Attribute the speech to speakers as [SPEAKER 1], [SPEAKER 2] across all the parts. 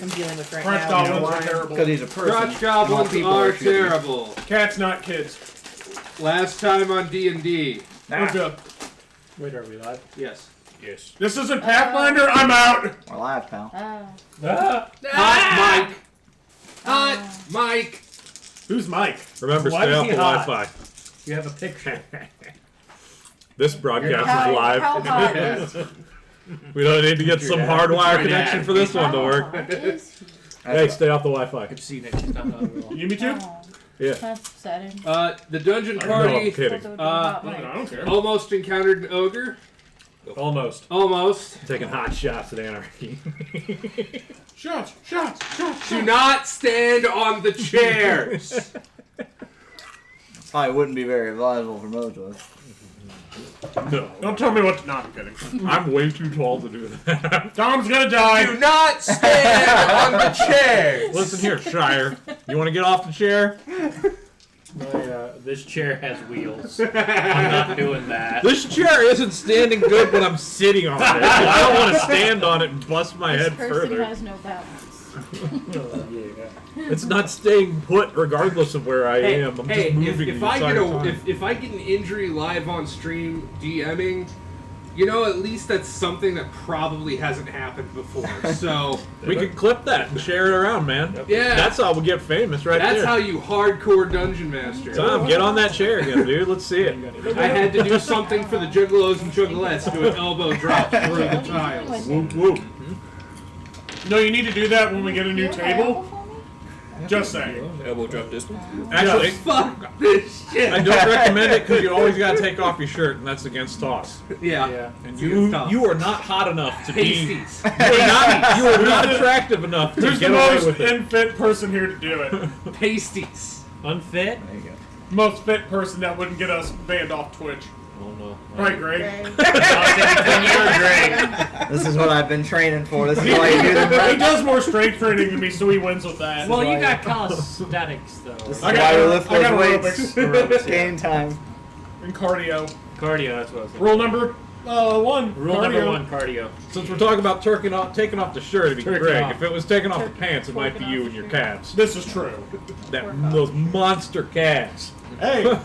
[SPEAKER 1] I'm dealing with right
[SPEAKER 2] Crunch
[SPEAKER 1] now.
[SPEAKER 2] goblins are terrible.
[SPEAKER 3] Because he's a person.
[SPEAKER 4] Crunch goblins are terrible.
[SPEAKER 2] Cats, not kids.
[SPEAKER 4] Last time on D&D.
[SPEAKER 2] We're good.
[SPEAKER 5] Wait, are we live?
[SPEAKER 4] Yes.
[SPEAKER 5] Yes.
[SPEAKER 2] This isn't Pathfinder. I'm out.
[SPEAKER 3] We're live, pal.
[SPEAKER 4] Hot Mike. Hot Mike.
[SPEAKER 2] Who's Mike?
[SPEAKER 6] Remember,
[SPEAKER 2] Why
[SPEAKER 6] stay
[SPEAKER 2] is
[SPEAKER 6] off
[SPEAKER 2] he
[SPEAKER 6] the
[SPEAKER 2] hot?
[SPEAKER 6] Wi-Fi.
[SPEAKER 5] You have a picture.
[SPEAKER 6] This broadcast
[SPEAKER 1] How
[SPEAKER 6] is live.
[SPEAKER 1] hot is
[SPEAKER 6] We don't need to get some hardwire connection for this one to work.
[SPEAKER 1] hot is he?
[SPEAKER 6] Hey, stay off the Wi-Fi.
[SPEAKER 5] I've seen it. It's not hot at all.
[SPEAKER 2] You, me too?
[SPEAKER 1] Oh,
[SPEAKER 6] Yeah.
[SPEAKER 1] that's upsetting.
[SPEAKER 4] The dungeon
[SPEAKER 6] No, I'm
[SPEAKER 4] party
[SPEAKER 6] kidding.
[SPEAKER 2] I don't care.
[SPEAKER 4] almost encountered an ogre.
[SPEAKER 6] Almost.
[SPEAKER 4] Almost.
[SPEAKER 6] Taking hot shots at anarchy.
[SPEAKER 2] Shots.
[SPEAKER 4] Do not stand on the chairs.
[SPEAKER 3] Probably wouldn't be very advisable for most of us.
[SPEAKER 6] No.
[SPEAKER 2] Don't tell me what to... No, I'm kidding.
[SPEAKER 6] I'm way too tall to do that.
[SPEAKER 2] Tom's gonna die.
[SPEAKER 4] Do not stand on the chairs.
[SPEAKER 6] Listen here, Shire. You want to get off the chair?
[SPEAKER 5] This chair has wheels. I'm not doing that.
[SPEAKER 6] This chair isn't standing good when I'm sitting on it. I don't want to stand on it and bust my
[SPEAKER 1] This
[SPEAKER 6] head
[SPEAKER 1] person
[SPEAKER 6] further.
[SPEAKER 1] has no balance.
[SPEAKER 6] It's not staying put regardless of where I am. I'm just moving
[SPEAKER 4] if
[SPEAKER 6] the
[SPEAKER 4] I
[SPEAKER 6] entire
[SPEAKER 4] get
[SPEAKER 6] time.
[SPEAKER 4] if I get an injury live on stream DMing, you know, at least that's something that probably hasn't happened before. So
[SPEAKER 6] We can clip that and share it around, man.
[SPEAKER 4] yeah,
[SPEAKER 6] That's how we get famous right
[SPEAKER 4] that's
[SPEAKER 6] there.
[SPEAKER 4] how you hardcore dungeon master.
[SPEAKER 6] Tom, get on that chair again, dude. Let's see it.
[SPEAKER 4] I had to do something for the juggalos and juggalettes to do an elbow drop through the tiles.
[SPEAKER 6] Whoop, whoop.
[SPEAKER 2] No, you need to do that when we get a new
[SPEAKER 1] You have
[SPEAKER 2] table.
[SPEAKER 1] elbow for me?
[SPEAKER 2] Just saying.
[SPEAKER 5] Elbow drop distance.
[SPEAKER 6] Actually,
[SPEAKER 4] Fuck this shit.
[SPEAKER 6] I don't recommend it because you always got to take off your shirt, and that's against toss.
[SPEAKER 4] Yeah.
[SPEAKER 6] And
[SPEAKER 4] It's
[SPEAKER 6] you
[SPEAKER 4] tough.
[SPEAKER 6] are not hot enough to be.
[SPEAKER 4] Pasties.
[SPEAKER 6] You are not attractive enough to
[SPEAKER 2] Who's the
[SPEAKER 6] get away
[SPEAKER 2] most
[SPEAKER 6] with it.
[SPEAKER 2] unfit person here to do it?
[SPEAKER 4] Pasties.
[SPEAKER 5] Unfit?
[SPEAKER 3] There you go.
[SPEAKER 2] Most fit person that wouldn't get us banned off Twitch.
[SPEAKER 5] Oh no.
[SPEAKER 2] Right, Greg?
[SPEAKER 3] This is what I've been training for. This is why you do the
[SPEAKER 2] He
[SPEAKER 3] right.
[SPEAKER 2] does more strength training than me, so he wins with that.
[SPEAKER 5] Well, you got calisthenics though.
[SPEAKER 3] This is
[SPEAKER 2] I
[SPEAKER 3] why
[SPEAKER 2] got-
[SPEAKER 3] we lift
[SPEAKER 2] I got
[SPEAKER 3] those weights.
[SPEAKER 2] aerobics.
[SPEAKER 3] Game time.
[SPEAKER 2] And cardio.
[SPEAKER 5] Cardio, that's what I was thinking.
[SPEAKER 2] Rule number one.
[SPEAKER 5] Rule
[SPEAKER 2] cardio.
[SPEAKER 5] number 1, cardio.
[SPEAKER 6] Since we're talking about taking off the shirt, it'd be
[SPEAKER 5] Turkey
[SPEAKER 6] Greg.
[SPEAKER 5] off.
[SPEAKER 6] If it was taking off the pants, it might be you and your calves.
[SPEAKER 2] This is true.
[SPEAKER 6] Those monster calves.
[SPEAKER 2] Hey.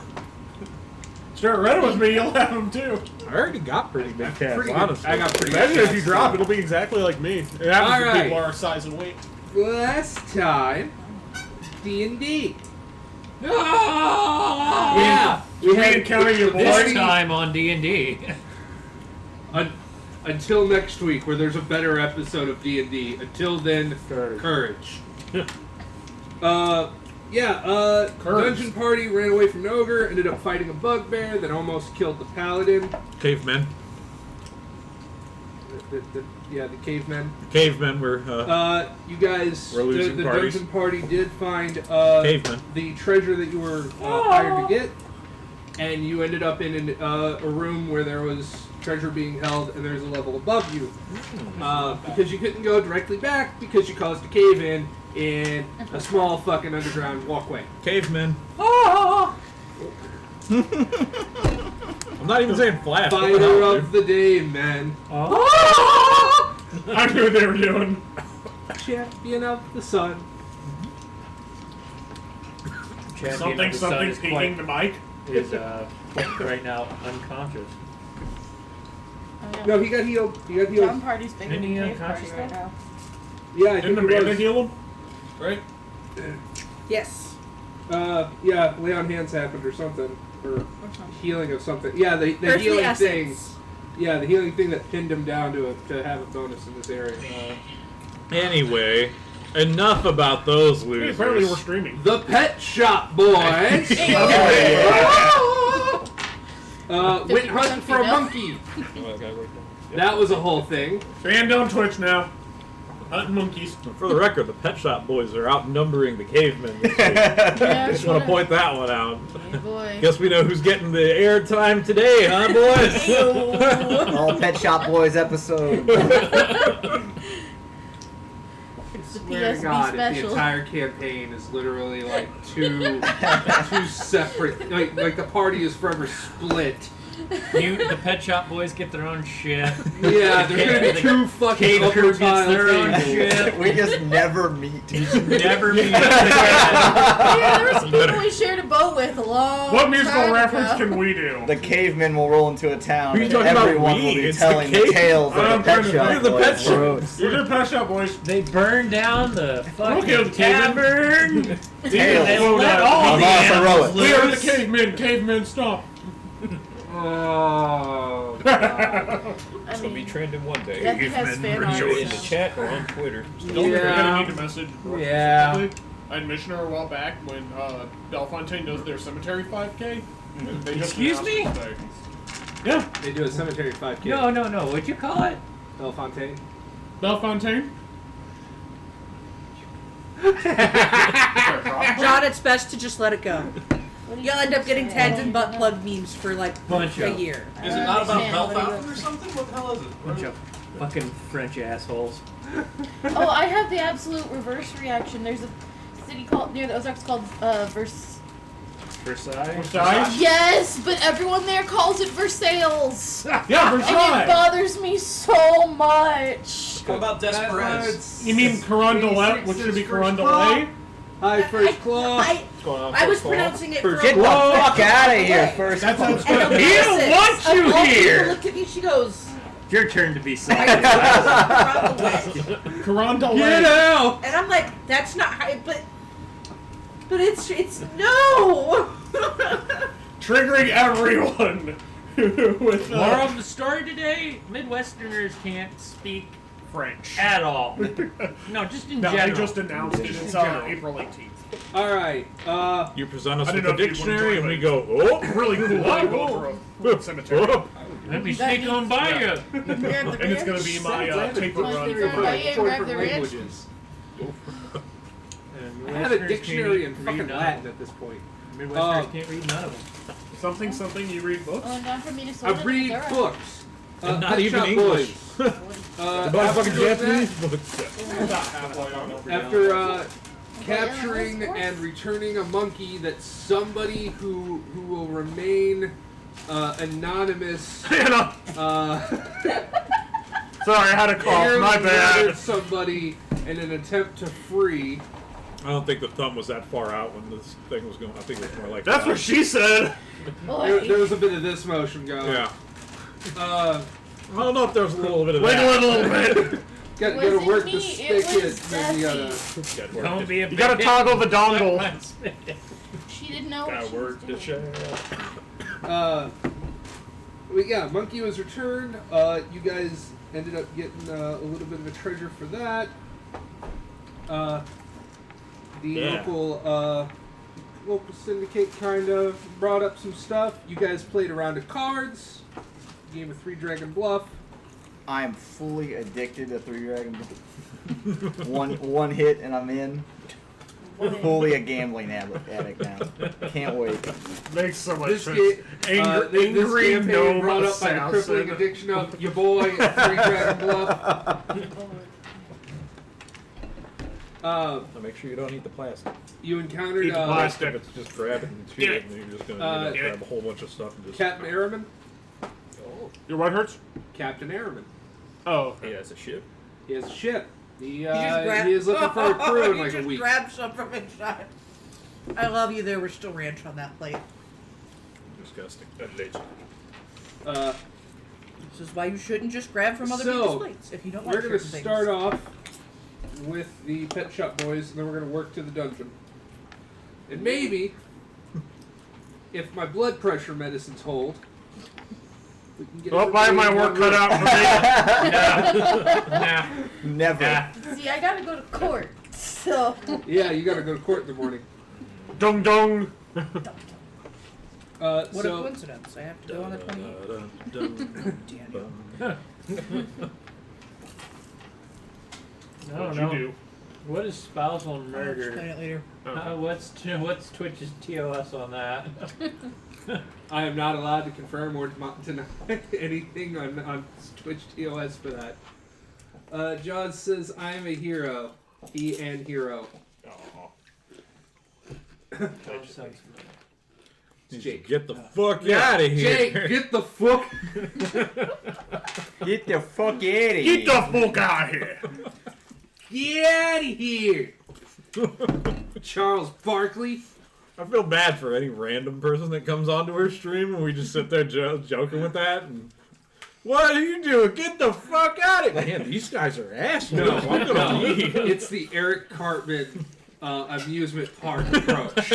[SPEAKER 2] Start running with me, you'll have them too.
[SPEAKER 6] I already got pretty big calves,
[SPEAKER 4] Pretty good.
[SPEAKER 6] honestly.
[SPEAKER 4] I got pretty
[SPEAKER 2] Imagine
[SPEAKER 4] good
[SPEAKER 2] if you
[SPEAKER 4] calves,
[SPEAKER 2] drop,
[SPEAKER 4] too.
[SPEAKER 2] it'll be exactly like me. It happens
[SPEAKER 4] All
[SPEAKER 2] when
[SPEAKER 4] right.
[SPEAKER 2] people our size and weight.
[SPEAKER 4] Last time, D&D. Yeah,
[SPEAKER 2] We encounter your
[SPEAKER 4] This
[SPEAKER 5] This
[SPEAKER 2] boy.
[SPEAKER 5] time on D&D.
[SPEAKER 4] Until next week, where there's a better episode of D&D. Until then, courage.
[SPEAKER 2] Courage.
[SPEAKER 4] Dungeon party ran away from an ogre, ended up fighting a bugbear that almost killed the paladin.
[SPEAKER 6] Cavemen.
[SPEAKER 4] The cavemen.
[SPEAKER 6] Cavemen were
[SPEAKER 4] You guys,
[SPEAKER 6] We're losing
[SPEAKER 4] the
[SPEAKER 6] parties.
[SPEAKER 4] dungeon party did find
[SPEAKER 6] cavemen.
[SPEAKER 4] the treasure that you were hired to get, and you ended up in a room where there was treasure being held, and there's a level above you. Because you couldn't go directly back because you caused a cave in a small fucking underground walkway.
[SPEAKER 6] Cavemen. I'm not even saying flash. What the
[SPEAKER 4] Fighter
[SPEAKER 6] hell,
[SPEAKER 4] of the day, man.
[SPEAKER 2] I knew what they were doing.
[SPEAKER 4] Champion of the sun.
[SPEAKER 2] Something speaking to Mike.
[SPEAKER 5] Is right now unconscious.
[SPEAKER 4] No, he got healed. He got healed.
[SPEAKER 1] Drum party's bigger
[SPEAKER 5] Isn't
[SPEAKER 1] than
[SPEAKER 5] he
[SPEAKER 1] cave party
[SPEAKER 5] unconscious
[SPEAKER 1] right
[SPEAKER 5] now?
[SPEAKER 1] now.
[SPEAKER 4] Yeah, I
[SPEAKER 2] Didn't
[SPEAKER 4] think
[SPEAKER 2] Amanda
[SPEAKER 4] it was.
[SPEAKER 2] heal him? Right?
[SPEAKER 4] Yes. Yeah, lay on hands happened or something. Or healing of something. Yeah, the
[SPEAKER 1] Earthly
[SPEAKER 4] healing
[SPEAKER 1] essence.
[SPEAKER 4] thing. Yeah, the healing thing that pinned him down to have a bonus in this area.
[SPEAKER 6] Anyway, enough about those
[SPEAKER 2] Hey,
[SPEAKER 6] losers.
[SPEAKER 2] apparently we're streaming.
[SPEAKER 4] The Pet Shop Boys! Went hunting for a monkey. That was a whole thing.
[SPEAKER 2] Banned on Twitch now. Hunting monkeys.
[SPEAKER 6] For the record, the Pet Shop Boys are outnumbering the cavemen this week.
[SPEAKER 1] Yeah,
[SPEAKER 6] Just want to point that one out.
[SPEAKER 1] Hey, boy.
[SPEAKER 6] Guess we know who's getting the airtime today, huh, boys?
[SPEAKER 3] All Pet Shop Boys episode.
[SPEAKER 1] It's the
[SPEAKER 4] Swear to
[SPEAKER 1] PSB
[SPEAKER 4] God, if the
[SPEAKER 1] special.
[SPEAKER 4] entire campaign is literally like two separate, like the party is forever split
[SPEAKER 5] The Pet Shop Boys get their own shit.
[SPEAKER 4] Yeah, there's gonna be two fucking
[SPEAKER 5] Cave crew
[SPEAKER 4] upper
[SPEAKER 5] gets
[SPEAKER 4] tile
[SPEAKER 5] their own
[SPEAKER 4] tables.
[SPEAKER 5] shit.
[SPEAKER 3] We just never meet.
[SPEAKER 5] Never meet again.
[SPEAKER 1] Yeah, there were some people we shared a boat with a long
[SPEAKER 2] What musical
[SPEAKER 1] time
[SPEAKER 2] reference
[SPEAKER 1] ago.
[SPEAKER 2] can we do?
[SPEAKER 3] The cavemen will roll into a town,
[SPEAKER 6] Who are you
[SPEAKER 3] and
[SPEAKER 6] talking about,
[SPEAKER 3] everyone
[SPEAKER 6] we?
[SPEAKER 3] will be
[SPEAKER 6] It's
[SPEAKER 3] telling
[SPEAKER 6] the
[SPEAKER 3] the
[SPEAKER 6] cave-
[SPEAKER 3] tales of
[SPEAKER 2] I'm
[SPEAKER 3] the Pet
[SPEAKER 2] trying to
[SPEAKER 3] Shop
[SPEAKER 2] think.
[SPEAKER 6] The
[SPEAKER 3] Boys.
[SPEAKER 6] Pet Shop.
[SPEAKER 3] Gross.
[SPEAKER 2] You did Pet Shop Boys.
[SPEAKER 5] They burned down the fucking
[SPEAKER 2] Okay, the cavemen.
[SPEAKER 5] tavern.
[SPEAKER 3] Tales.
[SPEAKER 5] They
[SPEAKER 2] Slow
[SPEAKER 5] let
[SPEAKER 2] down.
[SPEAKER 5] all
[SPEAKER 3] I'm
[SPEAKER 5] the
[SPEAKER 3] off
[SPEAKER 5] animals
[SPEAKER 3] heroic.
[SPEAKER 2] We are the
[SPEAKER 5] loose.
[SPEAKER 2] cavemen. Cavemen, stop.
[SPEAKER 4] Oh.
[SPEAKER 1] I
[SPEAKER 6] This will be
[SPEAKER 1] mean,
[SPEAKER 6] trending one day.
[SPEAKER 1] Death has fan art.
[SPEAKER 6] Either in the
[SPEAKER 1] so-
[SPEAKER 6] chat or on Twitter.
[SPEAKER 2] Don't forget
[SPEAKER 4] Yeah.
[SPEAKER 2] I need to message.
[SPEAKER 4] Yeah.
[SPEAKER 2] I had Missioner a while back when Bellefontaine does their cemetery 5K. They just
[SPEAKER 5] Excuse
[SPEAKER 2] announced
[SPEAKER 5] me?
[SPEAKER 2] it today. Yeah,
[SPEAKER 4] They do a cemetery 5K.
[SPEAKER 5] No. What'd you call it?
[SPEAKER 4] Bellefontaine.
[SPEAKER 2] Bellefontaine.
[SPEAKER 7] John, it's best to just let it go. You'll end up getting tagged in butt plug memes for like
[SPEAKER 5] Bunch
[SPEAKER 7] a
[SPEAKER 5] of-
[SPEAKER 7] year.
[SPEAKER 1] Is it not about
[SPEAKER 8] Belfast or something? What the hell is it?
[SPEAKER 5] Bunch of fucking French assholes.
[SPEAKER 1] Oh, I have the absolute reverse reaction. There's a city called near the Ozarks called
[SPEAKER 5] Versailles.
[SPEAKER 2] Versailles?
[SPEAKER 1] Yes, but everyone there calls it Versailles.
[SPEAKER 2] Yeah,
[SPEAKER 1] And it
[SPEAKER 2] Versailles.
[SPEAKER 1] bothers me so much.
[SPEAKER 8] How about Desperez?
[SPEAKER 2] You mean Carondelet, which should be Carondelet?
[SPEAKER 4] Hi, First Claw.
[SPEAKER 6] What's going on?
[SPEAKER 7] I was
[SPEAKER 6] First of all?
[SPEAKER 7] pronouncing it for
[SPEAKER 3] Get the fuck out of here, first.
[SPEAKER 2] That sounds
[SPEAKER 7] And
[SPEAKER 2] good.
[SPEAKER 5] He don't want
[SPEAKER 7] Of
[SPEAKER 5] you
[SPEAKER 7] all people
[SPEAKER 5] here.
[SPEAKER 7] looked at me, she goes,
[SPEAKER 5] Your turn to be
[SPEAKER 7] I
[SPEAKER 5] sad.
[SPEAKER 7] just
[SPEAKER 2] Carondelet.
[SPEAKER 4] Get out!
[SPEAKER 7] and I'm like, that's not how, but it's no.
[SPEAKER 2] Triggering everyone with
[SPEAKER 5] Moral of the story today: Midwesterners can't speak
[SPEAKER 2] French.
[SPEAKER 5] at all. No, just in
[SPEAKER 2] No,
[SPEAKER 5] general.
[SPEAKER 2] they just announced it. It's April 18th.
[SPEAKER 4] Alright,
[SPEAKER 6] You present us
[SPEAKER 2] I
[SPEAKER 6] with
[SPEAKER 2] didn't
[SPEAKER 6] a
[SPEAKER 2] know if you
[SPEAKER 6] dictionary and
[SPEAKER 2] wanted
[SPEAKER 6] we
[SPEAKER 2] to
[SPEAKER 6] go, oh,
[SPEAKER 2] Really cool. I go through a cemetery.
[SPEAKER 6] oh.
[SPEAKER 5] Let me sneak on by you.
[SPEAKER 2] And it's gonna be my paper
[SPEAKER 1] Must
[SPEAKER 2] run
[SPEAKER 1] be
[SPEAKER 2] for
[SPEAKER 1] from Bahia.
[SPEAKER 4] four
[SPEAKER 1] grab
[SPEAKER 4] different
[SPEAKER 1] the ranch.
[SPEAKER 4] languages.
[SPEAKER 5] And
[SPEAKER 4] I have a
[SPEAKER 5] Midwesterners
[SPEAKER 4] dictionary in
[SPEAKER 5] can't
[SPEAKER 4] fucking
[SPEAKER 5] read none
[SPEAKER 4] Latin
[SPEAKER 5] of them.
[SPEAKER 4] at this point.
[SPEAKER 5] Midwesterners can't read none of them.
[SPEAKER 2] something. You read books?
[SPEAKER 1] Oh, and I'm from Minnesota.
[SPEAKER 4] I read
[SPEAKER 1] They're
[SPEAKER 4] books.
[SPEAKER 6] And not
[SPEAKER 4] Pet
[SPEAKER 6] even
[SPEAKER 4] Shop
[SPEAKER 6] English.
[SPEAKER 4] Boys.
[SPEAKER 6] The
[SPEAKER 4] After
[SPEAKER 6] motherfucking
[SPEAKER 4] doing
[SPEAKER 6] Japanese
[SPEAKER 4] that,
[SPEAKER 6] books.
[SPEAKER 2] About halfway on over
[SPEAKER 4] After
[SPEAKER 1] yeah,
[SPEAKER 4] capturing
[SPEAKER 1] of course.
[SPEAKER 4] and returning a monkey that somebody who will remain anonymous.
[SPEAKER 2] Hannah! Sorry, I had a cough. My bad.
[SPEAKER 4] murdered somebody in an attempt to free.
[SPEAKER 6] I don't think the thumb was that far out when this thing was going. I think it was more like
[SPEAKER 2] That's
[SPEAKER 6] that.
[SPEAKER 2] what she said.
[SPEAKER 4] There was a bit of this motion going.
[SPEAKER 6] Yeah.
[SPEAKER 4] Uh,
[SPEAKER 6] I don't know if there was a little bit of
[SPEAKER 2] Wiggle
[SPEAKER 6] that.
[SPEAKER 2] it a little bit.
[SPEAKER 4] gotta
[SPEAKER 1] Wasn't
[SPEAKER 4] work
[SPEAKER 1] me,
[SPEAKER 4] the
[SPEAKER 1] it
[SPEAKER 4] spigot,
[SPEAKER 1] was
[SPEAKER 4] then you gotta.
[SPEAKER 1] Desi.
[SPEAKER 6] That
[SPEAKER 5] Don't
[SPEAKER 6] worked.
[SPEAKER 5] be a
[SPEAKER 2] You gotta toggle the dongle.
[SPEAKER 1] She didn't know
[SPEAKER 6] Gotta
[SPEAKER 1] what she was
[SPEAKER 6] work the
[SPEAKER 1] doing.
[SPEAKER 6] shit.
[SPEAKER 4] Yeah, monkey was returned. You guys ended up getting a little bit of a treasure for that. The
[SPEAKER 6] Yeah.
[SPEAKER 4] local syndicate kind of brought up some stuff. You guys played a round of cards. Game of 3 Dragon Bluff.
[SPEAKER 3] I am fully addicted to 3 Dragon. one hit and I'm in. Fully a gambling addict now. Can't wait.
[SPEAKER 2] Makes so much
[SPEAKER 4] This
[SPEAKER 2] sense.
[SPEAKER 4] game,
[SPEAKER 2] Angry
[SPEAKER 4] this campaign
[SPEAKER 2] gnome
[SPEAKER 4] brought up by the crippling
[SPEAKER 2] assassin.
[SPEAKER 4] addiction of your boy at 3 Dragon Bluff.
[SPEAKER 6] Now make sure you don't eat the plastic.
[SPEAKER 4] You encountered
[SPEAKER 2] Eat the plastic.
[SPEAKER 6] If it's just grab it and shoot it, and you're just gonna grab a whole bunch of stuff and just.
[SPEAKER 4] Captain Airman.
[SPEAKER 2] Your what hurts?
[SPEAKER 4] Captain Airman.
[SPEAKER 2] Oh.
[SPEAKER 6] He has a ship.
[SPEAKER 4] He has a ship. He
[SPEAKER 7] grabbed-
[SPEAKER 4] is looking for a crew in
[SPEAKER 7] You
[SPEAKER 4] like a
[SPEAKER 7] just
[SPEAKER 4] week.
[SPEAKER 7] grabbed some from inside. I love you. There was still ranch on that plate.
[SPEAKER 6] Disgusting. Alleged.
[SPEAKER 7] This is why you shouldn't just grab from other
[SPEAKER 4] So,
[SPEAKER 7] people's plates if you don't
[SPEAKER 4] We're
[SPEAKER 7] like
[SPEAKER 4] gonna
[SPEAKER 7] certain
[SPEAKER 4] start
[SPEAKER 7] things.
[SPEAKER 4] off with the Pet Shop Boys, and then we're gonna work to the dungeon. And maybe, if my blood pressure medicines hold, we can get.
[SPEAKER 2] Oh, I have my work cut out for me.
[SPEAKER 5] Nah.
[SPEAKER 3] Never.
[SPEAKER 5] Nah.
[SPEAKER 1] See, I gotta go to court, so.
[SPEAKER 4] Yeah, you gotta go to court in the morning.
[SPEAKER 2] Dung dung.
[SPEAKER 7] What a
[SPEAKER 4] So
[SPEAKER 7] coincidence! I have to go on the 28th.
[SPEAKER 5] I don't
[SPEAKER 2] What'd
[SPEAKER 5] know.
[SPEAKER 2] you do?
[SPEAKER 5] What is spousal
[SPEAKER 7] I'll explain
[SPEAKER 5] murder?
[SPEAKER 7] it later.
[SPEAKER 5] What's Twitch's TOS on that?
[SPEAKER 4] I am not allowed to confirm or deny anything on Twitch TOS for that. John says, I am a hero. He and hero.
[SPEAKER 5] Twitch sounds familiar.
[SPEAKER 4] It's Jake.
[SPEAKER 6] Get the fuck out of here.
[SPEAKER 4] Jake, get the fuck.
[SPEAKER 3] Get the fuck out of here.
[SPEAKER 2] Get the fuck out of here!
[SPEAKER 4] Get out of here. Charles Barkley.
[SPEAKER 6] I feel bad for any random person that comes onto our stream and we just sit there joking with that. And what are you doing? Get the fuck out of here! Man, these guys are assholes.
[SPEAKER 4] No,
[SPEAKER 6] I'm gonna leave.
[SPEAKER 4] It's the Eric Cartman amusement park approach.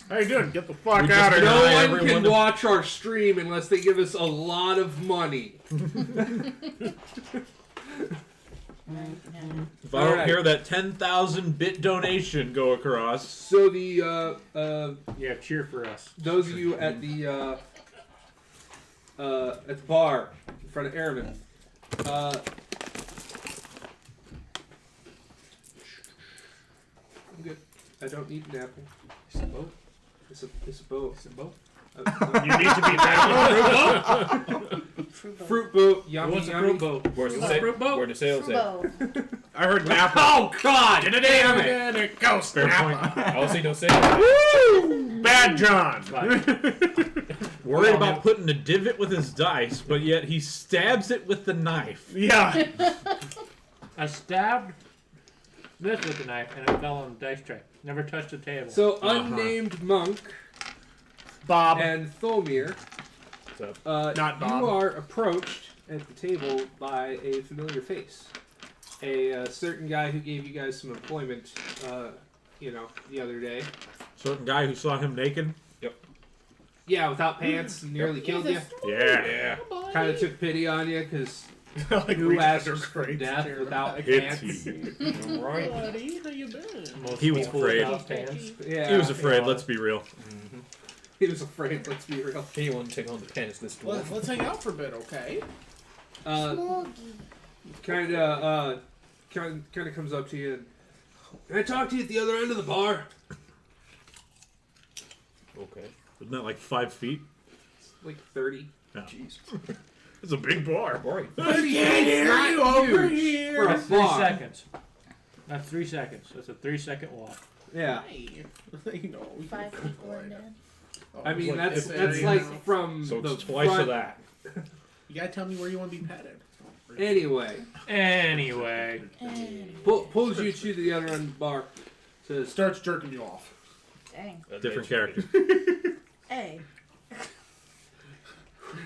[SPEAKER 2] How you doing? Get the fuck
[SPEAKER 6] We
[SPEAKER 2] out
[SPEAKER 6] just
[SPEAKER 2] of
[SPEAKER 4] No
[SPEAKER 2] here!
[SPEAKER 6] Hi,
[SPEAKER 4] one
[SPEAKER 6] everyone.
[SPEAKER 4] can watch our stream unless they give us a lot of money.
[SPEAKER 6] If I don't
[SPEAKER 4] Alright.
[SPEAKER 6] hear that 10,000 bit donation go across,
[SPEAKER 4] So the
[SPEAKER 5] Yeah, cheer for us.
[SPEAKER 4] those of you at the bar in front of Airman, I'm good. I don't need an apple.
[SPEAKER 5] It's a boat.
[SPEAKER 4] It's a boat.
[SPEAKER 5] It's a boat.
[SPEAKER 2] You need to be thankful.
[SPEAKER 4] Fruit boat. Yummy,
[SPEAKER 5] What's a
[SPEAKER 4] yummy.
[SPEAKER 5] fruit boat?
[SPEAKER 6] where's
[SPEAKER 5] What's a fruit boat?
[SPEAKER 6] Where'd the sales at?
[SPEAKER 1] Frubo.
[SPEAKER 2] I heard Napa.
[SPEAKER 4] Oh God!
[SPEAKER 2] Damn it! It goes
[SPEAKER 6] Fair
[SPEAKER 2] Napa.
[SPEAKER 6] point. I'll see no sales.
[SPEAKER 2] Bad John.
[SPEAKER 6] Worried about putting a divot with his dice, but yet he stabs it with the knife.
[SPEAKER 2] Yeah.
[SPEAKER 5] I stabbed this with the knife and it fell on the dice tray. Never touched the table.
[SPEAKER 4] So unnamed monk
[SPEAKER 2] Bob.
[SPEAKER 4] and Thomir,
[SPEAKER 2] Not Bob.
[SPEAKER 4] you are approached at the table by a familiar face. A certain guy who gave you guys some employment, the other day.
[SPEAKER 6] Certain guy who saw him naked.
[SPEAKER 4] Yeah, without pants, nearly killed you.
[SPEAKER 6] Yeah.
[SPEAKER 4] Kind of took pity on you because
[SPEAKER 2] Like
[SPEAKER 4] who
[SPEAKER 2] reach
[SPEAKER 4] asks
[SPEAKER 2] under
[SPEAKER 4] for
[SPEAKER 2] crates
[SPEAKER 4] death
[SPEAKER 2] there.
[SPEAKER 4] without
[SPEAKER 6] It's
[SPEAKER 4] pants?
[SPEAKER 6] right.
[SPEAKER 2] Buddy, how you been?
[SPEAKER 5] Most
[SPEAKER 6] He was
[SPEAKER 5] people
[SPEAKER 6] afraid.
[SPEAKER 5] without pants.
[SPEAKER 4] Yeah,
[SPEAKER 6] He was afraid, let's be real.
[SPEAKER 4] He was afraid. Let's be real.
[SPEAKER 9] He won't take on the pants this dwarf.
[SPEAKER 2] Let's hang out for a bit, okay?
[SPEAKER 4] Kind of comes up to you. And, can I talk to you at the other end of the bar?
[SPEAKER 9] Okay.
[SPEAKER 6] Isn't that like 5 feet?
[SPEAKER 4] Like 30.
[SPEAKER 9] Jeez.
[SPEAKER 6] It's a big bar.
[SPEAKER 9] Boring.
[SPEAKER 4] 30
[SPEAKER 2] can't hear
[SPEAKER 4] not
[SPEAKER 2] you over
[SPEAKER 4] huge
[SPEAKER 2] here.
[SPEAKER 4] for a
[SPEAKER 5] That's 3
[SPEAKER 4] bar.
[SPEAKER 5] seconds. That's 3 seconds. That's a 3-second walk.
[SPEAKER 4] Yeah.
[SPEAKER 2] You know, we
[SPEAKER 1] 5 feet or man.
[SPEAKER 4] I mean,
[SPEAKER 2] Like,
[SPEAKER 4] that's
[SPEAKER 2] if
[SPEAKER 4] like
[SPEAKER 2] anything-
[SPEAKER 4] from
[SPEAKER 6] So
[SPEAKER 4] the
[SPEAKER 6] it's twice
[SPEAKER 4] front.
[SPEAKER 6] of that.
[SPEAKER 2] You gotta tell me where you want to be petted.
[SPEAKER 4] Anyway,
[SPEAKER 5] Anyway.
[SPEAKER 4] pulls you to the other end of the bar. Says,
[SPEAKER 2] Starts jerking you off.
[SPEAKER 1] Dang.
[SPEAKER 6] Different character.
[SPEAKER 1] Hey.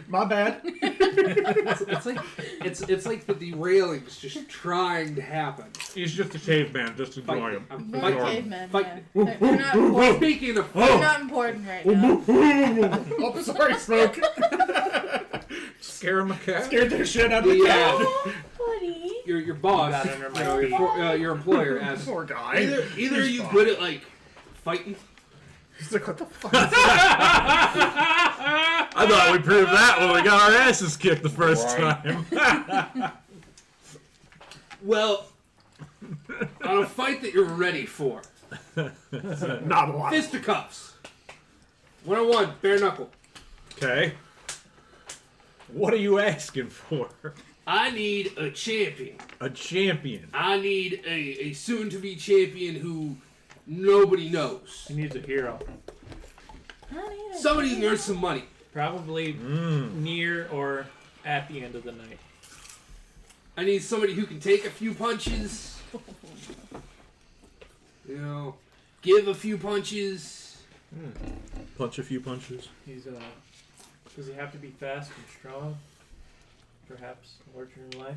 [SPEAKER 2] My bad.
[SPEAKER 4] it's like the derailing's just trying to happen.
[SPEAKER 6] He's just a caveman, just ignore him.
[SPEAKER 4] I'm
[SPEAKER 1] We're
[SPEAKER 4] fighting.
[SPEAKER 1] cavemen.
[SPEAKER 4] Fight-
[SPEAKER 1] Yeah. They're not important.
[SPEAKER 4] Speaking of
[SPEAKER 1] They're not important right now.
[SPEAKER 2] Oh, sorry, Smoke.
[SPEAKER 6] Scare him a cat?
[SPEAKER 2] Scared the shit out of the
[SPEAKER 4] The,
[SPEAKER 2] cat.
[SPEAKER 1] Oh, buddy.
[SPEAKER 4] your boss,
[SPEAKER 5] Got under my feet.
[SPEAKER 4] your employer asks,
[SPEAKER 2] Poor guy.
[SPEAKER 4] either are
[SPEAKER 2] He's
[SPEAKER 4] you
[SPEAKER 2] fine.
[SPEAKER 4] good at like fighting?
[SPEAKER 2] He's like, what the fuck?
[SPEAKER 6] I thought we proved that when we got our asses kicked the first time.
[SPEAKER 4] Well, on a fight that you're ready for,
[SPEAKER 2] Not a lot.
[SPEAKER 4] fisticuffs, 101, bare knuckle.
[SPEAKER 6] Okay. What are you asking for?
[SPEAKER 4] I need a champion.
[SPEAKER 6] A champion.
[SPEAKER 4] I need a soon-to-be champion who nobody knows.
[SPEAKER 5] He needs a hero.
[SPEAKER 4] Somebody who can earn some money.
[SPEAKER 5] Probably near or at the end of the night.
[SPEAKER 4] I need somebody who can take a few punches. Give a few punches.
[SPEAKER 6] Punch a few punches.
[SPEAKER 5] He's does he have to be fast and strong? Perhaps larger in life.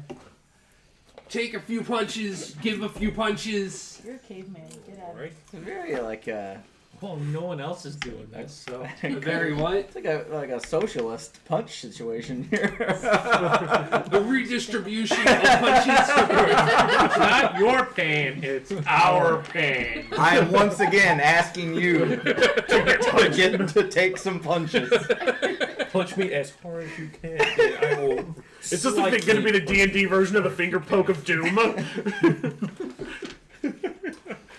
[SPEAKER 4] Take a few punches. Give a few punches.
[SPEAKER 1] You're a caveman. Get out of
[SPEAKER 9] Right?
[SPEAKER 3] It's very like
[SPEAKER 5] Well, no one else is doing this, so
[SPEAKER 4] Very what?
[SPEAKER 3] it's like a socialist punch situation here.
[SPEAKER 4] A redistribution of punches.
[SPEAKER 5] it's not your pain, it's our pain.
[SPEAKER 3] I am once again asking you to take some punches.
[SPEAKER 9] Punch me as hard as you can. And I will.
[SPEAKER 2] Is this going to be the D&D version of the finger poke of doom?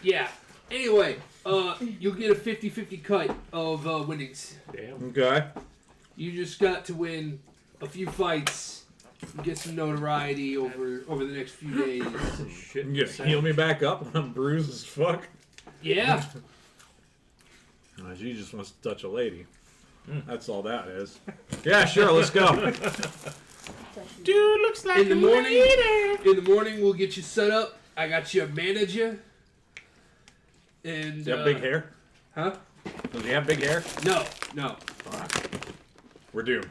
[SPEAKER 4] Yeah. Anyway, you'll get a 50-50 cut of winnings.
[SPEAKER 5] Damn.
[SPEAKER 6] Okay.
[SPEAKER 4] You just got to win a few fights, and get some notoriety over the next few days.
[SPEAKER 5] Shit.
[SPEAKER 6] You gonna heal me back up when I'm bruised as fuck?
[SPEAKER 4] Yeah.
[SPEAKER 6] She just wants to touch a lady. That's all that is. Yeah, sure, let's go.
[SPEAKER 5] Dude looks like
[SPEAKER 4] In the morning, we'll get you set up. I got you a manager. And
[SPEAKER 6] Does he have big hair?
[SPEAKER 4] Huh?
[SPEAKER 6] Does he have big hair?
[SPEAKER 4] No.
[SPEAKER 6] We're doomed.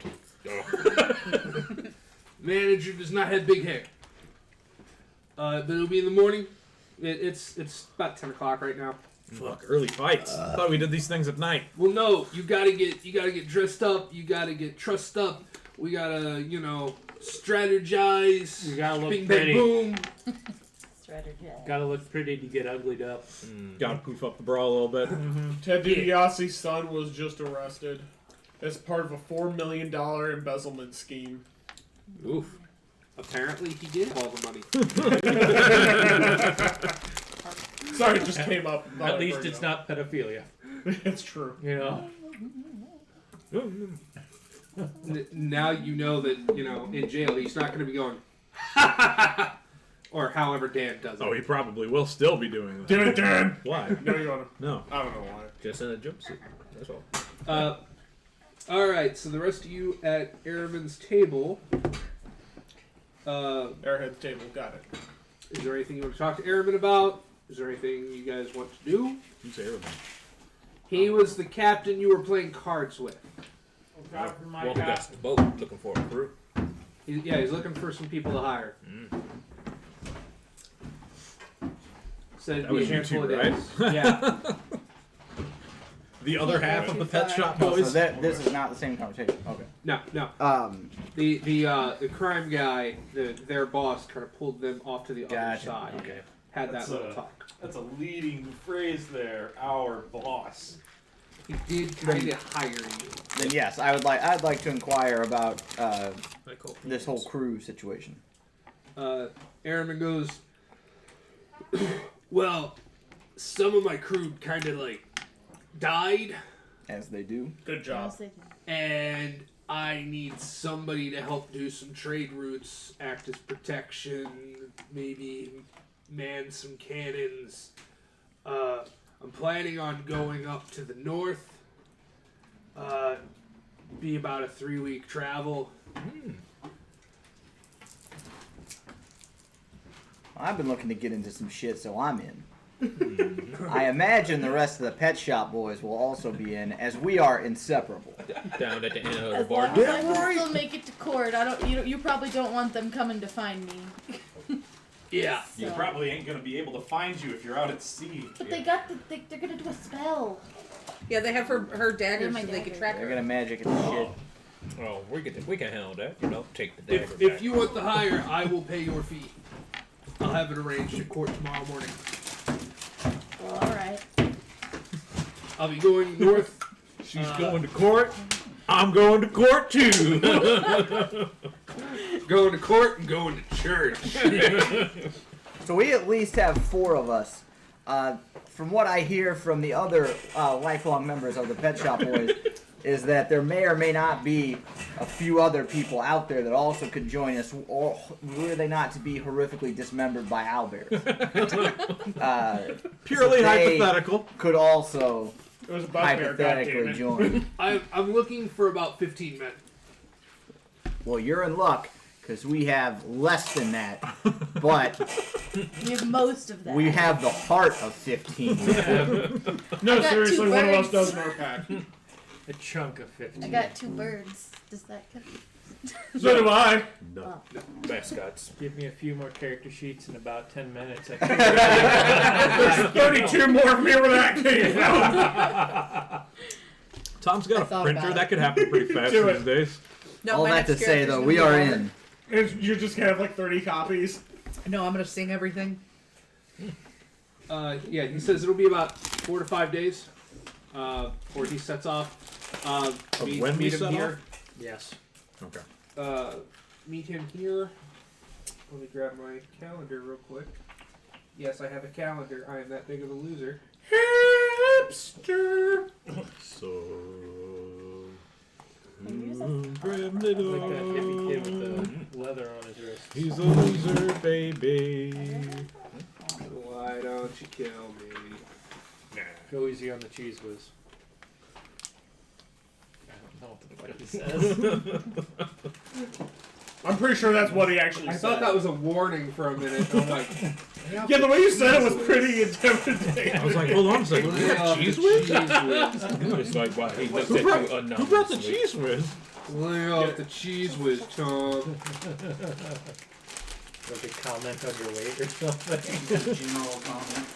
[SPEAKER 4] Manager does not have big hair. But it'll be in the morning. It's about 10 o'clock right now.
[SPEAKER 6] Fuck, early fights. I thought we did these things at night.
[SPEAKER 4] Well, no, you gotta get dressed up. You gotta get trussed up. We gotta, strategize.
[SPEAKER 5] You gotta look
[SPEAKER 4] bing,
[SPEAKER 5] pretty.
[SPEAKER 4] bang, boom.
[SPEAKER 1] Strategize.
[SPEAKER 5] Gotta look pretty to get uglied up.
[SPEAKER 6] Gotta poof up the bra a little bit.
[SPEAKER 2] Ted DiBiase's son was just arrested as part of a $4 million embezzlement scheme.
[SPEAKER 4] Oof. Apparently, he did have all the money.
[SPEAKER 2] Sorry, it just came up.
[SPEAKER 5] At least it's not pedophilia.
[SPEAKER 2] It's true.
[SPEAKER 5] You know?
[SPEAKER 4] Now you know that, in jail, he's not going to be going, or however Dan does it.
[SPEAKER 6] Oh, he probably will still be doing that.
[SPEAKER 2] Do it, Dan!
[SPEAKER 6] Why?
[SPEAKER 2] No, you wanna.
[SPEAKER 6] No.
[SPEAKER 2] I don't know why.
[SPEAKER 9] Just in a jumpsuit. That's all.
[SPEAKER 4] Alright, so the rest of you at Airman's table.
[SPEAKER 2] Airhead's table, got it.
[SPEAKER 4] Is there anything you want to talk to Airman about? Is there anything you guys want to do?
[SPEAKER 6] Who's Airman?
[SPEAKER 4] He was the captain you were playing cards with.
[SPEAKER 5] God for my
[SPEAKER 9] Well, he
[SPEAKER 5] God.
[SPEAKER 9] got the boat looking for a crew.
[SPEAKER 4] He's looking for some people to hire. Said it'd
[SPEAKER 6] That
[SPEAKER 4] be a
[SPEAKER 6] was you
[SPEAKER 4] handful
[SPEAKER 6] two,
[SPEAKER 4] of
[SPEAKER 6] right?
[SPEAKER 4] days. Yeah.
[SPEAKER 6] The other half of the pet shop
[SPEAKER 3] Oh,
[SPEAKER 6] boys?
[SPEAKER 3] so this is not the same conversation. Okay.
[SPEAKER 4] No. The crime guy, their boss, kind of pulled them off to the other
[SPEAKER 3] Gotcha.
[SPEAKER 4] side.
[SPEAKER 3] Okay.
[SPEAKER 4] Had
[SPEAKER 8] That's
[SPEAKER 4] that little talk.
[SPEAKER 8] That's a leading phrase there. Our boss.
[SPEAKER 4] He did kind of hire you.
[SPEAKER 3] Then yes, I'd like to inquire about this whole crew situation.
[SPEAKER 4] Airman goes, well, some of my crew kind of died,
[SPEAKER 3] As they do.
[SPEAKER 2] Good job.
[SPEAKER 4] and I need somebody to help do some trade routes, act as protection, maybe man some cannons. I'm planning on going up to the north. Be about a 3-week travel.
[SPEAKER 3] I've been looking to get into some shit, so I'm in. I imagine the rest of the pet shop boys will also be in, as we are inseparable.
[SPEAKER 9] Down at the end of the
[SPEAKER 1] As
[SPEAKER 9] bar.
[SPEAKER 1] long as I can still make it to court, you probably don't want them coming to find me.
[SPEAKER 4] Yeah.
[SPEAKER 8] You
[SPEAKER 1] So-
[SPEAKER 8] probably ain't gonna be able to find you if you're out at sea.
[SPEAKER 1] But they're gonna do a spell.
[SPEAKER 7] Yeah, they have her daggers
[SPEAKER 1] my
[SPEAKER 7] so they can
[SPEAKER 1] daggers.
[SPEAKER 7] track
[SPEAKER 3] They're
[SPEAKER 7] her.
[SPEAKER 3] gonna magic and shit.
[SPEAKER 9] Oh, we can handle that. Take the dagger
[SPEAKER 4] If
[SPEAKER 9] back.
[SPEAKER 4] you want the hire, I will pay your fee. I'll have it arranged at court tomorrow morning.
[SPEAKER 1] Well, alright.
[SPEAKER 4] I'll be going north.
[SPEAKER 6] She's going to court. I'm going to court too.
[SPEAKER 4] Going to court and going to church.
[SPEAKER 3] So we at least have 4 of us. From what I hear from the other lifelong members of the Pet Shop Boys, is that there may or may not be a few other people out there that also could join us, or were they not to be horrifically dismembered by owlbears.
[SPEAKER 6] Purely
[SPEAKER 3] So they
[SPEAKER 6] hypothetical.
[SPEAKER 3] Could also
[SPEAKER 2] It was a bugbear,
[SPEAKER 3] hypothetically
[SPEAKER 2] goddammit.
[SPEAKER 3] join.
[SPEAKER 4] I'm looking for about 15 men.
[SPEAKER 3] Well, you're in luck, because we have less than that, but
[SPEAKER 1] We have most of that.
[SPEAKER 3] we have the heart of 15.
[SPEAKER 2] No,
[SPEAKER 1] I got
[SPEAKER 2] seriously,
[SPEAKER 1] 2
[SPEAKER 2] one of us
[SPEAKER 1] birds.
[SPEAKER 2] does more pack.
[SPEAKER 5] A chunk of 15.
[SPEAKER 1] I got 2 birds. Does that count?
[SPEAKER 2] So do I.
[SPEAKER 3] Oh.
[SPEAKER 9] Mascots.
[SPEAKER 5] Give me a few more character sheets in about 10 minutes.
[SPEAKER 2] There's 32 more of me where that came from.
[SPEAKER 6] Tom's got
[SPEAKER 7] I
[SPEAKER 6] a
[SPEAKER 7] thought
[SPEAKER 6] printer.
[SPEAKER 7] about
[SPEAKER 6] That could happen pretty fast
[SPEAKER 2] Do
[SPEAKER 6] these
[SPEAKER 2] it.
[SPEAKER 6] days.
[SPEAKER 7] No,
[SPEAKER 3] All
[SPEAKER 7] my
[SPEAKER 3] that to
[SPEAKER 7] next
[SPEAKER 3] say,
[SPEAKER 7] character's
[SPEAKER 3] though,
[SPEAKER 7] gonna
[SPEAKER 3] we
[SPEAKER 7] be
[SPEAKER 3] are
[SPEAKER 7] Robert.
[SPEAKER 3] in.
[SPEAKER 2] You're just gonna have like 30 copies.
[SPEAKER 7] No, I'm gonna sing everything.
[SPEAKER 4] Yeah, he says it'll be about 4 to 5 days before he sets off. Meet,
[SPEAKER 6] when we
[SPEAKER 4] meet him
[SPEAKER 6] set
[SPEAKER 4] here.
[SPEAKER 5] Yes.
[SPEAKER 6] Okay.
[SPEAKER 4] Meet him here. Let me grab my calendar real quick. Yes, I have a calendar. I am that big of a loser.
[SPEAKER 2] Hipster.
[SPEAKER 6] So.
[SPEAKER 5] Like that hippie kid with the leather on his wrist.
[SPEAKER 6] He's a loser, baby.
[SPEAKER 4] Why don't you kill me?
[SPEAKER 5] Go easy on the cheese whiz. know what the fuck he says.
[SPEAKER 2] I'm pretty sure that's what he actually
[SPEAKER 4] I
[SPEAKER 2] said.
[SPEAKER 4] thought that was a warning for a minute. I'm like,
[SPEAKER 2] Yeah, the way you said it was pretty intimidating.
[SPEAKER 6] I was like, hold on a second. We got cheese whiz?
[SPEAKER 9] It's like, why he looked at you anonymously.
[SPEAKER 6] Who brought the cheese whiz?
[SPEAKER 4] lay off the cheese whiz, Tom.
[SPEAKER 5] Like a comment underweight or something.
[SPEAKER 3] General comment.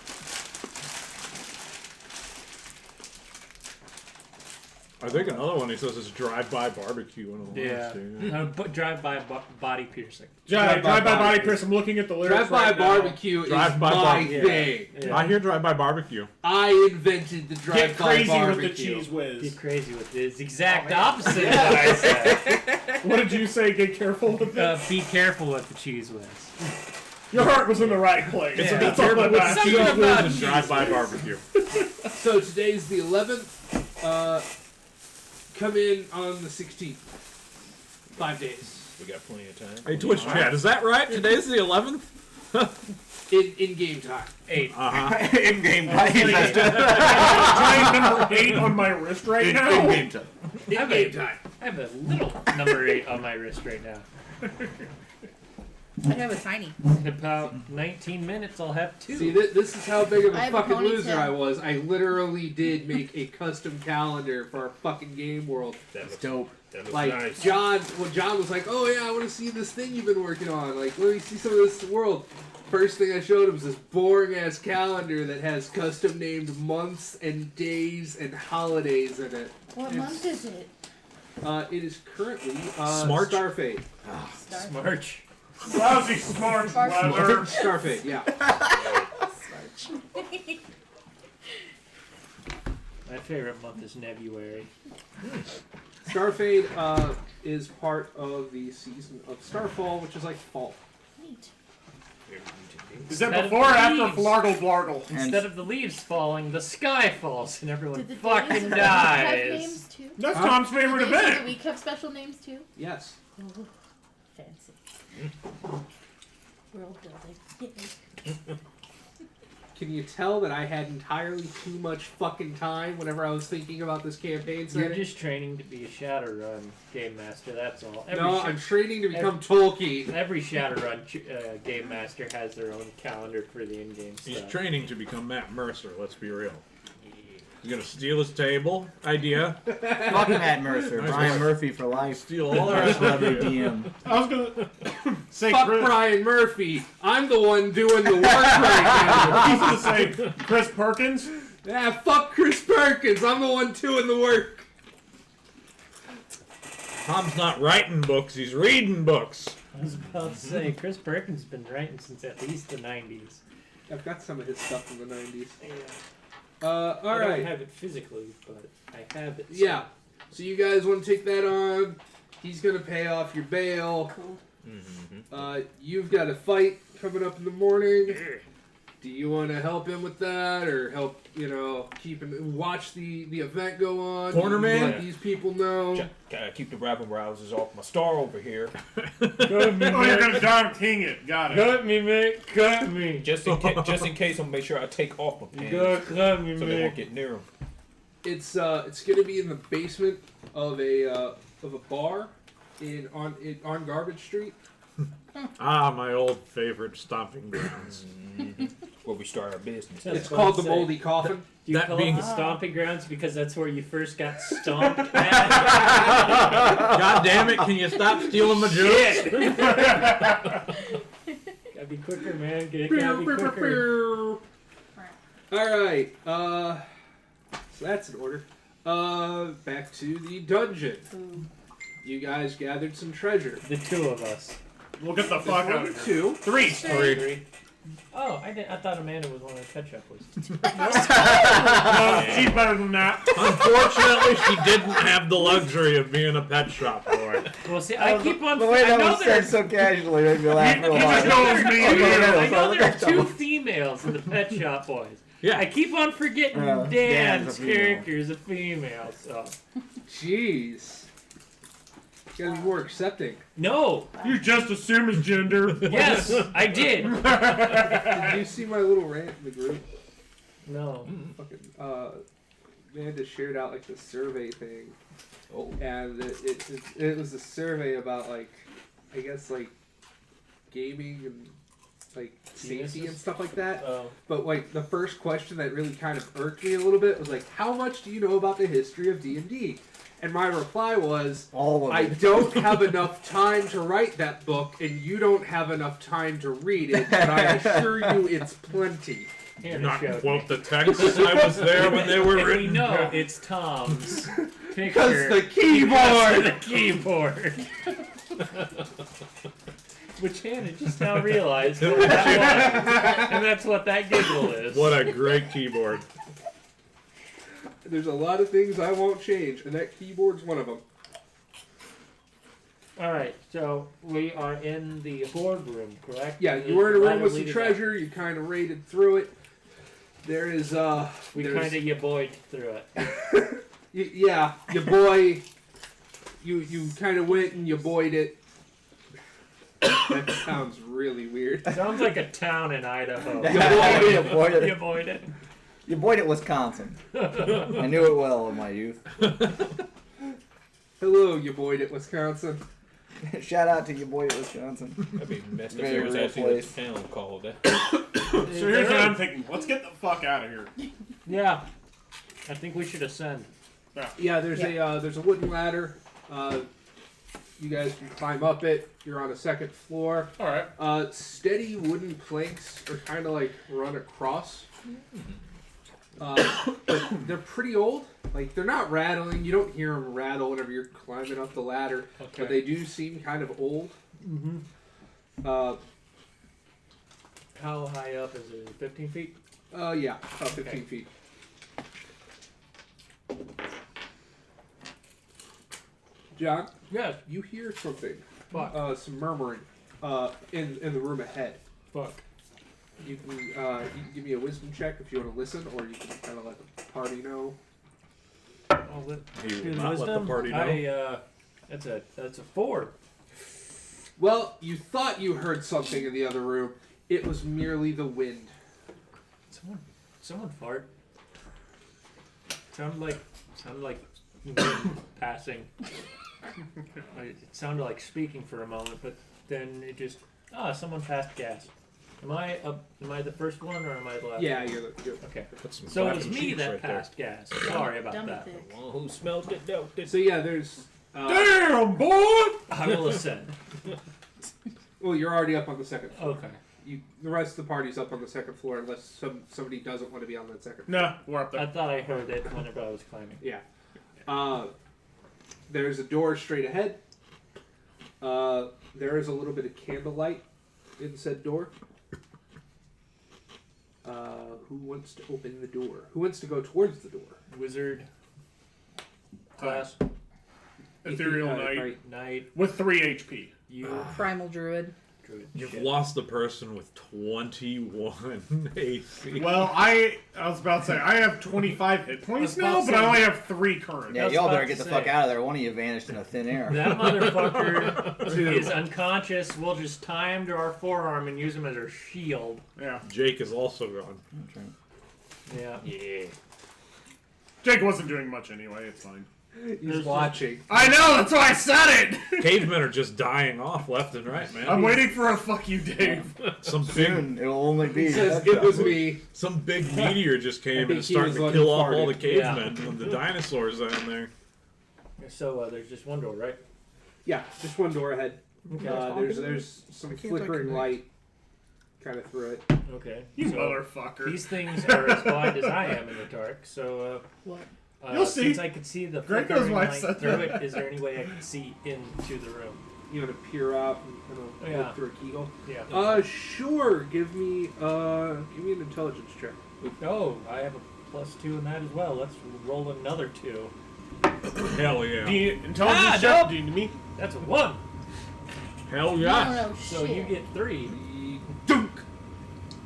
[SPEAKER 6] I think another one he says is drive-by barbecue. In the
[SPEAKER 5] Yeah. Drive-by body piercing.
[SPEAKER 2] Drive-by body pierce. I'm looking at the lyrics
[SPEAKER 4] Drive-by
[SPEAKER 2] right now.
[SPEAKER 4] barbecue is
[SPEAKER 6] Drive-by
[SPEAKER 4] my
[SPEAKER 6] barbecue.
[SPEAKER 4] thing.
[SPEAKER 5] Yeah.
[SPEAKER 6] I hear drive-by barbecue.
[SPEAKER 4] I invented the
[SPEAKER 2] Get
[SPEAKER 4] drive-by
[SPEAKER 2] crazy
[SPEAKER 4] barbecue.
[SPEAKER 2] with the cheese whiz.
[SPEAKER 5] Get crazy with this. Exact opposite of what I said.
[SPEAKER 2] What did you say? Get careful with it.
[SPEAKER 5] Be careful with the cheese whiz.
[SPEAKER 2] Your heart was in the right place.
[SPEAKER 5] Yeah.
[SPEAKER 2] That's all that matters.
[SPEAKER 5] Something
[SPEAKER 6] Cheese
[SPEAKER 5] about
[SPEAKER 6] whiz and drive-by barbecue.
[SPEAKER 4] So today's the 11th. Come in on the 16th. 5 days.
[SPEAKER 9] We got plenty of time.
[SPEAKER 6] Hey, Twitch chat, is that right? Today's the 11th?
[SPEAKER 4] In game time.
[SPEAKER 5] 8.
[SPEAKER 6] Uh-huh.
[SPEAKER 3] In-game
[SPEAKER 2] Giant number 8 on my wrist right now.
[SPEAKER 3] In-game time.
[SPEAKER 4] In game time.
[SPEAKER 5] I have a little number 8 on my wrist right now.
[SPEAKER 7] I have a tiny.
[SPEAKER 5] In about 19 minutes, I'll have 2.
[SPEAKER 4] See, this is how big of
[SPEAKER 1] I
[SPEAKER 4] a
[SPEAKER 1] have a
[SPEAKER 4] fucking
[SPEAKER 1] ponytail.
[SPEAKER 4] loser I was. I literally did make a custom calendar for our fucking game world.
[SPEAKER 9] That
[SPEAKER 3] It's
[SPEAKER 9] looks,
[SPEAKER 3] dope.
[SPEAKER 9] that looks
[SPEAKER 4] Like
[SPEAKER 9] nice.
[SPEAKER 4] John was like, "Oh yeah, I want to see this thing you've been working on. Like, let me see some of this world." First thing I showed him was this boring ass calendar that has custom named months and days and holidays in it.
[SPEAKER 1] What month is it?
[SPEAKER 4] It is currently
[SPEAKER 6] Smart?
[SPEAKER 4] Starfade.
[SPEAKER 5] March.
[SPEAKER 2] Lousy smart weather.
[SPEAKER 4] Starfade, yeah.
[SPEAKER 5] My favorite month is February.
[SPEAKER 4] Starfade is part of the season of Starfall, which is like fall.
[SPEAKER 1] Neat.
[SPEAKER 2] Is that
[SPEAKER 5] Instead of
[SPEAKER 2] before or
[SPEAKER 5] the
[SPEAKER 2] after
[SPEAKER 5] leaves.
[SPEAKER 2] Flargle Blargle?
[SPEAKER 5] Instead of the leaves falling, the sky falls and everyone
[SPEAKER 1] Did the
[SPEAKER 5] fucking
[SPEAKER 1] days of the week have
[SPEAKER 5] dies.
[SPEAKER 1] names too?
[SPEAKER 2] That's
[SPEAKER 4] Huh?
[SPEAKER 2] Tom's
[SPEAKER 1] Did
[SPEAKER 2] favorite
[SPEAKER 1] the days of the
[SPEAKER 2] event.
[SPEAKER 1] week have special names too?
[SPEAKER 4] Yes.
[SPEAKER 1] Oh, fancy. World building. Yay.
[SPEAKER 4] Can you tell that I had entirely too much fucking time whenever I was thinking about this campaign
[SPEAKER 5] You're
[SPEAKER 4] setting?
[SPEAKER 5] just training to be a Shadowrun game master, that's all.
[SPEAKER 4] No, I'm training to become Tolkien.
[SPEAKER 5] Every Shadowrun game master has their own calendar for the in-game
[SPEAKER 6] He's
[SPEAKER 5] stuff.
[SPEAKER 6] training to become Matt Mercer, let's be real. He's gonna steal his table idea,
[SPEAKER 3] Fuck Matt Mercer.
[SPEAKER 6] Nice
[SPEAKER 3] Brian
[SPEAKER 6] work.
[SPEAKER 3] Murphy for life.
[SPEAKER 6] steal all our
[SPEAKER 3] Celebrity DM.
[SPEAKER 2] I was gonna say
[SPEAKER 4] Fuck
[SPEAKER 2] Chris.
[SPEAKER 4] Brian Murphy. I'm the one doing the work right
[SPEAKER 2] He's gonna say Chris Perkins.
[SPEAKER 4] now. Yeah, fuck Chris Perkins. I'm the one doing the work.
[SPEAKER 6] Tom's not writing books, he's reading books.
[SPEAKER 5] I was about to say, Chris Perkins has been writing since at least the 90s.
[SPEAKER 4] I've got some of his stuff from the 90s.
[SPEAKER 5] I
[SPEAKER 4] All
[SPEAKER 5] don't
[SPEAKER 4] right.
[SPEAKER 5] have it physically, but I have it.
[SPEAKER 4] Yeah. So you guys want to take that on? He's gonna pay off your bail.
[SPEAKER 1] Cool.
[SPEAKER 4] You've got a fight coming up in the morning. Do you want to help him with that, or help watch the event go on?
[SPEAKER 6] Corner
[SPEAKER 4] Do you
[SPEAKER 6] man?
[SPEAKER 4] let these people know.
[SPEAKER 9] Gotta keep the rabble rousers off my star over here.
[SPEAKER 5] Cut me,
[SPEAKER 2] Oh, you're gonna Don King it. Got it.
[SPEAKER 5] Cut me, mate. Cut me.
[SPEAKER 9] Just in case, I'm gonna make sure I take off my
[SPEAKER 5] You
[SPEAKER 9] pants
[SPEAKER 5] gotta cut me,
[SPEAKER 9] so they won't
[SPEAKER 5] mate.
[SPEAKER 9] get near them.
[SPEAKER 4] It's gonna be in the basement of a bar on Garbage Street.
[SPEAKER 6] Ah, my old favorite stomping grounds.
[SPEAKER 9] Where we start our business.
[SPEAKER 5] That's
[SPEAKER 4] It's
[SPEAKER 5] what
[SPEAKER 4] called
[SPEAKER 5] I'm
[SPEAKER 4] the
[SPEAKER 5] saying.
[SPEAKER 4] Moldy Coffin.
[SPEAKER 5] Do you
[SPEAKER 6] That
[SPEAKER 5] call
[SPEAKER 6] being-
[SPEAKER 5] it the stomping grounds because that's where you first got stomped at?
[SPEAKER 6] God damn it, can you stop stealing my jokes?
[SPEAKER 5] Gotta be quicker, man. Gotta be quicker.
[SPEAKER 4] Alright, so that's in order. Back to the dungeon.
[SPEAKER 1] Boom.
[SPEAKER 4] You guys gathered some treasure.
[SPEAKER 5] The two of us.
[SPEAKER 2] We'll get the fuck out of here.
[SPEAKER 4] Two.
[SPEAKER 2] Three.
[SPEAKER 5] Three. Oh, I thought Amanda was one of the pet shop boys.
[SPEAKER 2] No, she's better than that.
[SPEAKER 6] Unfortunately, she didn't have the luxury of being a pet shop boy.
[SPEAKER 5] Well, see, I keep on.
[SPEAKER 3] The way
[SPEAKER 5] I
[SPEAKER 3] that
[SPEAKER 5] know
[SPEAKER 3] was said
[SPEAKER 5] there's.
[SPEAKER 3] so casually made me laugh real
[SPEAKER 2] You just
[SPEAKER 3] hard.
[SPEAKER 2] know it's me and you.
[SPEAKER 5] I know
[SPEAKER 3] Okay,
[SPEAKER 5] there are
[SPEAKER 3] so
[SPEAKER 5] two
[SPEAKER 3] look at
[SPEAKER 5] females in the Pet Shop Boys.
[SPEAKER 6] Yeah.
[SPEAKER 5] I keep on forgetting
[SPEAKER 3] Dan's
[SPEAKER 5] Dan's
[SPEAKER 3] a female.
[SPEAKER 5] character is a female. So
[SPEAKER 4] Jeez. You gotta be more accepting.
[SPEAKER 5] no,
[SPEAKER 2] You just assume his gender.
[SPEAKER 5] yes, I did.
[SPEAKER 4] Did you see my little rant in the group?
[SPEAKER 5] No,
[SPEAKER 4] Fucking, Amanda shared out like the survey thing,
[SPEAKER 6] Oh.
[SPEAKER 4] and it was a survey about like, I guess like gaming and like safety and stuff like that.
[SPEAKER 5] Oh.
[SPEAKER 4] But like the first question that really kind of irked me a little bit was like, how much do you know about the history of D&D? And my reply was,
[SPEAKER 3] All of
[SPEAKER 4] I
[SPEAKER 3] it.
[SPEAKER 4] don't have enough time to write that book, and you don't have enough time to read it, but I assure you it's plenty.
[SPEAKER 5] Here,
[SPEAKER 6] Not
[SPEAKER 5] show
[SPEAKER 6] quote the text. I was there when they were
[SPEAKER 5] and we
[SPEAKER 6] written.
[SPEAKER 5] know it's Tom's picture.
[SPEAKER 4] Because the
[SPEAKER 5] Because
[SPEAKER 4] keyboard!
[SPEAKER 5] of the keyboard. Which Hannah just now realized what that was. And that's what that giggle is.
[SPEAKER 6] What a great keyboard.
[SPEAKER 4] There's a lot of things I won't change, and that keyboard's one of them.
[SPEAKER 5] Alright, so we are in the boardroom, correct?
[SPEAKER 4] Yeah, you were in a room with some treasure, you kind of raided through it. There is,
[SPEAKER 5] We
[SPEAKER 4] there's-
[SPEAKER 5] kind of yaboyed through it.
[SPEAKER 4] yeah, your boy, you kind of went and you boyed it. That sounds really weird.
[SPEAKER 5] Sounds like a town in Idaho.
[SPEAKER 3] You boyed it.
[SPEAKER 5] Yaboyed it.
[SPEAKER 3] You boyed it, Wisconsin. I knew it well in my youth.
[SPEAKER 4] Hello, you boyed it, Wisconsin.
[SPEAKER 3] Shout out to your boy at Wisconsin.
[SPEAKER 9] That'd be messed up.
[SPEAKER 3] Very
[SPEAKER 9] There was
[SPEAKER 3] real
[SPEAKER 9] actually
[SPEAKER 3] place.
[SPEAKER 9] a town called that.
[SPEAKER 2] So here's what I'm thinking. Let's get the fuck out of here.
[SPEAKER 5] Yeah. I think we should ascend.
[SPEAKER 4] Yeah, there's a wooden ladder. You guys can climb up it. You're on a second floor.
[SPEAKER 2] All right.
[SPEAKER 4] Steady wooden planks are kind of like run across. But they're pretty old. Like, they're not rattling. You don't hear them rattle whenever you're climbing up the ladder.
[SPEAKER 5] Okay.
[SPEAKER 4] But they do seem kind of old.
[SPEAKER 5] Mm-hmm. How high up is it? 15 feet?
[SPEAKER 4] Yeah, about 15 feet. John,
[SPEAKER 5] Yes.
[SPEAKER 4] you hear something.
[SPEAKER 5] Fuck.
[SPEAKER 4] Some murmuring in the room ahead.
[SPEAKER 5] Fuck.
[SPEAKER 4] You can give me a wisdom check if you want to listen, or you can kind of let the party know.
[SPEAKER 5] I'll let,
[SPEAKER 6] He will
[SPEAKER 5] do
[SPEAKER 6] not let the
[SPEAKER 5] wisdom.
[SPEAKER 6] party know.
[SPEAKER 5] That's a 4.
[SPEAKER 4] Well, you thought you heard something in the other room. It was merely the wind.
[SPEAKER 5] Someone fart. Sounded like wind passing. It sounded like speaking for a moment, but then it just someone passed gas. Am I the first one or am I the last?
[SPEAKER 4] Yeah,
[SPEAKER 5] one?
[SPEAKER 4] you're
[SPEAKER 5] Okay.
[SPEAKER 6] That's some
[SPEAKER 5] So it was
[SPEAKER 6] clapping
[SPEAKER 5] me
[SPEAKER 6] cheeks
[SPEAKER 5] that
[SPEAKER 6] right there.
[SPEAKER 5] passed gas. Sorry about
[SPEAKER 1] Dummy
[SPEAKER 5] that.
[SPEAKER 1] thick.
[SPEAKER 9] Well, who smelled it? No,
[SPEAKER 4] So yeah, there's.
[SPEAKER 2] Damn, boy!
[SPEAKER 5] I will ascend.
[SPEAKER 4] Well, you're already up on the second floor.
[SPEAKER 5] Okay.
[SPEAKER 4] The rest of the party's up on the second floor, unless somebody doesn't want to be on that second floor.
[SPEAKER 2] Nah, we're up
[SPEAKER 5] I
[SPEAKER 2] there.
[SPEAKER 5] thought I heard it whenever I was climbing.
[SPEAKER 4] Yeah. There's a door straight ahead. There is a little bit of candlelight in said door. Who wants to open the door? Who wants to go towards the door?
[SPEAKER 5] Wizard. Class.
[SPEAKER 2] Ethereal Knight
[SPEAKER 4] Right.
[SPEAKER 5] Knight.
[SPEAKER 2] with 3 HP.
[SPEAKER 5] You.
[SPEAKER 7] Primal Druid.
[SPEAKER 5] Druid.
[SPEAKER 6] You've
[SPEAKER 5] Shit.
[SPEAKER 6] lost the person with 21 AC.
[SPEAKER 2] Well, I was about to say, I have 25 hit points
[SPEAKER 5] I was about
[SPEAKER 2] now,
[SPEAKER 5] to
[SPEAKER 2] but I
[SPEAKER 5] say-
[SPEAKER 2] only have 3 current.
[SPEAKER 3] Yeah,
[SPEAKER 5] was
[SPEAKER 3] y'all
[SPEAKER 5] about
[SPEAKER 3] better
[SPEAKER 5] to
[SPEAKER 3] get the
[SPEAKER 5] say.
[SPEAKER 3] fuck out of there. One of you vanished into thin air.
[SPEAKER 5] That motherfucker is unconscious. We'll just tie him to our forearm and use him as our shield.
[SPEAKER 2] Yeah.
[SPEAKER 6] Jake is also gone.
[SPEAKER 5] Yeah.
[SPEAKER 6] Yeah.
[SPEAKER 2] Jake wasn't doing much anyway, it's fine.
[SPEAKER 4] He's watching.
[SPEAKER 2] I know, that's why I said it!
[SPEAKER 6] Cavemen are just dying off left and right, man.
[SPEAKER 2] I'm waiting for a fuck you, Dave.
[SPEAKER 6] Some
[SPEAKER 3] Soon, it'll only be.
[SPEAKER 4] He says, it was me.
[SPEAKER 6] Some big meteor just came
[SPEAKER 4] think
[SPEAKER 6] and is
[SPEAKER 4] he
[SPEAKER 6] starting
[SPEAKER 4] was
[SPEAKER 6] to kill off all the
[SPEAKER 4] unfarted.
[SPEAKER 6] cavemen and the dinosaurs down there.
[SPEAKER 5] So there's just one door, right?
[SPEAKER 4] Yeah, just one door ahead.
[SPEAKER 5] Okay.
[SPEAKER 4] There's some flickering light kind of through it.
[SPEAKER 5] Okay.
[SPEAKER 2] You
[SPEAKER 5] so
[SPEAKER 2] motherfucker.
[SPEAKER 5] these things are as blind as I am in the dark. So
[SPEAKER 1] What?
[SPEAKER 2] You'll see.
[SPEAKER 5] Since I could see the
[SPEAKER 2] Greg
[SPEAKER 5] flickering
[SPEAKER 2] knows why I
[SPEAKER 5] light
[SPEAKER 2] said
[SPEAKER 5] through
[SPEAKER 2] that.
[SPEAKER 5] it, is there any way I can see into the room?
[SPEAKER 4] You want to peer out and kind of
[SPEAKER 5] Yeah.
[SPEAKER 4] look through a keyhole?
[SPEAKER 5] Yeah.
[SPEAKER 4] Sure. Give me an intelligence check.
[SPEAKER 5] Oh, I have a +2 in that as well. Let's roll another 2.
[SPEAKER 6] Hell yeah.
[SPEAKER 2] Do you intelligence check?
[SPEAKER 5] nope.
[SPEAKER 2] Do you need me?
[SPEAKER 5] That's a 1.
[SPEAKER 6] Hell yeah.
[SPEAKER 1] No,
[SPEAKER 5] So
[SPEAKER 1] shit.
[SPEAKER 5] you get 3.
[SPEAKER 4] Dunk.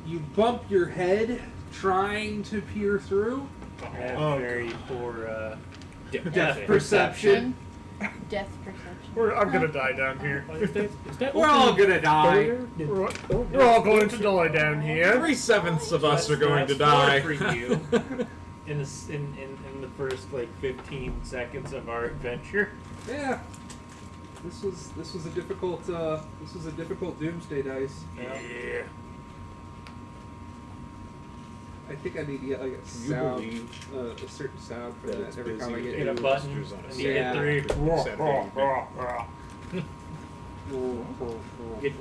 [SPEAKER 4] You bump your head trying to peer through.
[SPEAKER 5] I have
[SPEAKER 2] Oh,
[SPEAKER 5] very poor
[SPEAKER 4] Depth perception.
[SPEAKER 1] Death perception.
[SPEAKER 2] I'm gonna die down here.
[SPEAKER 4] We're all gonna die.
[SPEAKER 2] We're all going to die down here.
[SPEAKER 6] 3/7 of us are going to die.
[SPEAKER 5] For you. in the first like 15 seconds of our adventure.
[SPEAKER 4] Yeah. This was a difficult doomsday dice.
[SPEAKER 5] Yeah.
[SPEAKER 4] I think I need to get like a
[SPEAKER 6] Can you
[SPEAKER 4] sound,
[SPEAKER 6] believe
[SPEAKER 4] a certain sound for
[SPEAKER 6] that
[SPEAKER 4] that
[SPEAKER 6] it's
[SPEAKER 4] every
[SPEAKER 6] busy
[SPEAKER 4] time I
[SPEAKER 6] with
[SPEAKER 5] Hit a
[SPEAKER 4] get
[SPEAKER 5] button
[SPEAKER 6] Monsters on a
[SPEAKER 5] and you
[SPEAKER 4] Yeah.
[SPEAKER 5] hit 3.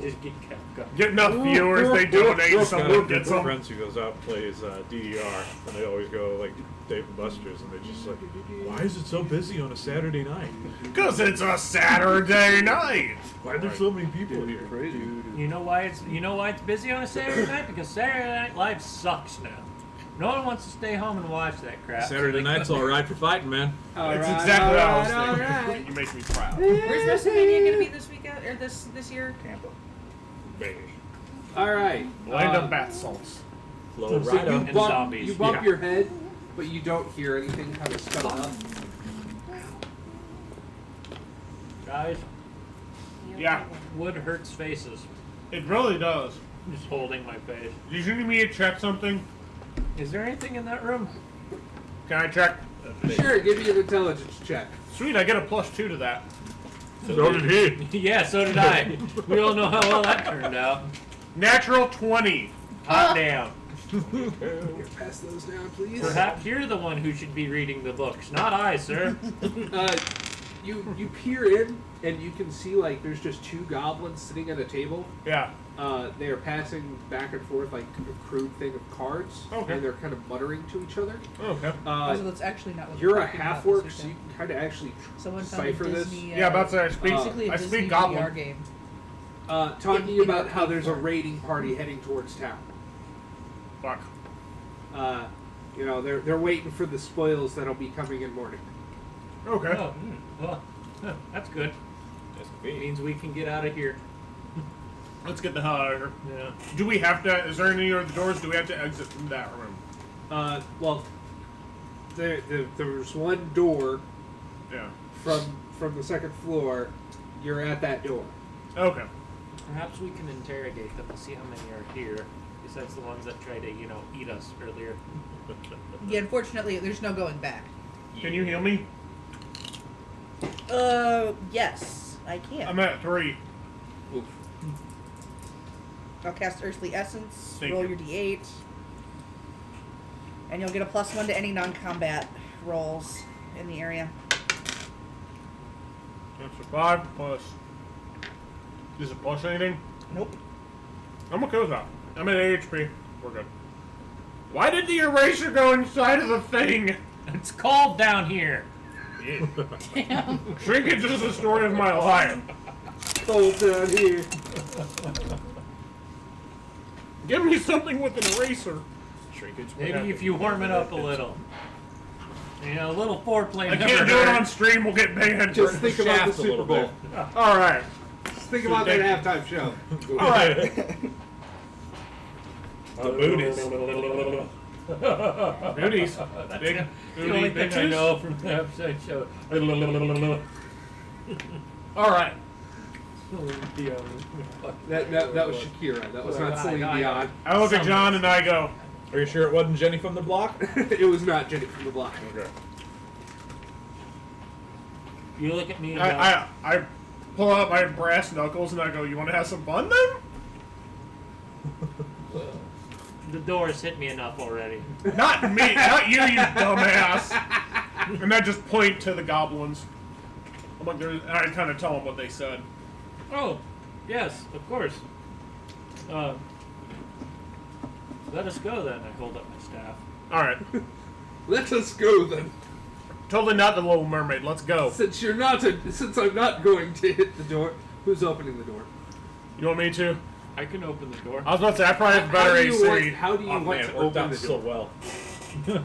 [SPEAKER 5] Just get kept.
[SPEAKER 2] Get enough viewers, they donate, someone gets them.
[SPEAKER 6] friends who goes out and plays DDR, and they always go like Dave and Buster's, and they're just like, why is it so busy on a Saturday night?
[SPEAKER 2] Because it's a Saturday night.
[SPEAKER 6] Why are there so many people here?
[SPEAKER 4] crazy.
[SPEAKER 5] You know why it's busy on a Saturday night? Because Saturday Night Live sucks now. No one wants to stay home and watch that crap.
[SPEAKER 6] Saturday night's all right for fighting, man.
[SPEAKER 2] It's exactly what I was thinking. You make me proud.
[SPEAKER 7] Where's WrestleMania going to be this weekend or this year?
[SPEAKER 3] Tampa.
[SPEAKER 2] Baby.
[SPEAKER 4] All right.
[SPEAKER 2] Land of bath salts.
[SPEAKER 6] Flow
[SPEAKER 4] So
[SPEAKER 6] right
[SPEAKER 4] you
[SPEAKER 6] up.
[SPEAKER 5] And
[SPEAKER 4] bump,
[SPEAKER 5] zombies.
[SPEAKER 4] you bump
[SPEAKER 6] Yeah.
[SPEAKER 4] your head, but you don't hear anything kind of scuttle up.
[SPEAKER 5] Guys,
[SPEAKER 2] Yeah,
[SPEAKER 5] wood hurts faces.
[SPEAKER 2] it really does.
[SPEAKER 5] Just holding my face.
[SPEAKER 2] Did you need me to check something?
[SPEAKER 5] Is there anything in that room?
[SPEAKER 2] Can I check?
[SPEAKER 4] Sure, give me an intelligence check.
[SPEAKER 2] Sweet, I get a +2 to that. So did he.
[SPEAKER 5] Yeah, so did I. We all know how well that turned out.
[SPEAKER 2] Natural 20.
[SPEAKER 5] Hot damn.
[SPEAKER 4] Here, pass those down, please.
[SPEAKER 5] Perhaps you're the one who should be reading the books, not I, sir.
[SPEAKER 4] You peer in, and you can see like there's just two goblins sitting at a table.
[SPEAKER 2] Yeah.
[SPEAKER 4] They are passing back and forth like a crude thing of cards,
[SPEAKER 2] Okay.
[SPEAKER 4] and they're kind of muttering to each other.
[SPEAKER 2] Okay.
[SPEAKER 7] Also, that's actually not what
[SPEAKER 4] You're
[SPEAKER 7] we're
[SPEAKER 4] a
[SPEAKER 7] talking about
[SPEAKER 4] half orc,
[SPEAKER 7] this
[SPEAKER 4] so you
[SPEAKER 7] weekend.
[SPEAKER 4] can kind of actually
[SPEAKER 7] Someone found
[SPEAKER 4] cipher
[SPEAKER 7] a
[SPEAKER 4] this.
[SPEAKER 7] Disney,
[SPEAKER 2] Yeah, about to speak.
[SPEAKER 7] basically a
[SPEAKER 2] I
[SPEAKER 7] Disney
[SPEAKER 2] speak
[SPEAKER 7] VR
[SPEAKER 2] goblin.
[SPEAKER 7] game.
[SPEAKER 4] Talking
[SPEAKER 7] in
[SPEAKER 4] about how
[SPEAKER 7] arcade
[SPEAKER 4] there's a
[SPEAKER 7] form.
[SPEAKER 4] raiding party heading towards town.
[SPEAKER 2] Fuck.
[SPEAKER 4] You know, they're waiting for the spoils that'll be coming in morning.
[SPEAKER 2] Okay.
[SPEAKER 5] Oh, well, that's good. It means we can get out of here.
[SPEAKER 2] Let's get the hell out of here.
[SPEAKER 5] Yeah.
[SPEAKER 2] Do we have to? Is there any other doors? Do we have to exit from that room?
[SPEAKER 4] Well, there's one door
[SPEAKER 2] Yeah.
[SPEAKER 4] from the second floor. You're at that door.
[SPEAKER 2] Okay.
[SPEAKER 5] Perhaps we can interrogate them and see how many are here, besides the ones that tried to, eat us earlier.
[SPEAKER 7] Yeah, unfortunately, there's no going back.
[SPEAKER 2] Can you heal me?
[SPEAKER 7] Yes, I can.
[SPEAKER 2] I'm at 3.
[SPEAKER 7] I'll cast Earthly Essence,
[SPEAKER 2] Thank
[SPEAKER 7] roll
[SPEAKER 2] you.
[SPEAKER 7] your d8, and you'll get a +1 to any non-combat rolls in the area.
[SPEAKER 2] That's a 5 plus. Does it plus anything?
[SPEAKER 7] Nope.
[SPEAKER 2] I'm okay with that. I'm at 8 HP. We're good. Why did the eraser go inside of the thing?
[SPEAKER 5] It's cold down here.
[SPEAKER 1] Damn.
[SPEAKER 2] Shrinkage is the story of my life.
[SPEAKER 4] Cold down here.
[SPEAKER 2] Give me something with an eraser.
[SPEAKER 6] Shrinkage.
[SPEAKER 5] Maybe if you warm it up a little. A little foreplay.
[SPEAKER 2] I
[SPEAKER 5] never
[SPEAKER 2] can't do it
[SPEAKER 5] hurt.
[SPEAKER 2] on stream. We'll get banned.
[SPEAKER 4] Just think about the
[SPEAKER 6] shaft a
[SPEAKER 4] Super
[SPEAKER 6] little
[SPEAKER 4] Bowl.
[SPEAKER 2] All right.
[SPEAKER 4] Just think about that halftime show.
[SPEAKER 2] All right.
[SPEAKER 6] The booties.
[SPEAKER 2] Booties.
[SPEAKER 5] That's
[SPEAKER 2] Big
[SPEAKER 5] the only thing I
[SPEAKER 2] bitches.
[SPEAKER 5] know from the episode show.
[SPEAKER 2] All right.
[SPEAKER 4] That was Shakira. That was not Celine Dion.
[SPEAKER 2] I look at John and I go,
[SPEAKER 6] Are you sure it wasn't Jenny from the block?
[SPEAKER 4] It was not Jenny from the Block.
[SPEAKER 2] okay.
[SPEAKER 5] You look at me and
[SPEAKER 2] I pull out my brass knuckles and I go, you want to have some fun then?
[SPEAKER 5] the doors hit me enough already.
[SPEAKER 2] Not me, not you, you dumbass. And I just point to the goblins. I'm like, I kind of tell them what they said.
[SPEAKER 5] Oh, yes, of course. Let us go then. I hold up my staff.
[SPEAKER 2] All right.
[SPEAKER 4] Let us go then.
[SPEAKER 2] Totally not the Little Mermaid. Let's go.
[SPEAKER 4] Since I'm not going to hit the door, who's opening the door?
[SPEAKER 2] You want me to?
[SPEAKER 5] I can open the door.
[SPEAKER 2] I was about to say, I probably have better AC.
[SPEAKER 4] How do you
[SPEAKER 6] Oh
[SPEAKER 4] want
[SPEAKER 6] man,
[SPEAKER 4] to
[SPEAKER 6] it worked
[SPEAKER 4] open
[SPEAKER 6] out
[SPEAKER 4] the
[SPEAKER 6] so
[SPEAKER 4] door?
[SPEAKER 6] well.
[SPEAKER 2] Do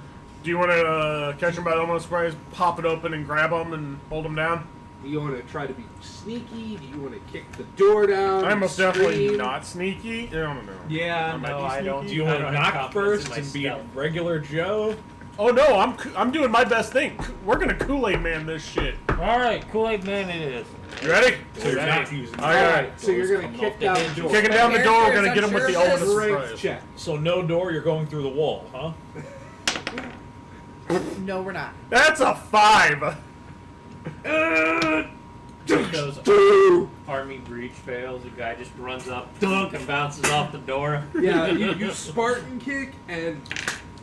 [SPEAKER 2] you want to catch them by the almost surprise, pop it open and grab them and hold them down?
[SPEAKER 4] Do you want to try to be sneaky? Do you want to kick the door down?
[SPEAKER 2] I'm most
[SPEAKER 4] scream?
[SPEAKER 2] definitely not sneaky. I don't know.
[SPEAKER 5] Yeah,
[SPEAKER 2] I might
[SPEAKER 5] no,
[SPEAKER 2] be
[SPEAKER 5] I don't.
[SPEAKER 2] sneaky.
[SPEAKER 6] Do you want
[SPEAKER 5] I
[SPEAKER 6] to
[SPEAKER 5] don't have
[SPEAKER 6] knock
[SPEAKER 5] confidence in
[SPEAKER 6] first
[SPEAKER 5] my
[SPEAKER 6] and be a
[SPEAKER 5] stealth.
[SPEAKER 6] regular Joe?
[SPEAKER 2] Oh no, I'm doing my best thing. We're gonna Kool-Aid Man this shit.
[SPEAKER 5] All right, Kool-Aid Man it is.
[SPEAKER 2] You ready?
[SPEAKER 6] So you're
[SPEAKER 5] Ready.
[SPEAKER 6] not using.
[SPEAKER 2] All right.
[SPEAKER 4] So you're going to kick down the door.
[SPEAKER 2] Kicking down the door, we're gonna
[SPEAKER 7] Characters,
[SPEAKER 2] get him with the
[SPEAKER 7] I'm sure
[SPEAKER 2] element of
[SPEAKER 4] Strength
[SPEAKER 2] surprise.
[SPEAKER 4] check.
[SPEAKER 6] So no door, you're going through the wall, huh?
[SPEAKER 7] No, we're not.
[SPEAKER 2] That's a 5.
[SPEAKER 5] Those army breach fails. The guy just runs up, dunk, and bounces off the door.
[SPEAKER 4] Yeah, you Spartan kick, and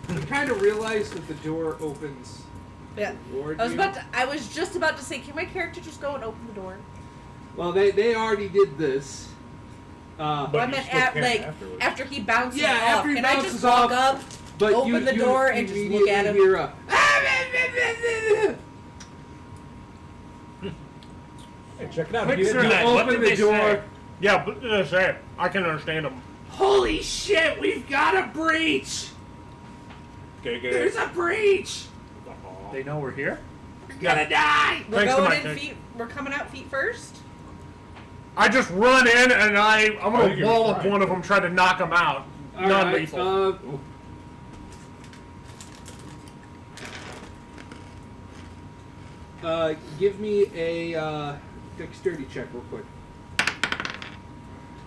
[SPEAKER 4] you kind of realize that the door opens
[SPEAKER 7] Yeah.
[SPEAKER 4] toward
[SPEAKER 7] I was
[SPEAKER 4] you.
[SPEAKER 7] I was just about to say, can my character just go and open the door?
[SPEAKER 4] Well, they already did this.
[SPEAKER 6] But
[SPEAKER 7] I
[SPEAKER 6] you
[SPEAKER 7] meant
[SPEAKER 6] still can
[SPEAKER 7] like
[SPEAKER 6] afterwards.
[SPEAKER 7] after he bounces
[SPEAKER 4] Yeah,
[SPEAKER 7] off.
[SPEAKER 4] after he
[SPEAKER 7] Can I just
[SPEAKER 4] bounces
[SPEAKER 7] walk
[SPEAKER 4] off,
[SPEAKER 7] up,
[SPEAKER 4] But
[SPEAKER 7] open the door, and just look at him?
[SPEAKER 4] Hear a,
[SPEAKER 6] Hey, check it out.
[SPEAKER 5] Quick,
[SPEAKER 6] You-
[SPEAKER 5] sir.
[SPEAKER 6] you-
[SPEAKER 5] What
[SPEAKER 4] open
[SPEAKER 5] did
[SPEAKER 4] the
[SPEAKER 5] they
[SPEAKER 4] door.
[SPEAKER 5] say?
[SPEAKER 2] Yeah, but say, I can understand them.
[SPEAKER 4] Holy shit, we've got a breach!
[SPEAKER 6] Okay, good.
[SPEAKER 4] There's a breach!
[SPEAKER 5] They know we're here?
[SPEAKER 4] We're gonna die!
[SPEAKER 7] We're
[SPEAKER 2] Thanks to
[SPEAKER 7] going
[SPEAKER 2] my
[SPEAKER 7] in
[SPEAKER 2] kick.
[SPEAKER 7] feet. We're coming out feet first.
[SPEAKER 2] I just run in and I'm
[SPEAKER 6] I
[SPEAKER 2] gonna
[SPEAKER 6] think you're
[SPEAKER 2] wall up
[SPEAKER 6] right.
[SPEAKER 2] one of them, try to knock him out. Non-lethal.
[SPEAKER 4] Give me a dexterity check real quick.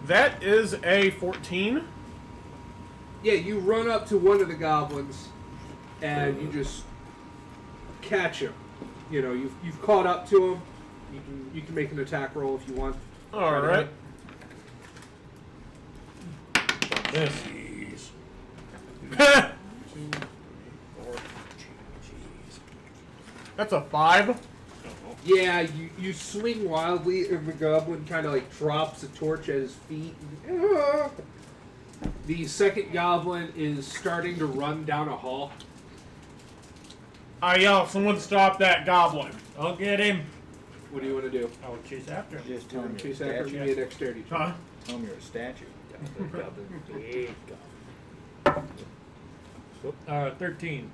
[SPEAKER 2] That is a 14.
[SPEAKER 4] Yeah, you run up to one of the goblins, and you just catch him. You know, you've caught up to him. You can make an attack roll if you want.
[SPEAKER 2] All right.
[SPEAKER 6] This.
[SPEAKER 2] That's a 5.
[SPEAKER 4] Yeah, you swing wildly, and the goblin kind of like drops a torch at his feet. The second goblin is starting to run down a hall.
[SPEAKER 2] I yell, someone stop that goblin.
[SPEAKER 5] I'll get him.
[SPEAKER 4] What do you want to do?
[SPEAKER 5] I'll chase after him.
[SPEAKER 3] Just tell him you're a
[SPEAKER 4] Chase after
[SPEAKER 3] statue.
[SPEAKER 4] me a dexterity check.
[SPEAKER 2] Huh?
[SPEAKER 3] Tell him you're a statue.
[SPEAKER 5] 13.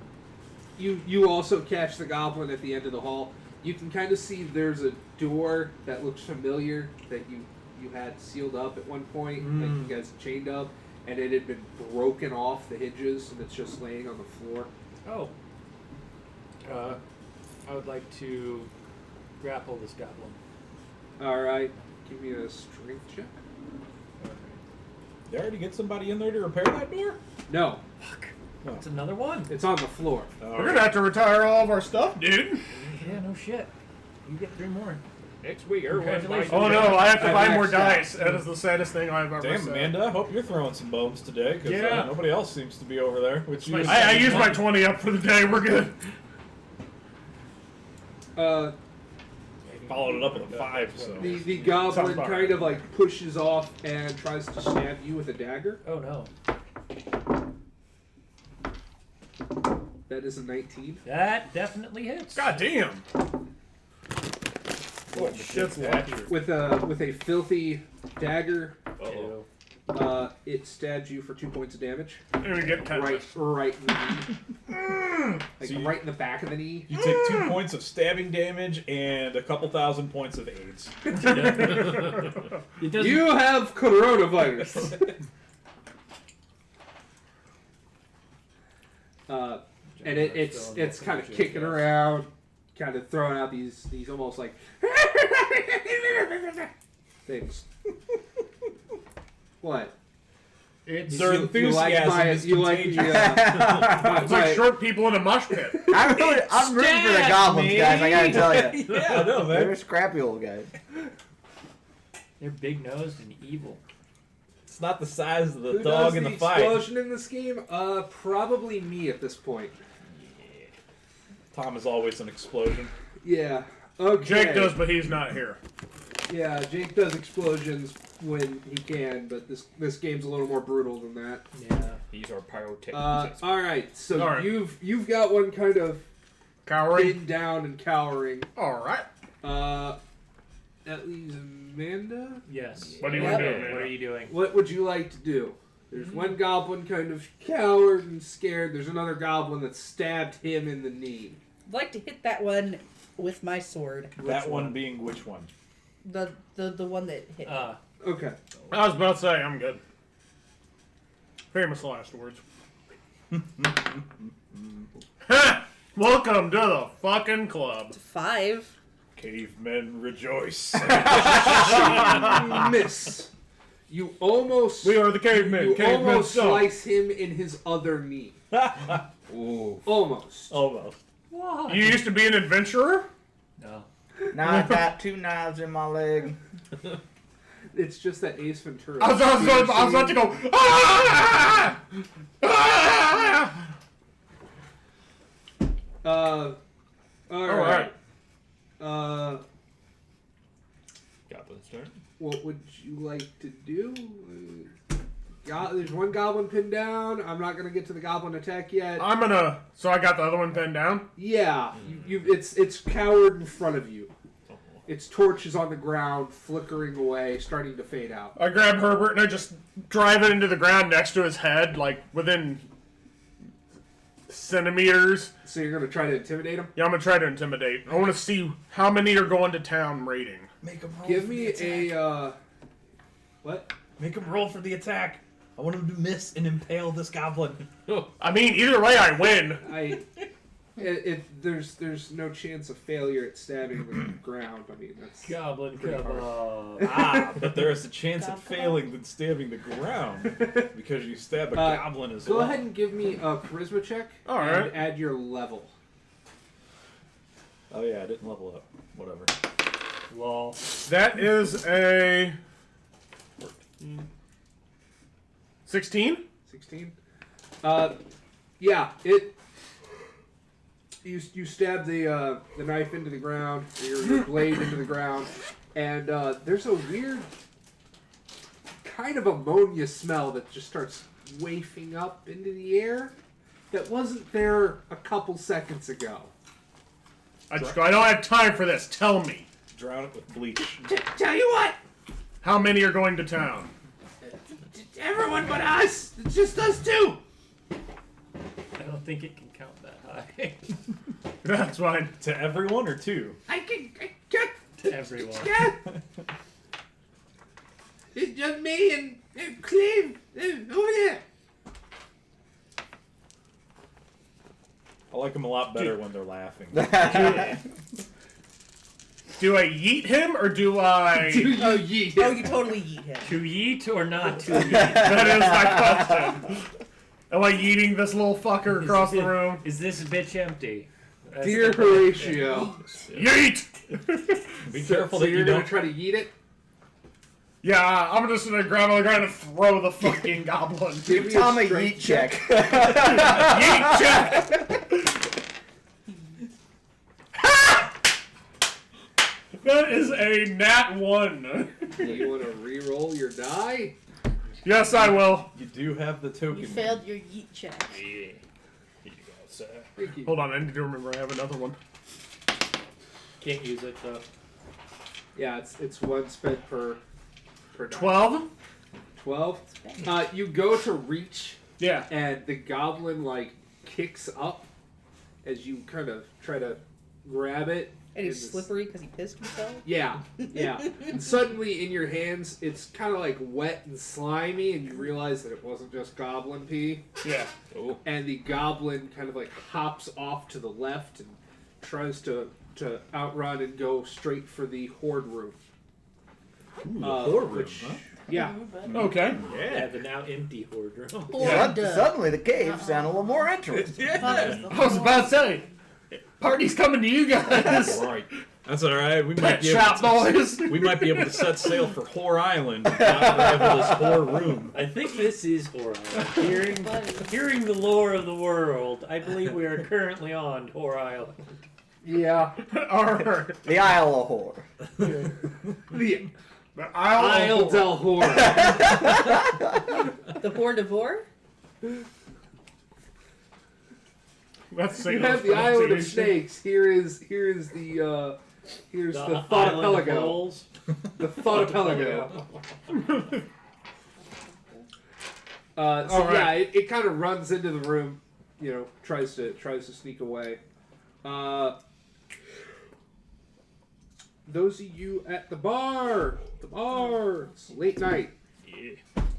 [SPEAKER 4] You also catch the goblin at the end of the hall. You can kind of see there's a door that looks familiar that you had sealed up at one point, like you guys chained up, and it had been broken off the hinges, and it's just laying on the floor.
[SPEAKER 5] Oh. I would like to grapple this goblin.
[SPEAKER 4] All right, give me a strength check.
[SPEAKER 6] They already get somebody in there to repair that door?
[SPEAKER 4] No,
[SPEAKER 5] It's another one.
[SPEAKER 4] it's on the floor.
[SPEAKER 2] We're gonna have to retire all of our stuff, dude.
[SPEAKER 5] Yeah, no shit. You get 3 more.
[SPEAKER 8] Next week, everyone's
[SPEAKER 5] Congratulations.
[SPEAKER 2] Oh no, I have to
[SPEAKER 4] I
[SPEAKER 2] buy more
[SPEAKER 4] maxed out.
[SPEAKER 2] dice. That is the saddest thing I've ever
[SPEAKER 6] Damn,
[SPEAKER 2] said.
[SPEAKER 6] Amanda, I hope you're throwing some bones today, because
[SPEAKER 5] Yeah.
[SPEAKER 6] nobody else seems to be over there. Which you
[SPEAKER 2] I used my 20 up for the day. We're good.
[SPEAKER 6] followed it up with a 5, so.
[SPEAKER 4] The goblin
[SPEAKER 2] Sounds about
[SPEAKER 4] kind of like pushes off and tries to stab you with a dagger.
[SPEAKER 5] Oh no.
[SPEAKER 4] That is a 19.
[SPEAKER 5] That definitely hits.
[SPEAKER 2] God damn.
[SPEAKER 6] What
[SPEAKER 2] shit's
[SPEAKER 4] With a filthy dagger,
[SPEAKER 5] Ew.
[SPEAKER 4] it stabs you for 2 points of damage.
[SPEAKER 2] And we get 10.
[SPEAKER 4] Right in the knee. Like
[SPEAKER 6] So you-
[SPEAKER 4] right in the back of the knee.
[SPEAKER 6] You take 2 points of stabbing damage and a couple thousand points of AIDS.
[SPEAKER 5] It doesn't.
[SPEAKER 4] You have coronavirus. And it's kind of kicking around, kind of throwing out these almost like things. What?
[SPEAKER 5] It's
[SPEAKER 6] Their enthusiasm is
[SPEAKER 4] you like
[SPEAKER 6] contagious.
[SPEAKER 2] It's like short people in a mush pit.
[SPEAKER 3] I'm rooting for the
[SPEAKER 5] Stab
[SPEAKER 3] goblins,
[SPEAKER 5] me.
[SPEAKER 3] guys. I gotta tell you,
[SPEAKER 6] Yeah, no,
[SPEAKER 3] they're
[SPEAKER 6] man.
[SPEAKER 3] scrappy old guys.
[SPEAKER 5] They're big nosed and evil.
[SPEAKER 6] It's not the size of the
[SPEAKER 4] Who
[SPEAKER 6] dog
[SPEAKER 4] does
[SPEAKER 6] in
[SPEAKER 4] the
[SPEAKER 6] the fight.
[SPEAKER 4] explosion in this game? Probably me at this point.
[SPEAKER 6] Tom is always an explosion.
[SPEAKER 4] Yeah. Okay.
[SPEAKER 2] Jake does, but he's not here.
[SPEAKER 4] Yeah, Jake does explosions when he can, but this game's a little more brutal than that.
[SPEAKER 5] Yeah.
[SPEAKER 6] He's our pyrotechnist.
[SPEAKER 4] All right, so
[SPEAKER 2] All right.
[SPEAKER 4] you've got one kind of
[SPEAKER 2] Cowering.
[SPEAKER 4] pinned down and cowering.
[SPEAKER 2] All right.
[SPEAKER 4] That leaves Amanda.
[SPEAKER 5] Yes.
[SPEAKER 2] What do you
[SPEAKER 7] Yep.
[SPEAKER 2] want to do,
[SPEAKER 5] What
[SPEAKER 2] man?
[SPEAKER 5] are you doing?
[SPEAKER 4] What would you like to do? There's one goblin kind of cowered and scared. There's another goblin that stabbed him in the knee.
[SPEAKER 7] I'd like to hit that one with my sword.
[SPEAKER 6] That one being which one?
[SPEAKER 7] The one that hit.
[SPEAKER 4] Okay.
[SPEAKER 2] I was about to say, I'm good. Famous last words. Ha! Welcome to the fucking club.
[SPEAKER 7] 5.
[SPEAKER 6] Cavemen rejoice.
[SPEAKER 4] Miss. You almost.
[SPEAKER 2] We are the cavemen.
[SPEAKER 4] You
[SPEAKER 2] Cavemen
[SPEAKER 4] almost
[SPEAKER 2] suck.
[SPEAKER 4] slice him in his other knee.
[SPEAKER 6] Ooh.
[SPEAKER 4] Almost.
[SPEAKER 5] Almost. What?
[SPEAKER 2] You used to be an adventurer?
[SPEAKER 5] No.
[SPEAKER 3] Now I got 2 knives in my leg.
[SPEAKER 4] It's just that Ace Ventura.
[SPEAKER 2] I was about to go. Ah! Ah!
[SPEAKER 4] All right.
[SPEAKER 6] Goblin's turn.
[SPEAKER 4] What would you like to do? There's one goblin pinned down. I'm not gonna get to the goblin attack yet.
[SPEAKER 2] So I got the other one pinned down?
[SPEAKER 4] Yeah, it's cowered in front of you. Its torch is on the ground, flickering away, starting to fade out.
[SPEAKER 2] I grab Herbert and I just drive it into the ground next to his head, like within centimeters.
[SPEAKER 4] So you're gonna try to intimidate him?
[SPEAKER 2] Yeah, I'm gonna try to intimidate. I want to see how many are going to town raiding.
[SPEAKER 6] Make him roll.
[SPEAKER 4] Give me a what?
[SPEAKER 9] Make him roll for the attack. I want him to miss and impale this goblin.
[SPEAKER 2] I mean, either way, I win.
[SPEAKER 4] There's no chance of failure at stabbing the ground. I mean, that's
[SPEAKER 5] Goblin
[SPEAKER 4] pretty hard.
[SPEAKER 5] kebab.
[SPEAKER 6] But there is a chance of failing than stabbing the ground because you stab a goblin as
[SPEAKER 4] Go
[SPEAKER 6] well.
[SPEAKER 4] ahead and give me a charisma check.
[SPEAKER 2] All right.
[SPEAKER 4] And add your level.
[SPEAKER 6] Oh yeah, I didn't level up. Whatever.
[SPEAKER 5] Lol.
[SPEAKER 2] That is a 16.
[SPEAKER 4] 16. Yeah, You stab the knife into the ground, or your blade into the ground, and there's a weird kind of ammonia smell that just starts wafting up into the air that wasn't there a couple seconds ago.
[SPEAKER 2] I just go, I don't have time for this. Tell me.
[SPEAKER 6] Drown it with bleach.
[SPEAKER 4] Tell you what,
[SPEAKER 2] How many are going to town?
[SPEAKER 4] everyone but us, it's just us two.
[SPEAKER 5] I don't think it can count that high.
[SPEAKER 2] That's fine.
[SPEAKER 6] To everyone or two?
[SPEAKER 4] I get
[SPEAKER 5] To everyone.
[SPEAKER 4] yeah. It's just me and Cleve over there.
[SPEAKER 6] I like them a lot better when they're laughing.
[SPEAKER 2] Do I yeet him or do I?
[SPEAKER 4] Do you yeet him?
[SPEAKER 7] Oh, you totally yeet him.
[SPEAKER 5] To yeet or not to yeet?
[SPEAKER 2] That is my question. Am I yeeting this little fucker across the room?
[SPEAKER 5] Is this bitch empty? That's
[SPEAKER 4] Dear
[SPEAKER 5] the question.
[SPEAKER 4] Horatio.
[SPEAKER 2] Yeet!
[SPEAKER 6] Be careful
[SPEAKER 4] So
[SPEAKER 6] that
[SPEAKER 4] you're
[SPEAKER 6] you
[SPEAKER 4] gonna
[SPEAKER 6] don't.
[SPEAKER 4] try to yeet it?
[SPEAKER 2] Yeah, I'm just gonna grab on the ground and throw the fucking goblin.
[SPEAKER 4] Give me
[SPEAKER 3] Tom a
[SPEAKER 4] strength
[SPEAKER 3] yeet check.
[SPEAKER 2] Yeet check! That is a nat 1.
[SPEAKER 4] Do you want to re-roll your die?
[SPEAKER 2] Yes, I will.
[SPEAKER 6] You do have the token.
[SPEAKER 1] You failed your yeet check.
[SPEAKER 5] Yeah. Here you go, sir.
[SPEAKER 4] Thank you.
[SPEAKER 2] Hold on, I need to remember I have another one.
[SPEAKER 5] Can't use it though.
[SPEAKER 4] Yeah, it's one spent per die.
[SPEAKER 2] 12?
[SPEAKER 4] 12. You go to reach,
[SPEAKER 2] Yeah.
[SPEAKER 4] and the goblin like kicks up as you kind of try to grab it.
[SPEAKER 7] And he's
[SPEAKER 4] It's-
[SPEAKER 7] slippery because he pissed himself.
[SPEAKER 4] Yeah, yeah. And suddenly in your hands, it's kind of like wet and slimy, and you realize that it wasn't just goblin pee.
[SPEAKER 2] Yeah.
[SPEAKER 6] Oh.
[SPEAKER 4] And the goblin kind of like hops off to the left and tries to outrun and go straight for the horde room.
[SPEAKER 6] Ooh, the horde room,
[SPEAKER 4] Which,
[SPEAKER 6] huh?
[SPEAKER 4] yeah.
[SPEAKER 2] Okay.
[SPEAKER 5] Yeah, the now empty horde room.
[SPEAKER 3] Suddenly the cave sounded a little more interesting.
[SPEAKER 2] I was about to say, party's coming to you guys.
[SPEAKER 6] Right. That's all right. We might
[SPEAKER 2] Pet
[SPEAKER 6] be
[SPEAKER 2] shop
[SPEAKER 6] able
[SPEAKER 2] boys.
[SPEAKER 6] we might be able to set sail for Whore Island and not rival this whore room.
[SPEAKER 5] I think this is Whore Island. Hearing the lore of the world, I believe we are currently on Whore Island.
[SPEAKER 4] Yeah.
[SPEAKER 2] Alright.
[SPEAKER 3] The Isle of Whore.
[SPEAKER 4] The
[SPEAKER 2] The
[SPEAKER 4] Isle
[SPEAKER 2] Isle
[SPEAKER 4] del Horde.
[SPEAKER 7] The Horde of War?
[SPEAKER 2] Let's see.
[SPEAKER 4] You have the Island of Snakes. Here's the
[SPEAKER 5] The
[SPEAKER 4] Thought
[SPEAKER 5] Island of
[SPEAKER 4] Archipelago.
[SPEAKER 5] Holes.
[SPEAKER 4] The Thought Archipelago. So
[SPEAKER 2] Alright.
[SPEAKER 4] yeah, it kind of runs into the room, tries to sneak away. Those of you at the bar, it's late night.
[SPEAKER 5] Yeah.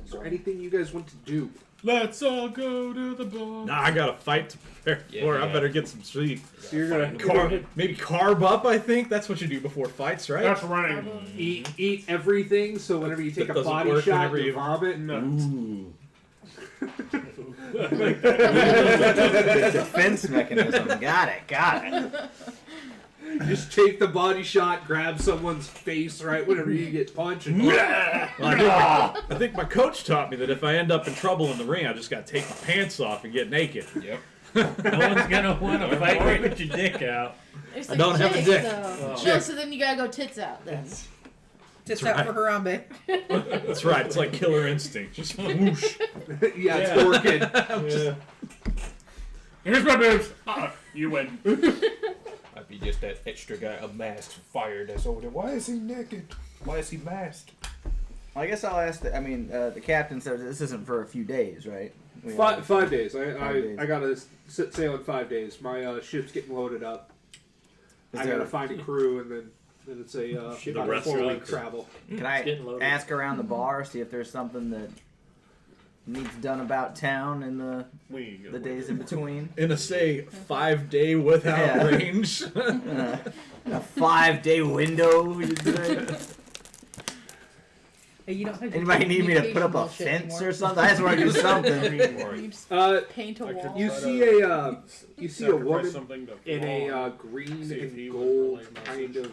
[SPEAKER 4] Is there anything you guys want to do?
[SPEAKER 2] Let's all go to the bar.
[SPEAKER 6] Nah, I got a fight to prepare for. I better get some sleep.
[SPEAKER 4] So you're gonna
[SPEAKER 6] Maybe carb up, I think. That's what you do before fights, right?
[SPEAKER 2] That's right.
[SPEAKER 4] eat everything. So whenever you take
[SPEAKER 6] That
[SPEAKER 4] a
[SPEAKER 6] doesn't
[SPEAKER 4] body
[SPEAKER 6] work
[SPEAKER 4] shot,
[SPEAKER 6] whenever
[SPEAKER 4] you
[SPEAKER 6] you-
[SPEAKER 4] vomit.
[SPEAKER 6] Ooh.
[SPEAKER 3] The defense mechanism. Got it.
[SPEAKER 4] Just take the body shot, grab someone's face right whenever you get punched. And
[SPEAKER 6] I think my coach taught me that if I end up in trouble in the ring, I just gotta take my pants off and get naked.
[SPEAKER 9] Yep.
[SPEAKER 5] No one's gonna want to fight right with your dick out.
[SPEAKER 1] It's
[SPEAKER 6] I don't have a
[SPEAKER 1] chicks,
[SPEAKER 6] dick.
[SPEAKER 1] though.
[SPEAKER 5] Oh.
[SPEAKER 1] No, so then you gotta go tits out then.
[SPEAKER 7] Tits
[SPEAKER 6] That's
[SPEAKER 7] out for Harambe.
[SPEAKER 6] That's right. It's like Killer Instinct. Just whoosh.
[SPEAKER 4] yeah, it's working.
[SPEAKER 5] Yeah.
[SPEAKER 2] Here's my boobs. You win.
[SPEAKER 9] I'd be just that extra guy, a masked fire that's over there. Why is he naked? Why is he masked?
[SPEAKER 3] I guess I'll ask. The captain said this isn't for a few days, right?
[SPEAKER 4] 5 days.
[SPEAKER 3] 5 days.
[SPEAKER 4] I gotta sail in 5 days. My ship's getting loaded up. I gotta find a crew, and then it's a about a 4-week
[SPEAKER 6] restaurant.
[SPEAKER 4] travel.
[SPEAKER 3] Can
[SPEAKER 5] It's getting
[SPEAKER 3] I
[SPEAKER 5] loaded.
[SPEAKER 3] ask around the bar, see if there's something that needs done about town in the days in between?
[SPEAKER 6] In a, say, 5-day without
[SPEAKER 3] Yeah.
[SPEAKER 6] range.
[SPEAKER 3] A 5-day window. You'd say?
[SPEAKER 7] Hey, you don't have
[SPEAKER 3] Anybody need me to put up a
[SPEAKER 7] bullshit
[SPEAKER 3] fence
[SPEAKER 7] anymore.
[SPEAKER 3] or something? I just want to do something.
[SPEAKER 1] You just paint a wall.
[SPEAKER 4] You see a
[SPEAKER 2] Sacrifice
[SPEAKER 4] woman
[SPEAKER 2] something to
[SPEAKER 4] in a
[SPEAKER 2] Braun.
[SPEAKER 4] green
[SPEAKER 2] See if
[SPEAKER 4] and
[SPEAKER 2] he would
[SPEAKER 4] gold
[SPEAKER 2] relay my
[SPEAKER 4] kind of
[SPEAKER 7] Did you?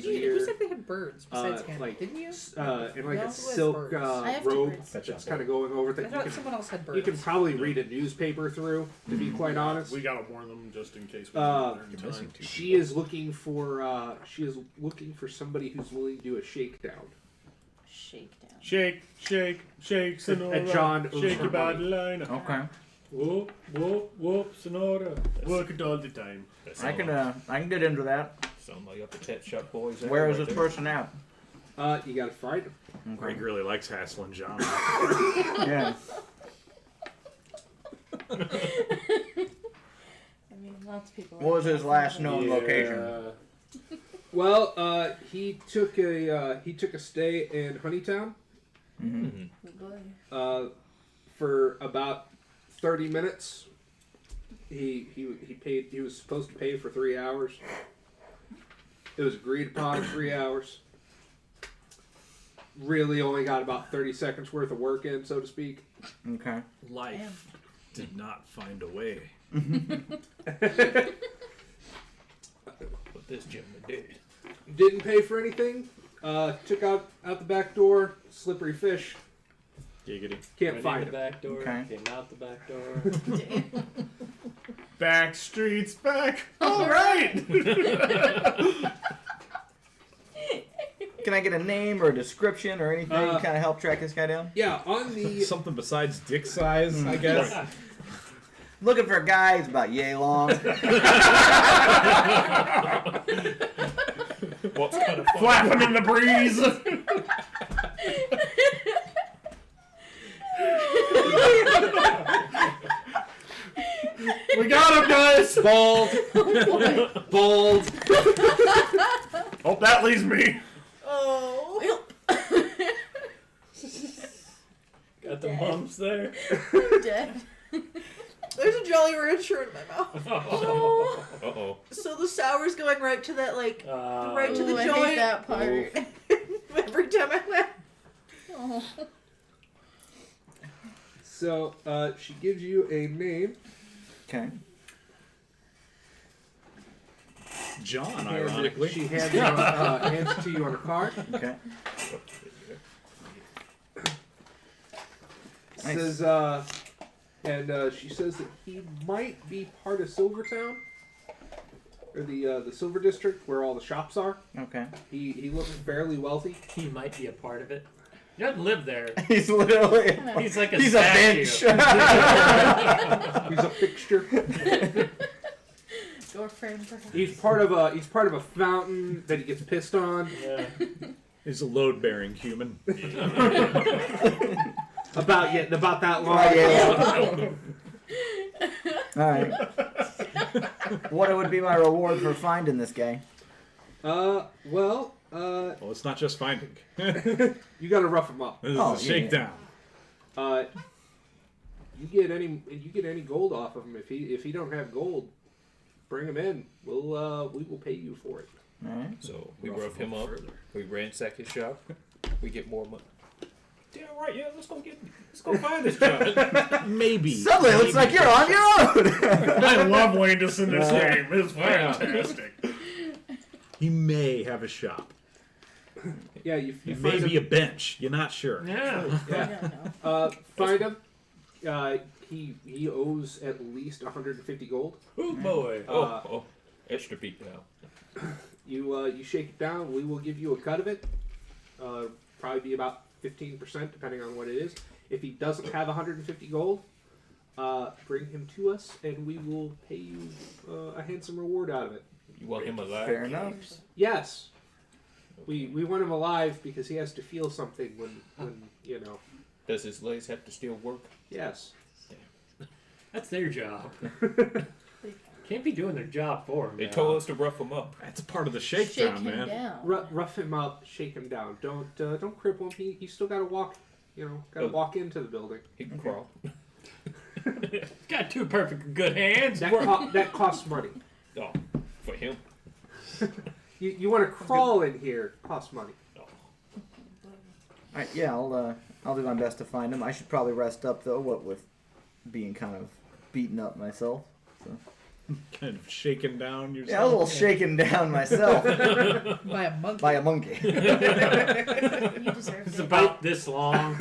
[SPEAKER 4] brassiere,
[SPEAKER 7] Who said they had birds besides him?
[SPEAKER 4] like,
[SPEAKER 7] Didn't you?
[SPEAKER 4] in like
[SPEAKER 7] No,
[SPEAKER 4] a
[SPEAKER 7] who has
[SPEAKER 4] silk
[SPEAKER 7] birds?
[SPEAKER 1] I have
[SPEAKER 4] robe
[SPEAKER 1] birds.
[SPEAKER 4] that's kind of going over
[SPEAKER 7] I
[SPEAKER 4] that.
[SPEAKER 7] thought someone else had birds.
[SPEAKER 4] You can probably read a newspaper through, to be quite honest.
[SPEAKER 2] We gotta warn them just in case we
[SPEAKER 4] Uh,
[SPEAKER 2] don't in time.
[SPEAKER 4] She is looking for somebody who's willing to do a shakedown.
[SPEAKER 1] Shakedown.
[SPEAKER 2] Shake, Sonora.
[SPEAKER 4] And John owes
[SPEAKER 2] Shake
[SPEAKER 4] her
[SPEAKER 2] your bad
[SPEAKER 4] money.
[SPEAKER 2] line.
[SPEAKER 3] Okay.
[SPEAKER 5] Whoop, whoop, whoop, Sonora.
[SPEAKER 2] Work it all the time.
[SPEAKER 3] I can get into that.
[SPEAKER 9] Sound like up the pet shop boys.
[SPEAKER 3] Where is this person at?
[SPEAKER 4] You gotta find him.
[SPEAKER 6] Greg really likes hassling John.
[SPEAKER 3] Yeah.
[SPEAKER 1] I mean, lots of people.
[SPEAKER 3] What was his last known location?
[SPEAKER 4] Well, he took a stay in Honeytown for about 30 minutes. He paid. He was supposed to pay for 3 hours. It was agreed upon 3 hours. Really, only got about 30 seconds worth of work in, so to speak.
[SPEAKER 3] Okay.
[SPEAKER 6] Life did not find a way.
[SPEAKER 9] What this gentleman did.
[SPEAKER 4] Didn't pay for anything. Took out the back door. Slippery fish.
[SPEAKER 6] Giggity.
[SPEAKER 4] Can't
[SPEAKER 5] Went
[SPEAKER 4] find
[SPEAKER 5] in the
[SPEAKER 4] him.
[SPEAKER 5] back door.
[SPEAKER 3] Okay.
[SPEAKER 5] Came out the back door.
[SPEAKER 2] Back streets back. All right.
[SPEAKER 3] Can I get a name or a description or anything to kind of help track this guy down?
[SPEAKER 4] Yeah, on the
[SPEAKER 6] Something besides dick size, I guess.
[SPEAKER 3] Looking for a guy who's about yay long.
[SPEAKER 9] What's kind of fun?
[SPEAKER 2] Flapping in the breeze. We got him, guys.
[SPEAKER 4] bald. Bald.
[SPEAKER 2] Hope that leaves me.
[SPEAKER 7] Oh.
[SPEAKER 5] Got the mumps there.
[SPEAKER 1] Dead.
[SPEAKER 7] There's a Jolly Rancher in my mouth.
[SPEAKER 9] Uh-oh.
[SPEAKER 7] So the sour's going right to that, like, right to the
[SPEAKER 1] Ooh, I
[SPEAKER 7] joint.
[SPEAKER 1] hate that part.
[SPEAKER 7] Every time I laugh.
[SPEAKER 1] Oh.
[SPEAKER 4] So she gives you a name.
[SPEAKER 3] Okay.
[SPEAKER 6] John,
[SPEAKER 4] And
[SPEAKER 6] ironically.
[SPEAKER 4] she hands it to you on a card.
[SPEAKER 3] Okay. Nice.
[SPEAKER 4] Says, she says that he might be part of Silvertown, or the Silver District, where all the shops are.
[SPEAKER 3] Okay.
[SPEAKER 4] He looks fairly wealthy.
[SPEAKER 5] He might be a part of it. He doesn't live there.
[SPEAKER 3] He's literally.
[SPEAKER 5] He's like a
[SPEAKER 3] He's a
[SPEAKER 5] statue.
[SPEAKER 3] bench.
[SPEAKER 4] He's a fixture.
[SPEAKER 1] Door frame, perhaps.
[SPEAKER 4] He's part of a fountain that he gets pissed on.
[SPEAKER 5] Yeah.
[SPEAKER 6] He's a load-bearing human.
[SPEAKER 4] About that long.
[SPEAKER 3] Oh, yeah. All right. What would be my reward for finding this guy?
[SPEAKER 4] Well,
[SPEAKER 6] Well, it's not just finding.
[SPEAKER 4] you gotta rough him up.
[SPEAKER 6] This is
[SPEAKER 3] Oh,
[SPEAKER 6] a shakedown.
[SPEAKER 4] You get any gold off of him. If he don't have gold, bring him in. We will pay you for it.
[SPEAKER 3] All right.
[SPEAKER 9] So we rough him up. We ransack his shop. We get more money. Yeah, right. Yeah, let's go find this child.
[SPEAKER 6] Maybe.
[SPEAKER 3] Suddenly it looks like you're on your own.
[SPEAKER 2] I love Wayndus in this game. It's fantastic.
[SPEAKER 6] He may have a shop.
[SPEAKER 4] Yeah, you
[SPEAKER 6] It
[SPEAKER 4] find
[SPEAKER 6] may be
[SPEAKER 4] him.
[SPEAKER 6] a bench. You're not sure.
[SPEAKER 5] Yeah.
[SPEAKER 1] I don't know.
[SPEAKER 4] Find him. He owes at least 150 gold.
[SPEAKER 5] Oh boy.
[SPEAKER 9] Oh, extra feet now.
[SPEAKER 4] You shake it down. We will give you a cut of it. Probably be about 15%, depending on what it is. If he doesn't have 150 gold, bring him to us, and we will pay you a handsome reward out of it.
[SPEAKER 9] You want him alive?
[SPEAKER 3] Fair enough.
[SPEAKER 4] Yes. We want him alive because he has to feel something when you know.
[SPEAKER 9] Does his legs have to still work?
[SPEAKER 4] Yes.
[SPEAKER 5] That's their job. Can't be doing their job for him.
[SPEAKER 9] They told us to rough him up.
[SPEAKER 6] That's part of the
[SPEAKER 1] Shake
[SPEAKER 6] shakedown,
[SPEAKER 1] him
[SPEAKER 6] man.
[SPEAKER 1] down.
[SPEAKER 4] Rough him up, shake him down. Don't cripple him. He's still got to walk. You know, got to walk into the building.
[SPEAKER 9] He can crawl.
[SPEAKER 5] Got two perfect good hands.
[SPEAKER 4] That costs money.
[SPEAKER 9] Oh, for him.
[SPEAKER 4] You want to crawl in here? Costs money.
[SPEAKER 3] Alright, yeah, I'll do my best to find him. I should probably rest up though, what with being kind of beaten up myself. So.
[SPEAKER 6] Kind of shaken down yourself.
[SPEAKER 3] Yeah, a little shaken down myself
[SPEAKER 7] By a monkey.
[SPEAKER 3] by a monkey.
[SPEAKER 1] You deserve
[SPEAKER 5] It's
[SPEAKER 1] it.
[SPEAKER 5] about this long.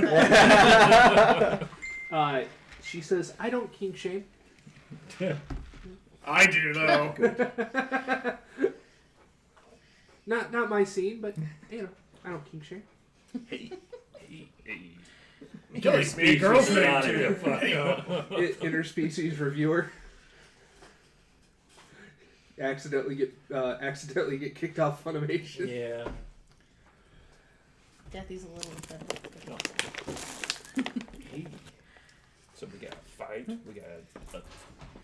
[SPEAKER 4] She says, "I don't kink shame."
[SPEAKER 2] I do though.
[SPEAKER 4] Not my scene, but you know, I don't kink shame.
[SPEAKER 2] Killing me, girl's name
[SPEAKER 5] Got it,
[SPEAKER 2] too.
[SPEAKER 5] you fuck up.
[SPEAKER 4] Interspecies reviewer. Accidentally get kicked off Funimation.
[SPEAKER 5] Yeah.
[SPEAKER 1] Deathy's a little offended.
[SPEAKER 9] So we got a fight. We got a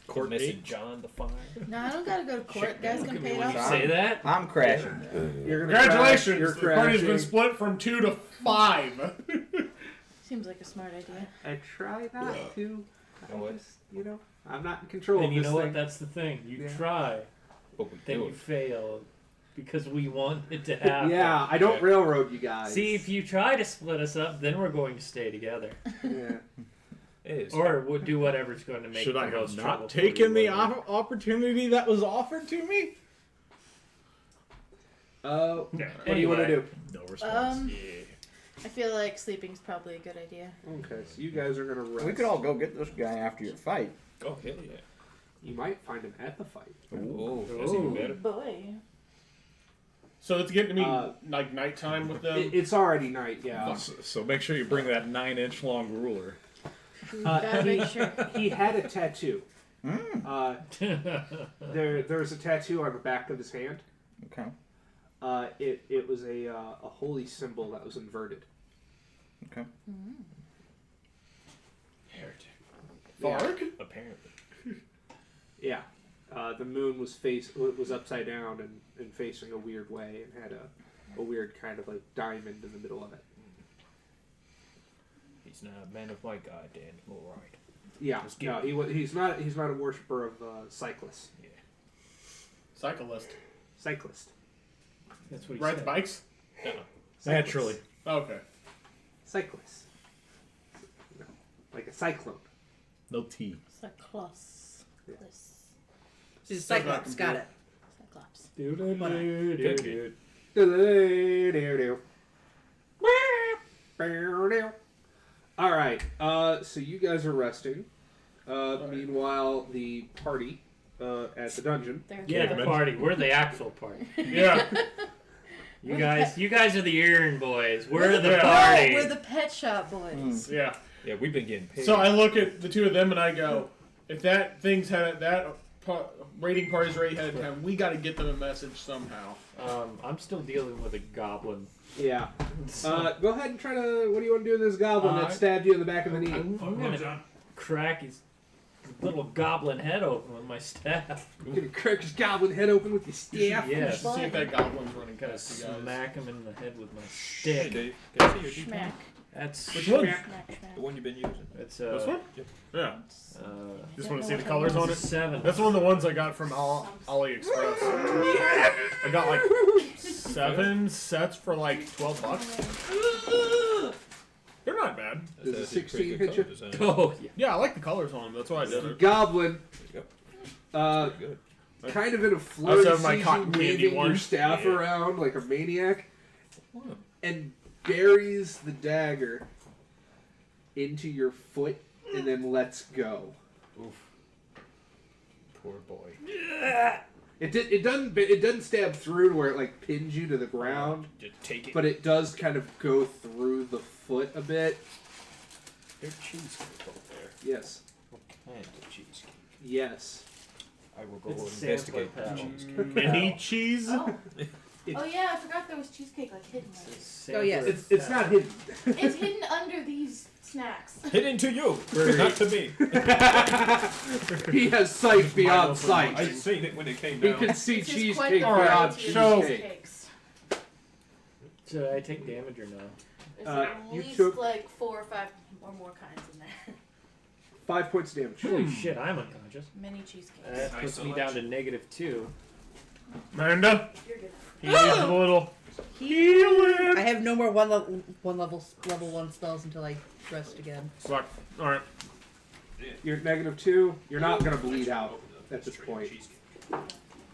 [SPEAKER 6] Court
[SPEAKER 9] missing
[SPEAKER 6] date.
[SPEAKER 9] John the Fire.
[SPEAKER 1] No, I don't gotta go to court. Guys can pay it
[SPEAKER 5] When you
[SPEAKER 1] off.
[SPEAKER 5] say that,
[SPEAKER 3] I'm crashing.
[SPEAKER 4] You're gonna
[SPEAKER 2] Congratulations!
[SPEAKER 4] You're
[SPEAKER 2] The party's been
[SPEAKER 4] crashing.
[SPEAKER 2] split from 2 to 5.
[SPEAKER 1] Seems like a smart idea.
[SPEAKER 4] I try not to.
[SPEAKER 9] know what?
[SPEAKER 4] You know, I'm not in control
[SPEAKER 5] then
[SPEAKER 4] of
[SPEAKER 5] you
[SPEAKER 4] this
[SPEAKER 5] know what?
[SPEAKER 4] thing.
[SPEAKER 5] That's the thing. You
[SPEAKER 4] Yeah.
[SPEAKER 5] try,
[SPEAKER 9] But we
[SPEAKER 5] then
[SPEAKER 9] do
[SPEAKER 5] you
[SPEAKER 9] it.
[SPEAKER 5] fail, because we want it to happen.
[SPEAKER 4] Yeah, I don't railroad you guys.
[SPEAKER 5] See, if you try to split us up, then we're going to stay together,
[SPEAKER 4] Yeah.
[SPEAKER 9] It is.
[SPEAKER 5] or we'll do whatever's going to make
[SPEAKER 6] Should
[SPEAKER 5] the
[SPEAKER 6] I
[SPEAKER 5] most
[SPEAKER 6] have
[SPEAKER 5] trouble
[SPEAKER 6] not
[SPEAKER 5] for you,
[SPEAKER 6] taken the
[SPEAKER 5] whatever.
[SPEAKER 6] opportunity that was offered to me?
[SPEAKER 4] What do you want to
[SPEAKER 5] Anyway.
[SPEAKER 4] do?
[SPEAKER 6] No response.
[SPEAKER 1] I feel like sleeping's probably a good idea.
[SPEAKER 4] Okay, so you guys are gonna rest.
[SPEAKER 3] We could all go get this guy after your fight.
[SPEAKER 9] Oh, hell yeah.
[SPEAKER 4] You might find him at the fight.
[SPEAKER 9] Oh, that's even better.
[SPEAKER 1] Boy.
[SPEAKER 2] So it's getting to be like nighttime with them.
[SPEAKER 4] It's already night. Yeah.
[SPEAKER 6] So make sure you bring that 9-inch long ruler.
[SPEAKER 1] Gotta make sure.
[SPEAKER 4] He had a tattoo. There's a tattoo on the back of his hand.
[SPEAKER 3] Okay.
[SPEAKER 4] It was a holy symbol that was inverted.
[SPEAKER 3] Okay.
[SPEAKER 9] Heretic.
[SPEAKER 2] Varg?
[SPEAKER 9] Apparently.
[SPEAKER 4] Yeah. The moon was upside down and facing a weird way and had a weird kind of like diamond in the middle of it.
[SPEAKER 9] He's not a man of my God, Dan. All right.
[SPEAKER 4] Yeah.
[SPEAKER 9] Just give
[SPEAKER 4] No,
[SPEAKER 9] it.
[SPEAKER 4] he's not a worshiper of cyclists.
[SPEAKER 9] Yeah.
[SPEAKER 2] Cyclist.
[SPEAKER 4] Cyclist.
[SPEAKER 5] That's what he
[SPEAKER 2] Rides
[SPEAKER 5] said.
[SPEAKER 2] bikes?
[SPEAKER 6] Naturally.
[SPEAKER 2] Okay.
[SPEAKER 4] Cyclists. No, like a cyclone.
[SPEAKER 6] No T.
[SPEAKER 1] Cyclops.
[SPEAKER 4] Yeah.
[SPEAKER 7] She's a
[SPEAKER 2] Still got
[SPEAKER 7] Cyclops. Got it.
[SPEAKER 1] Cyclops.
[SPEAKER 4] All right. So you guys are resting. Meanwhile, the party at the dungeon.
[SPEAKER 1] There.
[SPEAKER 5] Yeah, the party. We're the actual party.
[SPEAKER 2] Yeah.
[SPEAKER 5] You guys are the errand boys. We're the
[SPEAKER 1] No,
[SPEAKER 5] party.
[SPEAKER 1] we're the pet shop boys.
[SPEAKER 2] Yeah.
[SPEAKER 9] Yeah, we've been getting paid.
[SPEAKER 2] So I look at the two of them and I go, if that thing's had that raiding party's already had time, we got to get them a message somehow.
[SPEAKER 5] I'm still dealing with a goblin.
[SPEAKER 4] Yeah. Go ahead and try to. What do you want to do with this goblin that stabbed you in the back of the knee?
[SPEAKER 5] I'm gonna crack his little goblin head open with my staff.
[SPEAKER 4] You're gonna crack his goblin head open with your staff.
[SPEAKER 5] Yes.
[SPEAKER 2] Just see if that goblin's running
[SPEAKER 5] Gotta
[SPEAKER 2] past you guys.
[SPEAKER 5] smack him in the head with my
[SPEAKER 9] Hey,
[SPEAKER 5] stick.
[SPEAKER 9] Dave. Can I see your D10?
[SPEAKER 1] Schmack.
[SPEAKER 5] That's
[SPEAKER 2] Which one?
[SPEAKER 1] Schmack, schmack.
[SPEAKER 9] The one you've been using.
[SPEAKER 5] It's
[SPEAKER 2] This one? Yeah.
[SPEAKER 5] Uh,
[SPEAKER 2] Just want to see the colors on
[SPEAKER 5] it's
[SPEAKER 2] it.
[SPEAKER 5] a 7.
[SPEAKER 2] That's one of the ones I got from AliExpress. I got like 7 sets for like $12. They're not bad.
[SPEAKER 4] Does a
[SPEAKER 6] That's actually
[SPEAKER 4] 16
[SPEAKER 6] pretty
[SPEAKER 4] hit
[SPEAKER 6] good
[SPEAKER 4] you?
[SPEAKER 6] color design.
[SPEAKER 5] Oh yeah.
[SPEAKER 2] Yeah, I like the colors on them. That's why I did
[SPEAKER 4] The
[SPEAKER 2] it.
[SPEAKER 4] goblin,
[SPEAKER 6] Pretty good.
[SPEAKER 4] kind of in a
[SPEAKER 2] I
[SPEAKER 4] flurry,
[SPEAKER 2] also have my
[SPEAKER 4] sees
[SPEAKER 2] cotton
[SPEAKER 4] you
[SPEAKER 2] candy
[SPEAKER 4] waving
[SPEAKER 2] one.
[SPEAKER 4] your staff
[SPEAKER 2] Yeah.
[SPEAKER 4] around like a maniac,
[SPEAKER 6] Wow.
[SPEAKER 4] and buries the dagger into your foot and then lets go.
[SPEAKER 6] Oof. Poor boy.
[SPEAKER 4] It doesn't stab through to where it like pins you to the ground,
[SPEAKER 6] Just take it.
[SPEAKER 4] but it does kind of go through the foot a bit.
[SPEAKER 9] There's cheesecake over there.
[SPEAKER 4] Yes.
[SPEAKER 9] What kind of cheesecake?
[SPEAKER 4] Yes.
[SPEAKER 9] I will go
[SPEAKER 5] It's a
[SPEAKER 9] investigate
[SPEAKER 5] sampler
[SPEAKER 9] the
[SPEAKER 5] paddle.
[SPEAKER 9] cheesecake.
[SPEAKER 2] Mini cheese.
[SPEAKER 1] Oh. Oh yeah, I forgot there was cheesecake like hidden. Like.
[SPEAKER 7] Oh, yes.
[SPEAKER 4] It's not hidden.
[SPEAKER 1] It's hidden under these snacks.
[SPEAKER 9] Hidden to you, not to me.
[SPEAKER 4] He has sight beyond
[SPEAKER 9] I
[SPEAKER 4] sight.
[SPEAKER 9] seen it when it came
[SPEAKER 4] He
[SPEAKER 9] down.
[SPEAKER 4] can see
[SPEAKER 1] This is
[SPEAKER 4] cheesecake
[SPEAKER 1] quite the
[SPEAKER 4] beyond
[SPEAKER 1] variety of
[SPEAKER 2] so-
[SPEAKER 4] cheesecake.
[SPEAKER 1] cheesecakes.
[SPEAKER 5] Should I take damage or no?
[SPEAKER 1] There's
[SPEAKER 4] Uh,
[SPEAKER 1] at
[SPEAKER 4] you
[SPEAKER 1] least
[SPEAKER 4] took-
[SPEAKER 1] like 4 or 5 or more kinds in there.
[SPEAKER 4] 5 points damage.
[SPEAKER 5] Holy shit, I'm unconscious.
[SPEAKER 1] Many cheesecakes.
[SPEAKER 5] That
[SPEAKER 9] Nice
[SPEAKER 5] puts me
[SPEAKER 9] selection.
[SPEAKER 5] down to -2.
[SPEAKER 2] Amanda,
[SPEAKER 1] You're good.
[SPEAKER 2] he needs a little healing.
[SPEAKER 7] I have no more level 1 spells until I rest again.
[SPEAKER 2] Fuck. All right.
[SPEAKER 4] You're at -2. You're not gonna bleed out at this point.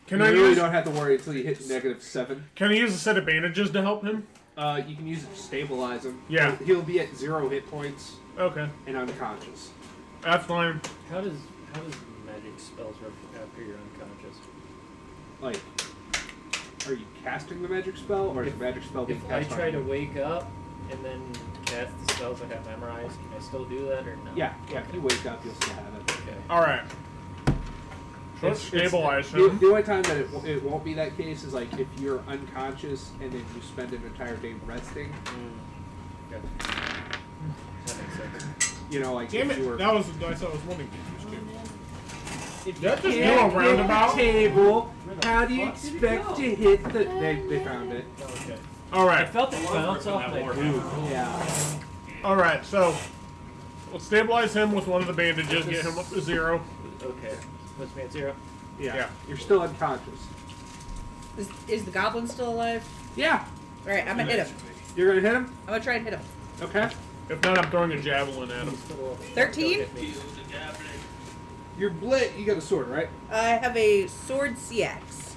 [SPEAKER 2] Can
[SPEAKER 4] you
[SPEAKER 2] I
[SPEAKER 4] really
[SPEAKER 2] use?
[SPEAKER 4] don't have to worry until you hit -7.
[SPEAKER 2] Can I use a set of bandages to help him?
[SPEAKER 4] You can use it to stabilize him.
[SPEAKER 2] Yeah.
[SPEAKER 4] He'll be at 0 hit points
[SPEAKER 2] Okay,
[SPEAKER 4] and unconscious.
[SPEAKER 2] that's fine.
[SPEAKER 5] How does magic spells work after you're unconscious?
[SPEAKER 4] Like, are you casting the magic spell, or is the magic spell being
[SPEAKER 5] If I
[SPEAKER 4] cast on
[SPEAKER 5] try to
[SPEAKER 4] you?
[SPEAKER 5] wake up and then cast the spells I have memorized, can I still do that or no?
[SPEAKER 4] Yeah, if you wake up, you'll still have it.
[SPEAKER 5] Okay.
[SPEAKER 2] All right. Let's
[SPEAKER 4] It's-
[SPEAKER 2] stabilize
[SPEAKER 4] The
[SPEAKER 2] him.
[SPEAKER 4] only time that it won't be that case is like if you're unconscious and then you spend an entire day resting.
[SPEAKER 5] Okay. That makes sense.
[SPEAKER 4] You know, like
[SPEAKER 2] Damn
[SPEAKER 4] if you were
[SPEAKER 2] it! That was the dice I was wanting to use too.
[SPEAKER 4] If
[SPEAKER 2] That
[SPEAKER 4] you
[SPEAKER 2] just
[SPEAKER 4] can't
[SPEAKER 2] go
[SPEAKER 4] hit
[SPEAKER 2] roundabout?
[SPEAKER 4] the table, how do you expect to hit the? They found it.
[SPEAKER 5] Okay.
[SPEAKER 2] All
[SPEAKER 5] I
[SPEAKER 2] right.
[SPEAKER 5] felt it bounce off my boot.
[SPEAKER 4] Yeah.
[SPEAKER 2] All right. So, let's stabilize him with one of the bandages. Get him up to 0.
[SPEAKER 5] Okay. Puts me at 0.
[SPEAKER 4] Yeah.
[SPEAKER 2] Yeah.
[SPEAKER 4] You're still unconscious.
[SPEAKER 7] Is the goblin still alive?
[SPEAKER 4] Yeah.
[SPEAKER 7] Alright, I'm gonna hit him.
[SPEAKER 4] You're gonna hit him.
[SPEAKER 7] I'm gonna try and hit him.
[SPEAKER 4] Okay.
[SPEAKER 2] If not, I'm throwing a javelin at him.
[SPEAKER 7] 13?
[SPEAKER 4] You're blit. You got a sword, right?
[SPEAKER 7] I have a sword CX.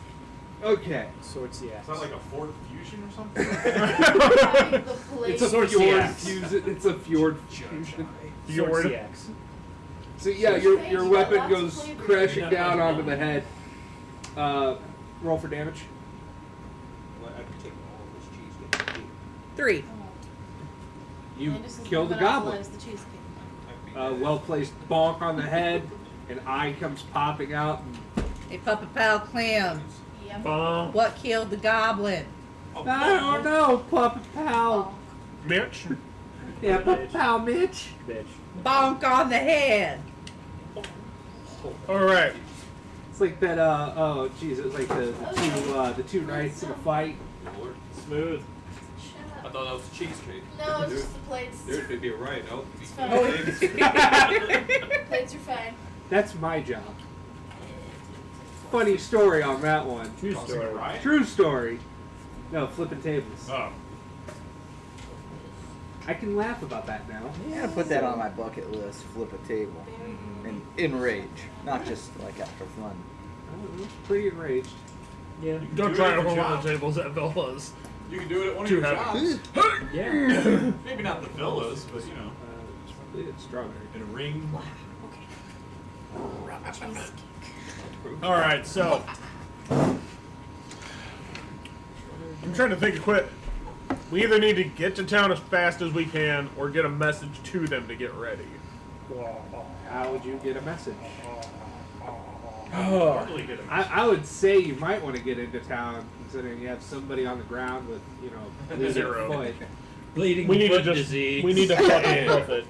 [SPEAKER 4] Okay.
[SPEAKER 5] Sword CX.
[SPEAKER 8] Is that like a Ford Fusion or something?
[SPEAKER 1] Having the blade.
[SPEAKER 4] It's a
[SPEAKER 5] Sword
[SPEAKER 4] fjord
[SPEAKER 5] CX.
[SPEAKER 4] fusion. It's a fjord fusion.
[SPEAKER 5] Sword
[SPEAKER 2] Fjord.
[SPEAKER 5] CX.
[SPEAKER 4] So yeah, your weapon goes crashing down onto the head. Roll for damage.
[SPEAKER 9] Well, I'd be taking all of this cheesecake.
[SPEAKER 7] 3.
[SPEAKER 4] You
[SPEAKER 1] And this is
[SPEAKER 4] kill the
[SPEAKER 1] monopolize
[SPEAKER 4] goblin.
[SPEAKER 1] The cheesecake.
[SPEAKER 9] I'd be
[SPEAKER 4] Well placed bonk on the head. An eye comes popping out.
[SPEAKER 7] Hey, Papa Pal Clam.
[SPEAKER 1] Yeah.
[SPEAKER 2] Bonk.
[SPEAKER 7] What killed the goblin?
[SPEAKER 4] I don't know, Papa Pal.
[SPEAKER 2] Mitch.
[SPEAKER 4] Yeah, Papa Pal, Mitch.
[SPEAKER 5] Bitch.
[SPEAKER 7] Bonk on the head.
[SPEAKER 2] All right.
[SPEAKER 4] It's like that. Oh, jeez, it was like the two knights in a fight.
[SPEAKER 5] Smooth.
[SPEAKER 1] Shut
[SPEAKER 9] I
[SPEAKER 1] up.
[SPEAKER 9] thought that was cheesecake.
[SPEAKER 1] No, it's just the plates.
[SPEAKER 9] There'd be right. I'll be
[SPEAKER 1] It's fine.
[SPEAKER 7] Oh,
[SPEAKER 1] Plates are fine.
[SPEAKER 4] That's my job. Funny story on that one.
[SPEAKER 5] True
[SPEAKER 8] Tossing
[SPEAKER 5] story.
[SPEAKER 8] it right?
[SPEAKER 4] True story. No, flipping tables.
[SPEAKER 8] Oh.
[SPEAKER 4] I can laugh about that now.
[SPEAKER 3] Yeah, put that on my bucket list. Flip a table. And in rage, not just like after fun.
[SPEAKER 4] I'm pretty enraged.
[SPEAKER 5] Yeah.
[SPEAKER 2] Don't
[SPEAKER 8] do
[SPEAKER 2] try
[SPEAKER 8] it
[SPEAKER 2] it
[SPEAKER 8] at
[SPEAKER 2] on
[SPEAKER 8] your
[SPEAKER 2] one of
[SPEAKER 8] job.
[SPEAKER 2] the tables at Villa's.
[SPEAKER 8] You can do it at one of
[SPEAKER 2] Too
[SPEAKER 8] your
[SPEAKER 2] heavy.
[SPEAKER 8] jobs.
[SPEAKER 5] Yeah.
[SPEAKER 8] Maybe not the villas, but you know,
[SPEAKER 4] It's strawberry.
[SPEAKER 8] in a ring.
[SPEAKER 2] All right. So, I'm trying to think of quick. We either need to get to town as fast as we can, or get a message to them to get ready.
[SPEAKER 4] How would you get a message?
[SPEAKER 8] Hardly get a
[SPEAKER 4] I would say you might want to get into town, considering you have somebody on the ground with, you know, bleeding
[SPEAKER 2] Zero.
[SPEAKER 4] foot.
[SPEAKER 5] Bleeding
[SPEAKER 2] We need to
[SPEAKER 5] foot
[SPEAKER 2] just.
[SPEAKER 5] disease.
[SPEAKER 2] We need to fucking hoof it.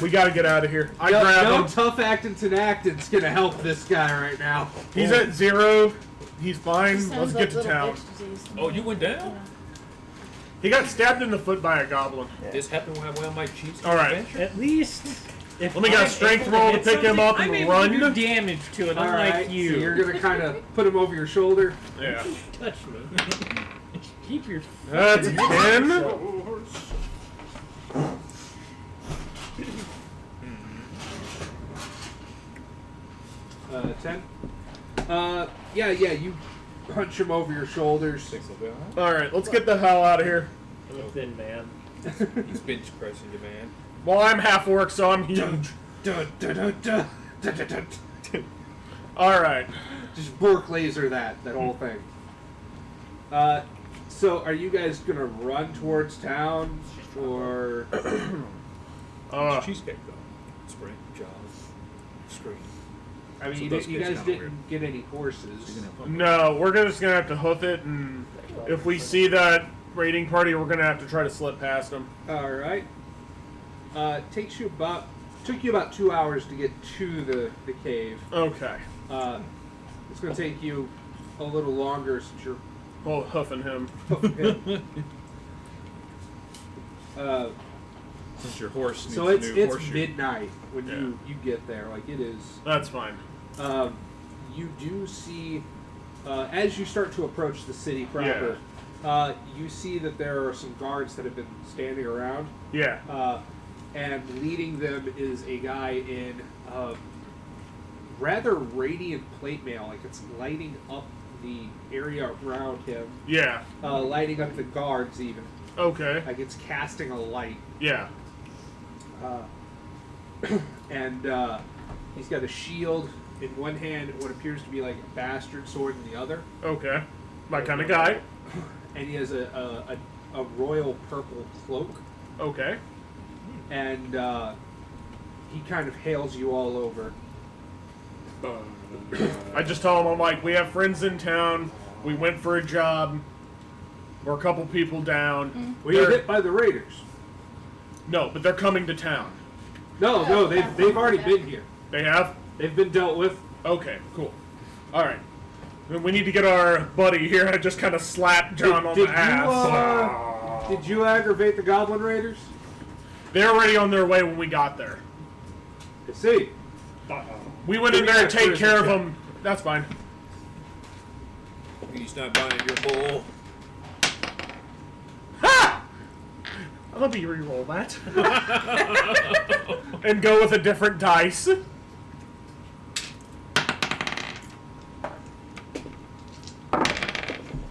[SPEAKER 2] We got to get out of here. I
[SPEAKER 4] No,
[SPEAKER 2] grab
[SPEAKER 4] no
[SPEAKER 2] him.
[SPEAKER 4] tough acting Tenactin's gonna help this guy right now.
[SPEAKER 2] He's at 0. He's fine.
[SPEAKER 1] Sounds
[SPEAKER 2] Let's
[SPEAKER 1] like
[SPEAKER 2] get to
[SPEAKER 1] little
[SPEAKER 2] town.
[SPEAKER 1] bitch disease.
[SPEAKER 9] Oh, you went down?
[SPEAKER 1] Yeah.
[SPEAKER 2] He got stabbed in the foot by a goblin.
[SPEAKER 9] This happened when I went on my cheesecake
[SPEAKER 2] All right.
[SPEAKER 9] adventure?
[SPEAKER 5] At least. If
[SPEAKER 2] Let me get a
[SPEAKER 5] I'm
[SPEAKER 2] strength
[SPEAKER 5] able
[SPEAKER 2] roll
[SPEAKER 5] to
[SPEAKER 2] to
[SPEAKER 5] hit
[SPEAKER 2] pick him
[SPEAKER 5] something,
[SPEAKER 2] up and
[SPEAKER 5] I'm able
[SPEAKER 2] run.
[SPEAKER 5] to do damage to it,
[SPEAKER 4] All
[SPEAKER 5] unlike
[SPEAKER 4] right,
[SPEAKER 5] you.
[SPEAKER 4] so you're gonna kind of put him over your shoulder.
[SPEAKER 2] Yeah.
[SPEAKER 5] Touch me. Keep your.
[SPEAKER 2] That's a 10.
[SPEAKER 4] 10. Yeah, you punch him over your shoulders.
[SPEAKER 9] 6 will be alright.
[SPEAKER 2] All right, let's get the hell out of here.
[SPEAKER 5] I'm a thin man.
[SPEAKER 9] He's bench pressing you, man.
[SPEAKER 2] Well, I'm half orc, so I'm huge. All right.
[SPEAKER 4] Just Bork laser that whole thing. So are you guys gonna run towards town, or
[SPEAKER 9] Cheesecake, though. Spring, jaws, screen.
[SPEAKER 4] I mean,
[SPEAKER 6] So
[SPEAKER 4] you
[SPEAKER 6] those
[SPEAKER 4] guys
[SPEAKER 6] kids kinda
[SPEAKER 4] didn't
[SPEAKER 6] weird.
[SPEAKER 4] get any horses.
[SPEAKER 2] No, we're just gonna have to hoof it, and if we see that raiding party, we're gonna have to try to slip past them.
[SPEAKER 4] All right. Took you about 2 hours to get to the cave.
[SPEAKER 2] Okay.
[SPEAKER 4] It's gonna take you a little longer since you're
[SPEAKER 2] Well, hoofing him.
[SPEAKER 6] Since your horse needs
[SPEAKER 4] so
[SPEAKER 6] a
[SPEAKER 4] it's
[SPEAKER 6] new horseshoe.
[SPEAKER 4] midnight when
[SPEAKER 2] Yeah.
[SPEAKER 4] you get there. Like it is.
[SPEAKER 2] That's fine.
[SPEAKER 4] You do see as you start to approach the city proper. You see that there are some guards that have been standing around.
[SPEAKER 2] Yeah.
[SPEAKER 4] And leading them is a guy in rather radiant plate mail, like it's lighting up the area around him,
[SPEAKER 2] Yeah.
[SPEAKER 4] lighting up the guards even,
[SPEAKER 2] Okay.
[SPEAKER 4] like it's casting a light.
[SPEAKER 2] Yeah.
[SPEAKER 4] And he's got a shield in one hand, and what appears to be like a bastard sword in the other,
[SPEAKER 2] Okay. My kind of guy.
[SPEAKER 4] and he has a royal purple cloak.
[SPEAKER 2] Okay.
[SPEAKER 4] And he kind of hails you all over.
[SPEAKER 2] I just tell him, I'm like, we have friends in town. We went for a job. We're a couple people down.
[SPEAKER 4] Were you
[SPEAKER 2] They're-
[SPEAKER 4] hit by the raiders?
[SPEAKER 2] No, but they're coming to town.
[SPEAKER 4] No, they've already been here.
[SPEAKER 2] They have?
[SPEAKER 4] They've been dealt with.
[SPEAKER 2] Okay, cool. All right. Then we need to get our buddy here. I just kind of slapped John on the ass.
[SPEAKER 4] Did you aggravate the goblin raiders?
[SPEAKER 2] They're already on their way when we got there.
[SPEAKER 4] I see.
[SPEAKER 2] We went in there to take care of them. That's fine.
[SPEAKER 9] He's not buying your bull.
[SPEAKER 2] Ha! Let me re-roll that. And go with a different dice.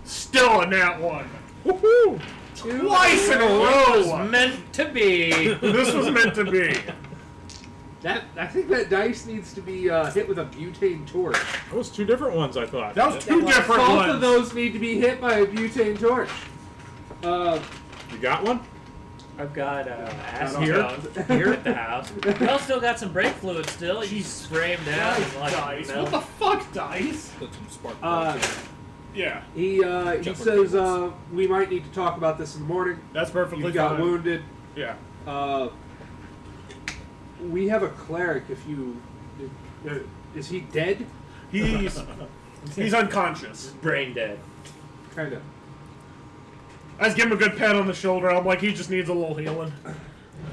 [SPEAKER 2] Still a nat one. Woohoo! Twice in a row!
[SPEAKER 5] Meant to be.
[SPEAKER 2] This was meant to be.
[SPEAKER 4] I think that dice needs to be hit with a butane torch.
[SPEAKER 6] That was 2 different ones, I thought.
[SPEAKER 2] That was 2 different
[SPEAKER 4] Both
[SPEAKER 2] ones.
[SPEAKER 4] of those need to be hit by a butane torch.
[SPEAKER 6] You got one?
[SPEAKER 5] I've got acid
[SPEAKER 2] Here?
[SPEAKER 5] here at the house. Well, still got some brake fluid still. You spray him down and like
[SPEAKER 2] Dice.
[SPEAKER 5] melt.
[SPEAKER 2] What the fuck, dice?
[SPEAKER 9] Put some spark
[SPEAKER 4] Uh,
[SPEAKER 9] plugs in.
[SPEAKER 2] Yeah,
[SPEAKER 4] he says we might need to talk about this in the morning.
[SPEAKER 2] that's perfectly
[SPEAKER 4] You got
[SPEAKER 2] fine.
[SPEAKER 4] wounded.
[SPEAKER 2] Yeah.
[SPEAKER 4] We have a cleric. If you is he dead?
[SPEAKER 2] He's unconscious.
[SPEAKER 5] Brain dead.
[SPEAKER 4] Kind of.
[SPEAKER 2] I just give him a good pat on the shoulder. I'm like, he just needs a little healing.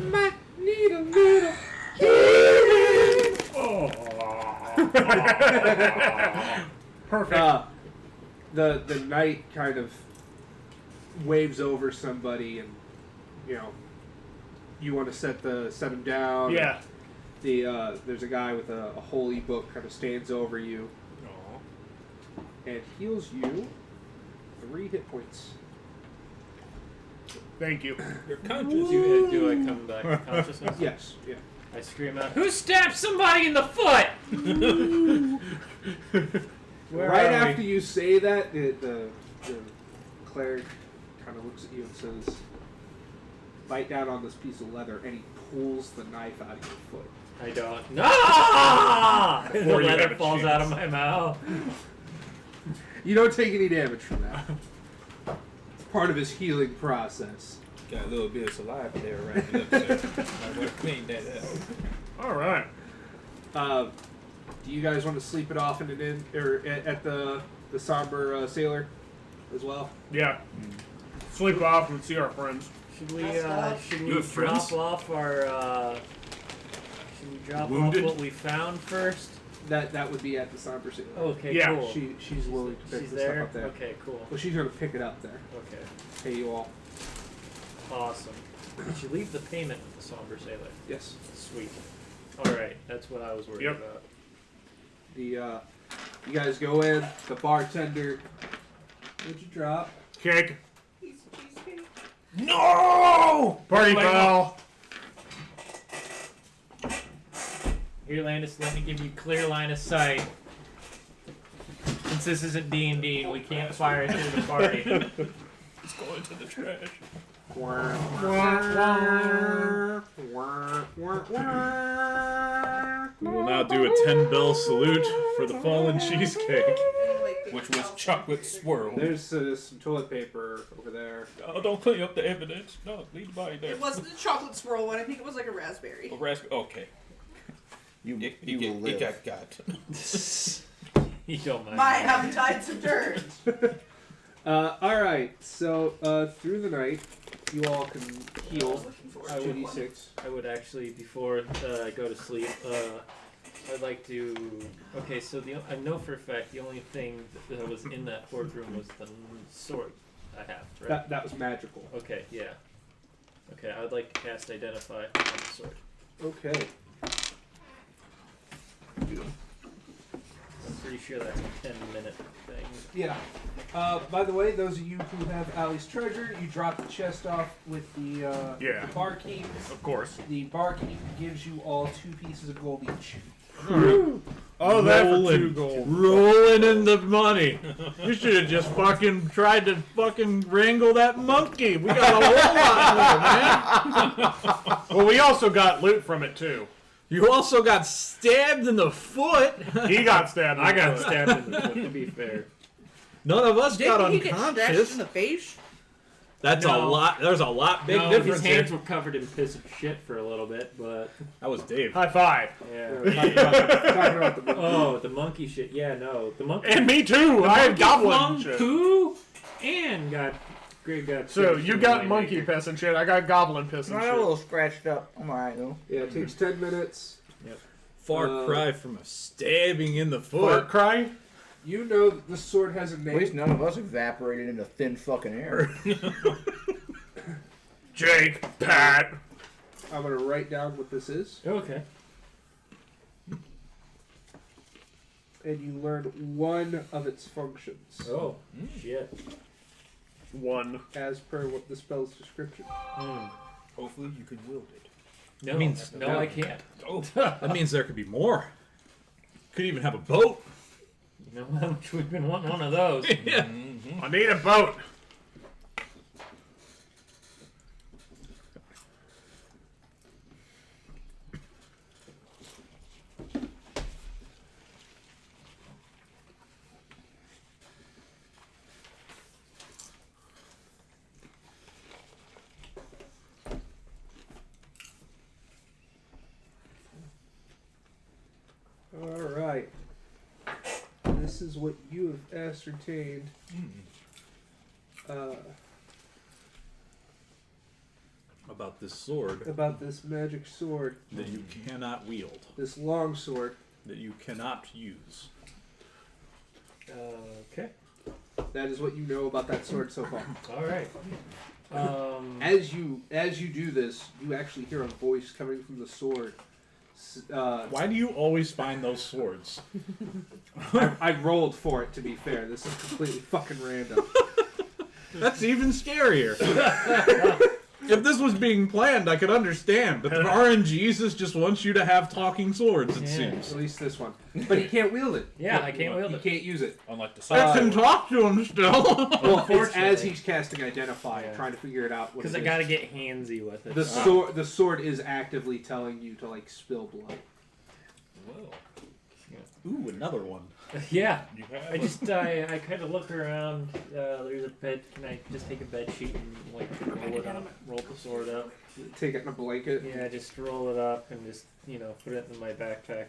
[SPEAKER 4] Might need a little.
[SPEAKER 2] Perfect.
[SPEAKER 4] The knight kind of waves over somebody, and you want to set him down.
[SPEAKER 2] Yeah.
[SPEAKER 4] There's a guy with a holy book kind of stands over you and heals you 3 hit points.
[SPEAKER 2] Thank you.
[SPEAKER 9] You're conscious.
[SPEAKER 5] Do I come back to consciousness?
[SPEAKER 4] Yes. Yeah.
[SPEAKER 5] I scream out, "Who stabbed somebody in the foot?" Where
[SPEAKER 4] Right
[SPEAKER 5] are
[SPEAKER 4] after
[SPEAKER 5] we?
[SPEAKER 4] you say that, the cleric kind of looks at you and says, "Bite down on this piece of leather," and he pulls the knife out of your foot.
[SPEAKER 5] I don't. No! The
[SPEAKER 2] Before you
[SPEAKER 5] leather
[SPEAKER 2] have a
[SPEAKER 5] falls
[SPEAKER 2] chance.
[SPEAKER 5] out of my mouth.
[SPEAKER 4] You don't take any damage from that. It's part of his healing process.
[SPEAKER 9] Got a little bit of saliva there around it up there. I would have cleaned that up.
[SPEAKER 2] All right.
[SPEAKER 4] Do you guys want to sleep it off in an inn or at the somber sailor as well?
[SPEAKER 2] Yeah. Sleep off and see our friends.
[SPEAKER 5] Should we
[SPEAKER 6] You have friends?
[SPEAKER 5] drop off our should we drop
[SPEAKER 6] Wounded?
[SPEAKER 5] off what we found first?
[SPEAKER 4] That would be at the somber sailor.
[SPEAKER 5] Okay,
[SPEAKER 2] Yeah.
[SPEAKER 5] cool.
[SPEAKER 4] She's willing to pick
[SPEAKER 5] She's
[SPEAKER 4] this
[SPEAKER 5] there?
[SPEAKER 4] up there.
[SPEAKER 5] Okay, cool.
[SPEAKER 4] Well, she's gonna pick it up there.
[SPEAKER 5] Okay.
[SPEAKER 4] Pay you all.
[SPEAKER 5] Awesome. Did you leave the payment with the somber sailor?
[SPEAKER 4] Yes.
[SPEAKER 5] Sweet. Alright, that's what I was worried
[SPEAKER 2] Yep.
[SPEAKER 5] about.
[SPEAKER 4] You guys go in. The bartender. What'd you drop?
[SPEAKER 2] Cake.
[SPEAKER 7] Piece of cheesecake.
[SPEAKER 9] No!
[SPEAKER 2] Party foul.
[SPEAKER 5] Here, Landis, let me give you clear line of sight. Since this isn't D&D, we can't fire it through the party.
[SPEAKER 9] It's going to the trash.
[SPEAKER 6] We will now do a 10-bell salute for the fallen cheesecake.
[SPEAKER 9] Which was chocolate swirl.
[SPEAKER 4] There's some toilet paper over there.
[SPEAKER 9] Oh, don't clean up the evidence. No, leave the body there.
[SPEAKER 7] It wasn't a chocolate swirl one. I think it was like a raspberry.
[SPEAKER 9] A raspberry. Okay.
[SPEAKER 3] You
[SPEAKER 9] got got.
[SPEAKER 5] You don't mind.
[SPEAKER 7] My appetites have turned.
[SPEAKER 4] Alright, so through the night, you all can heal.
[SPEAKER 5] I would,
[SPEAKER 4] 2d6.
[SPEAKER 5] I would actually, before I go to sleep, I'd like to... Okay, so I know for a fact the only thing that was in that hoard room was the sword I have, right?
[SPEAKER 4] That was magical.
[SPEAKER 5] Okay, yeah. Okay, I would like to cast Identify on the sword.
[SPEAKER 4] Okay.
[SPEAKER 5] I'm pretty sure that's a 10-minute thing.
[SPEAKER 4] Yeah. By the way, those of you who have Allie's treasure, you drop the chest off with the barkeep.
[SPEAKER 2] Of course.
[SPEAKER 4] The barkeep gives you all 2 pieces of gold each.
[SPEAKER 2] Oh, that for 2 gold.
[SPEAKER 6] Rolling in the money. You should have just fucking tried to fucking wrangle that monkey. We got a whole lot more, man.
[SPEAKER 2] Well, we also got loot from it too.
[SPEAKER 6] You also got stabbed in the foot.
[SPEAKER 2] He got stabbed.
[SPEAKER 5] I got stabbed in the foot, to be fair.
[SPEAKER 6] None of us got
[SPEAKER 7] Didn't he get scratched
[SPEAKER 6] unconscious.
[SPEAKER 7] in the face?
[SPEAKER 6] That's a
[SPEAKER 5] No.
[SPEAKER 6] lot. There's a lot big
[SPEAKER 5] No,
[SPEAKER 6] difference
[SPEAKER 5] his hands
[SPEAKER 6] here.
[SPEAKER 5] were covered in piss of shit for a little bit, but...
[SPEAKER 6] That was Dave.
[SPEAKER 2] High five.
[SPEAKER 5] Yeah.
[SPEAKER 4] Talking about the
[SPEAKER 5] Oh, the monkey shit. Yeah, no. The monkey...
[SPEAKER 2] And me too. I had goblin shit.
[SPEAKER 5] Poo and got
[SPEAKER 2] So
[SPEAKER 5] shit
[SPEAKER 2] you
[SPEAKER 5] from
[SPEAKER 2] got
[SPEAKER 5] the
[SPEAKER 2] monkey
[SPEAKER 5] Waymaker.
[SPEAKER 2] piss and shit. I got goblin piss and
[SPEAKER 3] I'm a
[SPEAKER 2] shit.
[SPEAKER 3] little scratched up. I'm alright though.
[SPEAKER 4] Yeah, it takes 10 minutes.
[SPEAKER 6] Far cry from a stabbing in the
[SPEAKER 2] Fart
[SPEAKER 6] foot.
[SPEAKER 2] cry.
[SPEAKER 4] You know that this sword has a
[SPEAKER 3] At
[SPEAKER 4] name.
[SPEAKER 3] least none of us evaporated into thin fucking air.
[SPEAKER 2] Jake, Pat.
[SPEAKER 4] I'm going to write down what this is.
[SPEAKER 5] Okay.
[SPEAKER 4] And you learn one of its functions.
[SPEAKER 5] Oh, shit.
[SPEAKER 2] 1.
[SPEAKER 4] As per what the spell's description.
[SPEAKER 9] Hopefully you can wield it.
[SPEAKER 5] No,
[SPEAKER 6] means-
[SPEAKER 5] no, I can't.
[SPEAKER 9] Oh.
[SPEAKER 6] That means there could be more. Could even have a boat.
[SPEAKER 5] You know how much we've been wanting one of those.
[SPEAKER 6] Yeah.
[SPEAKER 2] I need a boat.
[SPEAKER 4] Alright. This is what you have ascertained.
[SPEAKER 6] About this sword
[SPEAKER 4] About this magic sword.
[SPEAKER 6] that you cannot wield.
[SPEAKER 4] This long sword.
[SPEAKER 6] That you cannot use.
[SPEAKER 5] Okay.
[SPEAKER 4] That is what you know about that sword so far.
[SPEAKER 5] All right.
[SPEAKER 4] As you do this, you actually hear a voice coming from the sword.
[SPEAKER 6] Why do you always find those swords?
[SPEAKER 4] I rolled for it, to be fair. This is completely fucking random.
[SPEAKER 6] That's even scarier. If this was being planned, I could understand. But the RNGesus just wants you to have talking swords, it seems.
[SPEAKER 4] At least this one. But he can't wield it.
[SPEAKER 5] Yeah, I can't wield
[SPEAKER 4] He
[SPEAKER 5] it.
[SPEAKER 4] can't use it.
[SPEAKER 9] Unlike the
[SPEAKER 6] I
[SPEAKER 9] side.
[SPEAKER 6] can talk to him still.
[SPEAKER 4] Well, it's as
[SPEAKER 5] Unfortunately.
[SPEAKER 4] he's casting Identify,
[SPEAKER 5] Yeah.
[SPEAKER 4] trying to figure it out.
[SPEAKER 5] Because I gotta get handsy with it.
[SPEAKER 4] The sword is actively telling you to like spill blood.
[SPEAKER 9] Well,
[SPEAKER 6] Ooh, another one.
[SPEAKER 5] Yeah.
[SPEAKER 9] you have
[SPEAKER 5] I just I kind of look around. There's a bed. Can I just take a bed sheet and like roll the sword up?
[SPEAKER 4] Take it in a blanket.
[SPEAKER 5] Yeah, just roll it up and just put it in my backpack.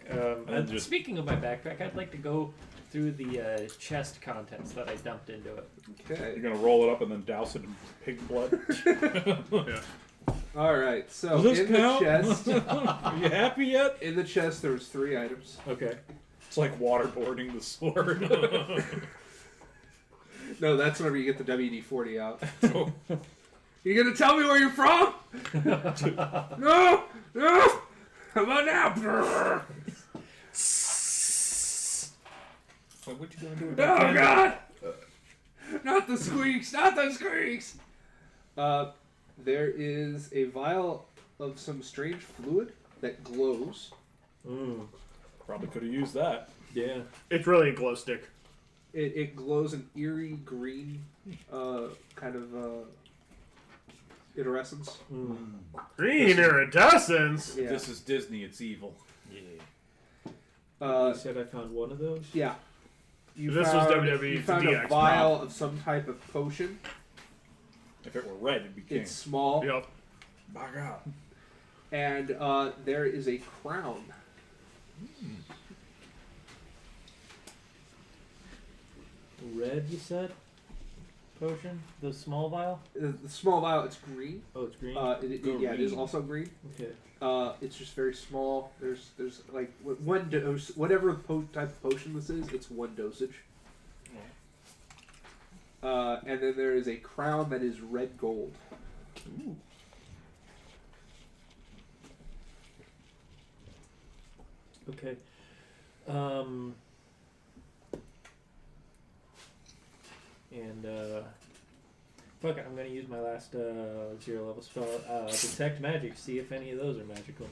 [SPEAKER 6] And just-
[SPEAKER 5] Speaking of my backpack, I'd like to go through the chest contents that I dumped into it.
[SPEAKER 4] Okay.
[SPEAKER 6] You're gonna roll it up and then douse it in pig blood.
[SPEAKER 2] Yeah.
[SPEAKER 4] All right. So
[SPEAKER 6] Does this
[SPEAKER 4] in
[SPEAKER 6] count?
[SPEAKER 4] the chest,
[SPEAKER 6] Are you happy yet?
[SPEAKER 4] in the chest, there was 3 items.
[SPEAKER 5] Okay.
[SPEAKER 6] It's like waterboarding the sword.
[SPEAKER 4] No, that's whenever you get the WD-40 out. You gonna tell me where you're from? No. How about now?
[SPEAKER 9] So what you gonna do with
[SPEAKER 4] Oh
[SPEAKER 9] that?
[SPEAKER 4] God! Not the squeaks! Not the squeaks! There is a vial of some strange fluid that glows.
[SPEAKER 6] Probably could have used that.
[SPEAKER 5] Yeah.
[SPEAKER 2] It's really a glow stick.
[SPEAKER 4] It glows an eerie green kind of iridescence.
[SPEAKER 2] Green iridescence.
[SPEAKER 4] Yeah.
[SPEAKER 9] This is Disney. It's evil.
[SPEAKER 5] You said I found one of those?
[SPEAKER 4] Yeah. You
[SPEAKER 2] This was
[SPEAKER 4] found,
[SPEAKER 2] WWE
[SPEAKER 4] You found a
[SPEAKER 2] DX
[SPEAKER 4] vial
[SPEAKER 2] prop.
[SPEAKER 4] of some type of potion.
[SPEAKER 9] If it were red, it'd be king.
[SPEAKER 4] It's small.
[SPEAKER 2] Yep.
[SPEAKER 9] By God.
[SPEAKER 4] And there is a crown.
[SPEAKER 5] Red, you said? Potion? The small vial?
[SPEAKER 4] The small vial, it's green.
[SPEAKER 5] Oh, it's green?
[SPEAKER 4] Yeah, it is also green.
[SPEAKER 5] Okay.
[SPEAKER 4] It's just very small. There's like one dose, whatever type of potion this is, it's one dosage. And then there is a crown that is red gold.
[SPEAKER 5] Ooh. Okay. Fuck it, I'm gonna use my last 0 level spell, Detect Magic, see if any of those are magical.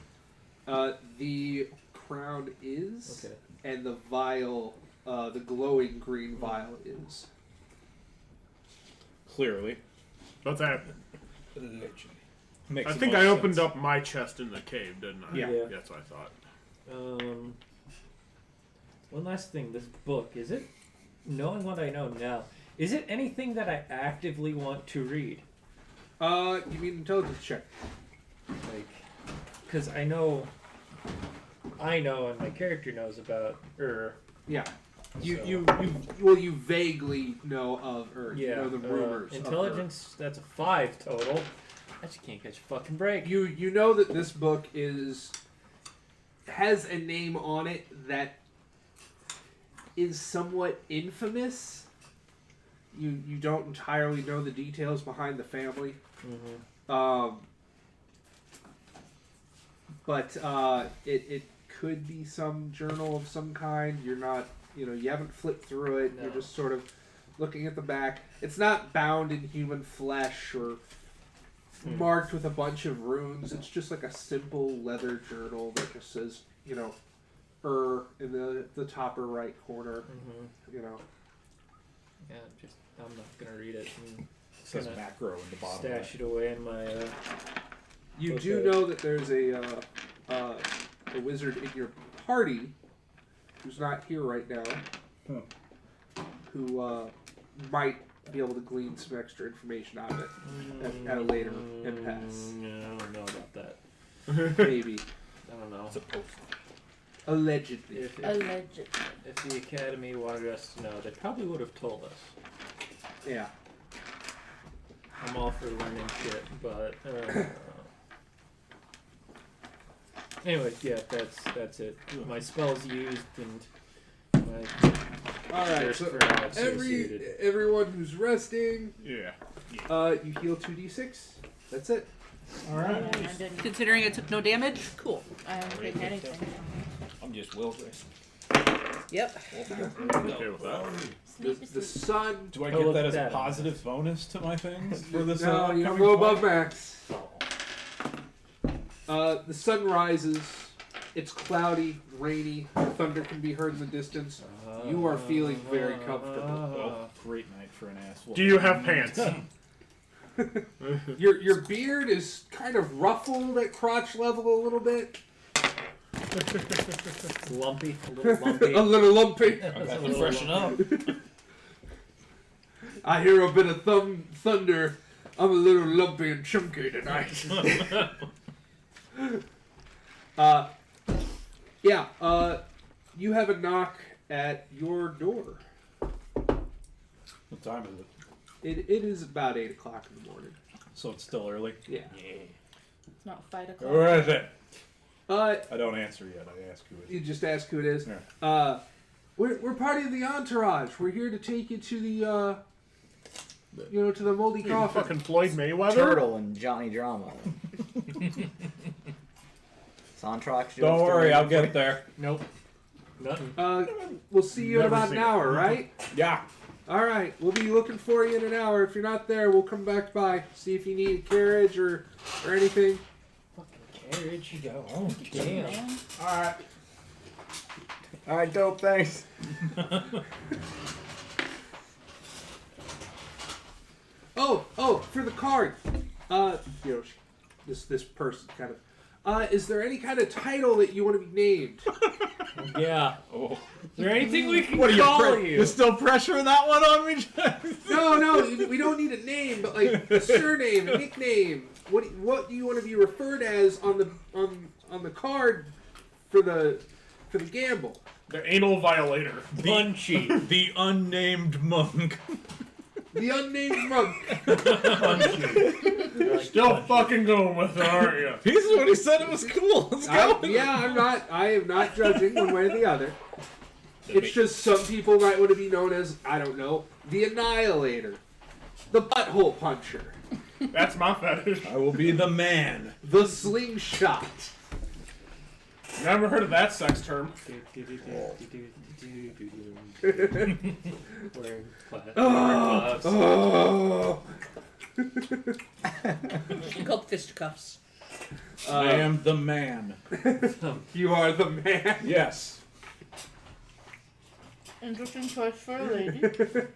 [SPEAKER 4] The crown is,
[SPEAKER 5] Okay.
[SPEAKER 4] and the vial, the glowing green vial is.
[SPEAKER 9] Clearly.
[SPEAKER 2] What's that?
[SPEAKER 9] Makes
[SPEAKER 2] I
[SPEAKER 9] the
[SPEAKER 2] think
[SPEAKER 9] most
[SPEAKER 2] I opened
[SPEAKER 9] sense.
[SPEAKER 2] up my chest in the cave, didn't I?
[SPEAKER 4] Yeah.
[SPEAKER 5] Yeah.
[SPEAKER 2] That's what I thought.
[SPEAKER 5] One last thing, this book, is it, knowing what I know now, is it anything that I actively want to read?
[SPEAKER 4] You mean intelligence check?
[SPEAKER 5] Like, because I know, and my character knows about,
[SPEAKER 4] Yeah.
[SPEAKER 5] So-
[SPEAKER 4] You vaguely know of, or you
[SPEAKER 5] yeah,
[SPEAKER 4] know the rumors. of her.
[SPEAKER 5] intelligence, that's a 5 total. I just can't catch a fucking break.
[SPEAKER 4] You know that this book has a name on it that is somewhat infamous. You don't entirely know the details behind the family.
[SPEAKER 5] Mm-hmm.
[SPEAKER 4] But it could be some journal of some kind. You're not, you haven't flipped through it.
[SPEAKER 5] No.
[SPEAKER 4] You're just sort of looking at the back. It's not bound in human flesh or marked with a bunch of runes. It's just like a simple leather journal that just says, in the top or right corner.
[SPEAKER 5] Mm-hmm. Yeah, I'm not gonna read it.
[SPEAKER 9] It says
[SPEAKER 5] Gonna
[SPEAKER 9] macro in the bottom.
[SPEAKER 5] stash it away in my.
[SPEAKER 4] You
[SPEAKER 5] Okay.
[SPEAKER 4] do know that there's a wizard in your party who's not here right now, who might be able to glean some extra information out of it at a later impasse.
[SPEAKER 5] Yeah, I don't know about that.
[SPEAKER 4] Maybe.
[SPEAKER 5] I don't know.
[SPEAKER 9] It's a post.
[SPEAKER 4] Allegedly.
[SPEAKER 5] If the Academy wanted us to know, they probably would have told us.
[SPEAKER 4] Yeah.
[SPEAKER 5] I'm all for learning shit, but anyway, yeah, that's it. My spells used and my
[SPEAKER 4] Alright, so everyone who's resting,
[SPEAKER 2] Yeah.
[SPEAKER 4] you heal 2d6. That's it.
[SPEAKER 2] Alright.
[SPEAKER 7] Considering I took no damage, cool.
[SPEAKER 1] I haven't taken anything.
[SPEAKER 9] I'm just well dressed.
[SPEAKER 7] Yep.
[SPEAKER 2] Okay with that.
[SPEAKER 4] The sun.
[SPEAKER 6] Do I
[SPEAKER 5] Oh,
[SPEAKER 6] get
[SPEAKER 5] look
[SPEAKER 6] that
[SPEAKER 5] at
[SPEAKER 6] as a
[SPEAKER 5] that.
[SPEAKER 6] positive bonus to my things for this?
[SPEAKER 4] No, you don't
[SPEAKER 6] upcoming
[SPEAKER 4] go above
[SPEAKER 6] fight?
[SPEAKER 4] max. The sun rises. It's cloudy, rainy. Thunder can be heard in the distance. You are feeling very comfortable.
[SPEAKER 6] Well, great night for an asshole.
[SPEAKER 2] Do you have pants?
[SPEAKER 4] Your beard is kind of ruffled at crotch level a little bit.
[SPEAKER 5] lumpy, a little lumpy.
[SPEAKER 4] A little lumpy.
[SPEAKER 9] I got to freshen up.
[SPEAKER 4] I hear a bit of thunder. I'm a little lumpy and chunky tonight. You have a knock at your door.
[SPEAKER 6] What time is it?
[SPEAKER 4] It is about 8 o'clock in the morning.
[SPEAKER 6] So it's still early.
[SPEAKER 4] Yeah.
[SPEAKER 1] It's not 5 o'clock.
[SPEAKER 6] Where is it?
[SPEAKER 4] Uh,
[SPEAKER 6] I don't answer yet. I ask who it
[SPEAKER 4] you
[SPEAKER 6] is.
[SPEAKER 4] just ask who it is.
[SPEAKER 6] Yeah.
[SPEAKER 4] We're part of the entourage. We're here to take you to the to the moldy
[SPEAKER 2] You
[SPEAKER 4] coffin.
[SPEAKER 2] fucking Floyd Mayweather?
[SPEAKER 3] Turtle and Johnny Drama. Soundtrack.
[SPEAKER 6] Don't worry, I'll get there.
[SPEAKER 5] Nope. Nothing.
[SPEAKER 4] We'll see you in
[SPEAKER 2] Never
[SPEAKER 4] about
[SPEAKER 2] seen
[SPEAKER 4] an
[SPEAKER 2] it.
[SPEAKER 4] hour, right?
[SPEAKER 6] Yeah.
[SPEAKER 4] All right. We'll be looking for you in an hour. If you're not there, we'll come back by. See if you need a carriage or anything.
[SPEAKER 9] Carriage, you go. Oh, damn.
[SPEAKER 3] All right, dope. Thanks.
[SPEAKER 4] Oh, for the card. This person kind of. Is there any kind of title that you want to be named?
[SPEAKER 5] Yeah.
[SPEAKER 9] Oh.
[SPEAKER 5] Is there anything we can
[SPEAKER 6] What are
[SPEAKER 5] call
[SPEAKER 6] you?
[SPEAKER 5] you?
[SPEAKER 6] You're still pressuring that one on me?
[SPEAKER 4] No, we don't need a name, but like a surname, a nickname. What do you want to be referred as on the card for the gamble?
[SPEAKER 2] The anal violator.
[SPEAKER 5] Bunchy.
[SPEAKER 6] The unnamed monk.
[SPEAKER 4] The unnamed monk.
[SPEAKER 2] Still fucking going with it, aren't you?
[SPEAKER 6] He's the one who said it was cool. Let's go.
[SPEAKER 4] I am not judging one way or the other. It's just some people might want to be known as, I don't know, the Annihilator, the Butthole Puncher,
[SPEAKER 2] That's my fetish.
[SPEAKER 6] I will be the man.
[SPEAKER 4] the Slingshot.
[SPEAKER 2] Never heard of that sex term.
[SPEAKER 5] Wearing gloves.
[SPEAKER 4] Oh.
[SPEAKER 7] Called fisticuffs.
[SPEAKER 6] I am the man.
[SPEAKER 4] You are the man.
[SPEAKER 6] Yes.
[SPEAKER 1] Interesting choice for a lady.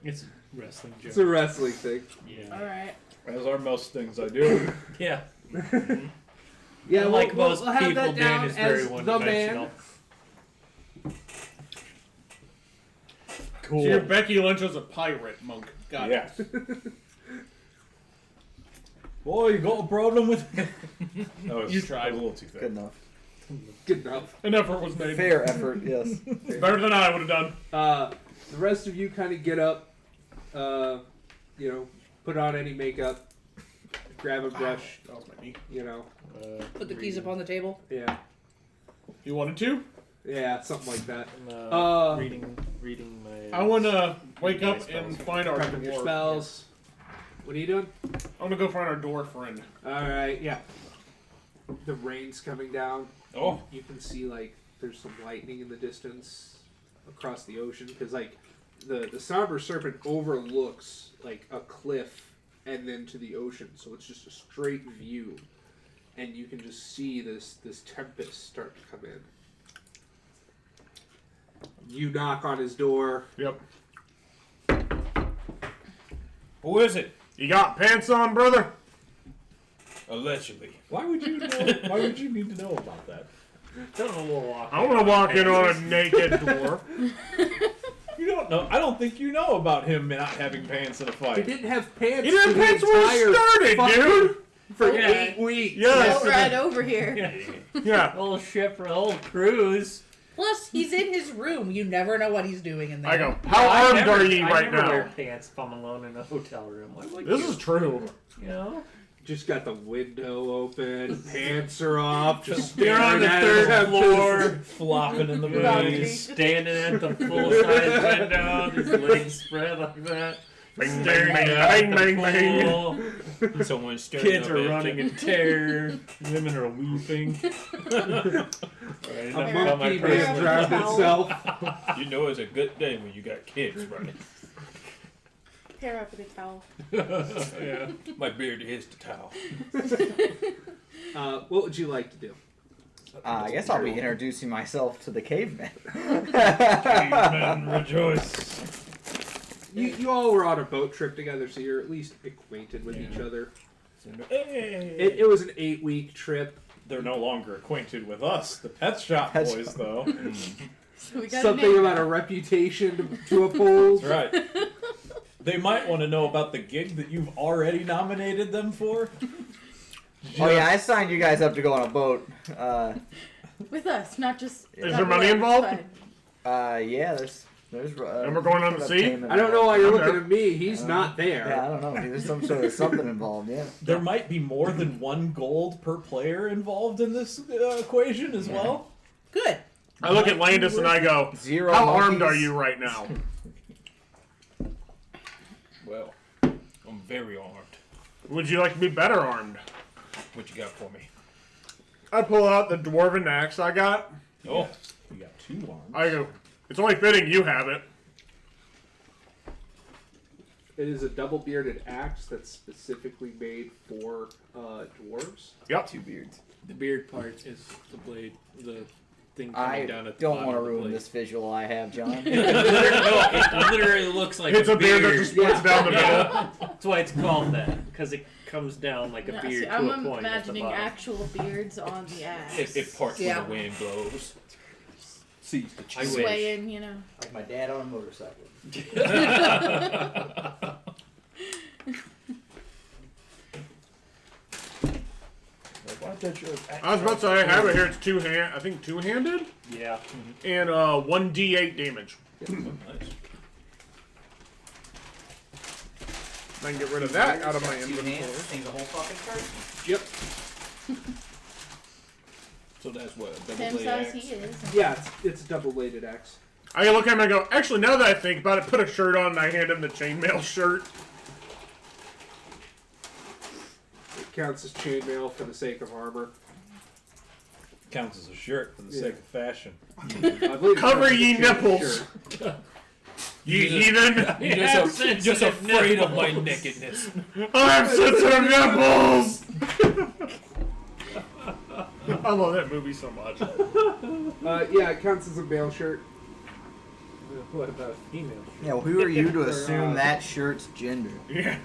[SPEAKER 5] It's a wrestling joke.
[SPEAKER 4] It's a wrestling thing.
[SPEAKER 5] Yeah.
[SPEAKER 1] Alright.
[SPEAKER 6] As are most things I do.
[SPEAKER 5] Yeah.
[SPEAKER 4] Yeah,
[SPEAKER 5] Unlike
[SPEAKER 4] we'll
[SPEAKER 5] most
[SPEAKER 4] have
[SPEAKER 5] people,
[SPEAKER 4] that
[SPEAKER 5] Dan
[SPEAKER 4] down
[SPEAKER 5] is very
[SPEAKER 4] as the
[SPEAKER 5] one-dimensional.
[SPEAKER 4] man.
[SPEAKER 6] Cool.
[SPEAKER 2] So you're Becky Lynch as a pirate monk. Got it.
[SPEAKER 6] Yes. Boy, you got a problem with it?
[SPEAKER 2] You tried.
[SPEAKER 6] A little too thick.
[SPEAKER 3] Good enough.
[SPEAKER 4] Good enough.
[SPEAKER 2] An effort was made.
[SPEAKER 3] Fair effort. Yes.
[SPEAKER 2] Better than I would have done.
[SPEAKER 4] The rest of you kind of get up, put on any makeup, grab a brush,
[SPEAKER 2] That was my knee.
[SPEAKER 7] Put the keys up on the table.
[SPEAKER 4] yeah,
[SPEAKER 2] You wanted to?
[SPEAKER 4] something like that.
[SPEAKER 5] Reading my.
[SPEAKER 2] I want to wake up
[SPEAKER 5] spells.
[SPEAKER 2] and find our
[SPEAKER 4] Prepping your
[SPEAKER 2] dwarf.
[SPEAKER 4] spells. What are you doing?
[SPEAKER 2] I want to go find our dwarf friend.
[SPEAKER 4] All right, yeah. The rain's coming down.
[SPEAKER 9] Oh.
[SPEAKER 4] You can see like there's some lightning in the distance across the ocean because like the somber serpent overlooks like a cliff and then to the ocean, so it's just a straight view, and you can just see this tempest start to come in. You knock on his door.
[SPEAKER 2] Yep.
[SPEAKER 9] Who is it?
[SPEAKER 2] You got pants on, brother?
[SPEAKER 9] Allegedly.
[SPEAKER 6] Why would you know? Why would you need to know about that?
[SPEAKER 5] Don't know we'll walk.
[SPEAKER 2] I want to walk in on a naked dwarf.
[SPEAKER 6] You don't know. I don't think you know about him not having pants in a
[SPEAKER 4] He
[SPEAKER 6] fight.
[SPEAKER 4] didn't have pants.
[SPEAKER 2] He didn't
[SPEAKER 4] for the
[SPEAKER 2] have pants when we
[SPEAKER 4] entire
[SPEAKER 2] started,
[SPEAKER 4] fucking-
[SPEAKER 2] dude.
[SPEAKER 4] For
[SPEAKER 1] Yeah.
[SPEAKER 4] 8 weeks.
[SPEAKER 2] Yes.
[SPEAKER 1] Float right over here.
[SPEAKER 2] Yeah.
[SPEAKER 5] Old ship for old cruise.
[SPEAKER 7] Plus, he's in his room. You never know what he's doing in there.
[SPEAKER 2] I go, how armed are ye
[SPEAKER 5] I
[SPEAKER 2] right
[SPEAKER 5] never wear
[SPEAKER 2] now?
[SPEAKER 5] pants if I'm alone in a hotel room. Like
[SPEAKER 2] This
[SPEAKER 5] you,
[SPEAKER 2] is true.
[SPEAKER 5] you know.
[SPEAKER 4] Just got the window open, pants are off, just
[SPEAKER 5] You're on the
[SPEAKER 4] staring at
[SPEAKER 5] third
[SPEAKER 4] him.
[SPEAKER 5] floor,
[SPEAKER 6] Flopping in the
[SPEAKER 1] Boundary.
[SPEAKER 6] breeze.
[SPEAKER 5] standing at the full-size window, his legs spread like that.
[SPEAKER 2] Bing,
[SPEAKER 5] Staring
[SPEAKER 2] bing,
[SPEAKER 5] out
[SPEAKER 2] bing,
[SPEAKER 5] at
[SPEAKER 2] bing,
[SPEAKER 5] the
[SPEAKER 2] bing.
[SPEAKER 5] pool.
[SPEAKER 9] Someone's staring
[SPEAKER 5] Kids
[SPEAKER 9] up
[SPEAKER 5] are
[SPEAKER 9] at
[SPEAKER 5] running
[SPEAKER 9] you.
[SPEAKER 5] in terror. Women are weeping.
[SPEAKER 4] A
[SPEAKER 5] Got my
[SPEAKER 4] monkey
[SPEAKER 5] personal-
[SPEAKER 4] man drowned itself.
[SPEAKER 9] You know it's a good day when you got kids running.
[SPEAKER 1] Hair up with a towel.
[SPEAKER 5] Yeah.
[SPEAKER 9] My beard is the towel.
[SPEAKER 4] What would you like to do?
[SPEAKER 3] I guess I'll be introducing myself to the caveman.
[SPEAKER 5] Men rejoice.
[SPEAKER 4] You all were on a boat trip together, so you're at least acquainted with each other. It was an 8-week trip.
[SPEAKER 6] They're no longer acquainted with us, the pet shop
[SPEAKER 3] Pet
[SPEAKER 6] boys,
[SPEAKER 3] shop.
[SPEAKER 6] though.
[SPEAKER 1] So we got
[SPEAKER 4] Something about a reputation to uphold.
[SPEAKER 6] That's right. They might want to know about the gig that you've already nominated them for.
[SPEAKER 3] Oh yeah, I signed you guys up to go on a boat.
[SPEAKER 1] with us, not just.
[SPEAKER 2] Is
[SPEAKER 1] not
[SPEAKER 2] there money
[SPEAKER 1] with us,
[SPEAKER 2] involved?
[SPEAKER 1] fine.
[SPEAKER 3] Yeah, there's.
[SPEAKER 2] And we're going on the sea?
[SPEAKER 4] I don't know why you're
[SPEAKER 2] I'm
[SPEAKER 4] looking
[SPEAKER 2] there.
[SPEAKER 4] at me. He's not there.
[SPEAKER 3] Yeah, I don't know. There's some sort of something involved. Yeah.
[SPEAKER 6] There might be more than 1 gold per player involved in this equation as well.
[SPEAKER 7] Good.
[SPEAKER 2] I look at Landis and I go,
[SPEAKER 3] 0
[SPEAKER 2] how
[SPEAKER 3] monkeys.
[SPEAKER 2] armed are you right now?
[SPEAKER 9] Well, I'm very armed.
[SPEAKER 2] Would you like to be better armed?
[SPEAKER 9] What you got for me?
[SPEAKER 2] I pull out the dwarven axe I got.
[SPEAKER 9] Oh,
[SPEAKER 6] You got 2 arms.
[SPEAKER 2] I go. It's only fitting you have it.
[SPEAKER 4] It is a double bearded axe that's specifically made for dwarves.
[SPEAKER 2] Yep.
[SPEAKER 9] 2 beards.
[SPEAKER 5] The beard part is the blade, the thing coming
[SPEAKER 3] I
[SPEAKER 5] down at the
[SPEAKER 3] don't
[SPEAKER 5] bottom
[SPEAKER 3] want to
[SPEAKER 5] of the
[SPEAKER 3] ruin
[SPEAKER 5] blade.
[SPEAKER 3] this visual I have, John.
[SPEAKER 5] No, it literally looks like
[SPEAKER 2] It's a beard that just splits down the middle.
[SPEAKER 5] Yeah. That's why it's called that, because it comes down like a
[SPEAKER 1] Yeah,
[SPEAKER 5] beard
[SPEAKER 1] see,
[SPEAKER 5] to
[SPEAKER 1] I'm
[SPEAKER 5] a point at the
[SPEAKER 1] imagining
[SPEAKER 5] bottom.
[SPEAKER 1] actual beards on the axe.
[SPEAKER 9] It parts
[SPEAKER 7] Yeah.
[SPEAKER 9] when the wind blows. See the
[SPEAKER 5] I wish.
[SPEAKER 1] Swaying, you know.
[SPEAKER 3] Like my dad on a motorcycle.
[SPEAKER 9] Why don't you
[SPEAKER 2] I was about to say I have it here. It's I think two-handed,
[SPEAKER 5] Yeah.
[SPEAKER 2] and 1d8 damage. I can get rid of that out of my inventory.
[SPEAKER 3] Thing's a whole fucking person.
[SPEAKER 4] Yep.
[SPEAKER 9] So that's what, a double
[SPEAKER 1] Same
[SPEAKER 9] blade
[SPEAKER 1] size
[SPEAKER 9] axe?
[SPEAKER 1] he is.
[SPEAKER 4] Yeah, it's a double bladed axe.
[SPEAKER 2] I look at him and I go, actually, now that I think about it, put a shirt on and I hand him the chainmail shirt.
[SPEAKER 4] It counts as chainmail for the sake of armor.
[SPEAKER 6] Counts as a shirt for the sake of fashion.
[SPEAKER 4] I believe it
[SPEAKER 2] Cover
[SPEAKER 4] counts as
[SPEAKER 2] ye
[SPEAKER 4] a chain
[SPEAKER 2] nipples.
[SPEAKER 4] shirt.
[SPEAKER 2] You heathen!
[SPEAKER 9] You're
[SPEAKER 5] have
[SPEAKER 9] just afraid of my
[SPEAKER 5] nipples.
[SPEAKER 9] nakedness.
[SPEAKER 2] I have sensitive nipples! I love that movie so much.
[SPEAKER 4] Yeah, it counts as a male shirt.
[SPEAKER 5] What about female?
[SPEAKER 3] Yeah, well, who are you to assume that shirt's gender?
[SPEAKER 2] Yeah.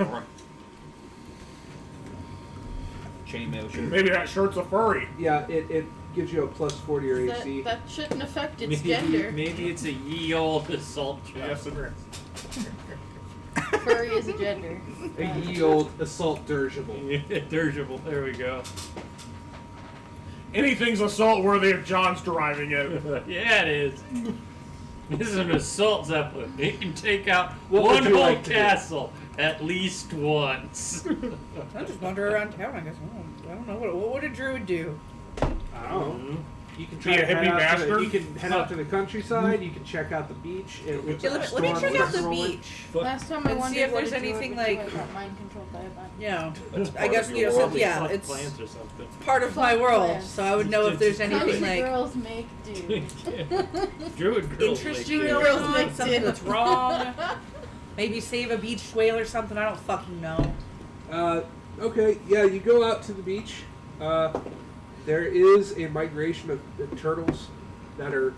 [SPEAKER 9] Chainmail shirt.
[SPEAKER 2] Maybe that shirt's a furry.
[SPEAKER 4] Yeah, it gives you a plus 40 or
[SPEAKER 1] That,
[SPEAKER 4] AC.
[SPEAKER 1] that shouldn't affect its
[SPEAKER 5] Maybe,
[SPEAKER 1] gender.
[SPEAKER 5] maybe it's a ye old assault job.
[SPEAKER 2] Yes, it is.
[SPEAKER 1] Furry is a gender.
[SPEAKER 4] A ye old assault dirigible.
[SPEAKER 5] Dirigible. There we go.
[SPEAKER 2] Anything's assault worthy if John's driving it.
[SPEAKER 5] Yeah, it is. This is an assault zeppelin. It can take out
[SPEAKER 4] What
[SPEAKER 5] one
[SPEAKER 4] would you
[SPEAKER 5] whole
[SPEAKER 4] like to do?
[SPEAKER 5] castle at least once.
[SPEAKER 7] I just wander around town, I guess. I don't know. What would a druid do?
[SPEAKER 4] I don't know. You can try
[SPEAKER 2] Be a
[SPEAKER 4] to head
[SPEAKER 2] hippie
[SPEAKER 4] out to
[SPEAKER 2] bastard?
[SPEAKER 4] the, you can head out to the countryside. You can check out the beach. It looks
[SPEAKER 7] Yeah,
[SPEAKER 4] like
[SPEAKER 7] let me
[SPEAKER 4] storms
[SPEAKER 7] check out
[SPEAKER 4] are
[SPEAKER 7] the
[SPEAKER 4] rolling.
[SPEAKER 7] beach.
[SPEAKER 1] Last time I
[SPEAKER 7] And
[SPEAKER 1] wondered
[SPEAKER 7] see if
[SPEAKER 1] what
[SPEAKER 7] there's
[SPEAKER 1] a druid
[SPEAKER 7] anything
[SPEAKER 1] would do,
[SPEAKER 7] like-
[SPEAKER 1] I got mind controlled by a bunch.
[SPEAKER 7] Yeah.
[SPEAKER 5] That's
[SPEAKER 7] I
[SPEAKER 5] part
[SPEAKER 7] guess,
[SPEAKER 5] of
[SPEAKER 7] you
[SPEAKER 5] your
[SPEAKER 7] know,
[SPEAKER 5] world.
[SPEAKER 7] so, yeah,
[SPEAKER 5] Pluck
[SPEAKER 7] it's
[SPEAKER 5] plants or something.
[SPEAKER 7] part of my
[SPEAKER 1] Fuck
[SPEAKER 7] world,
[SPEAKER 1] plants.
[SPEAKER 7] so I would know if there's anything
[SPEAKER 1] Country
[SPEAKER 7] like
[SPEAKER 1] girls make do.
[SPEAKER 5] Druid girls.
[SPEAKER 7] interesting
[SPEAKER 5] make
[SPEAKER 7] going
[SPEAKER 5] do.
[SPEAKER 7] on, something that's wrong. Maybe save a beach whale or something. I don't fucking know.
[SPEAKER 4] Okay, yeah, you go out to the beach. There is a migration of turtles that are,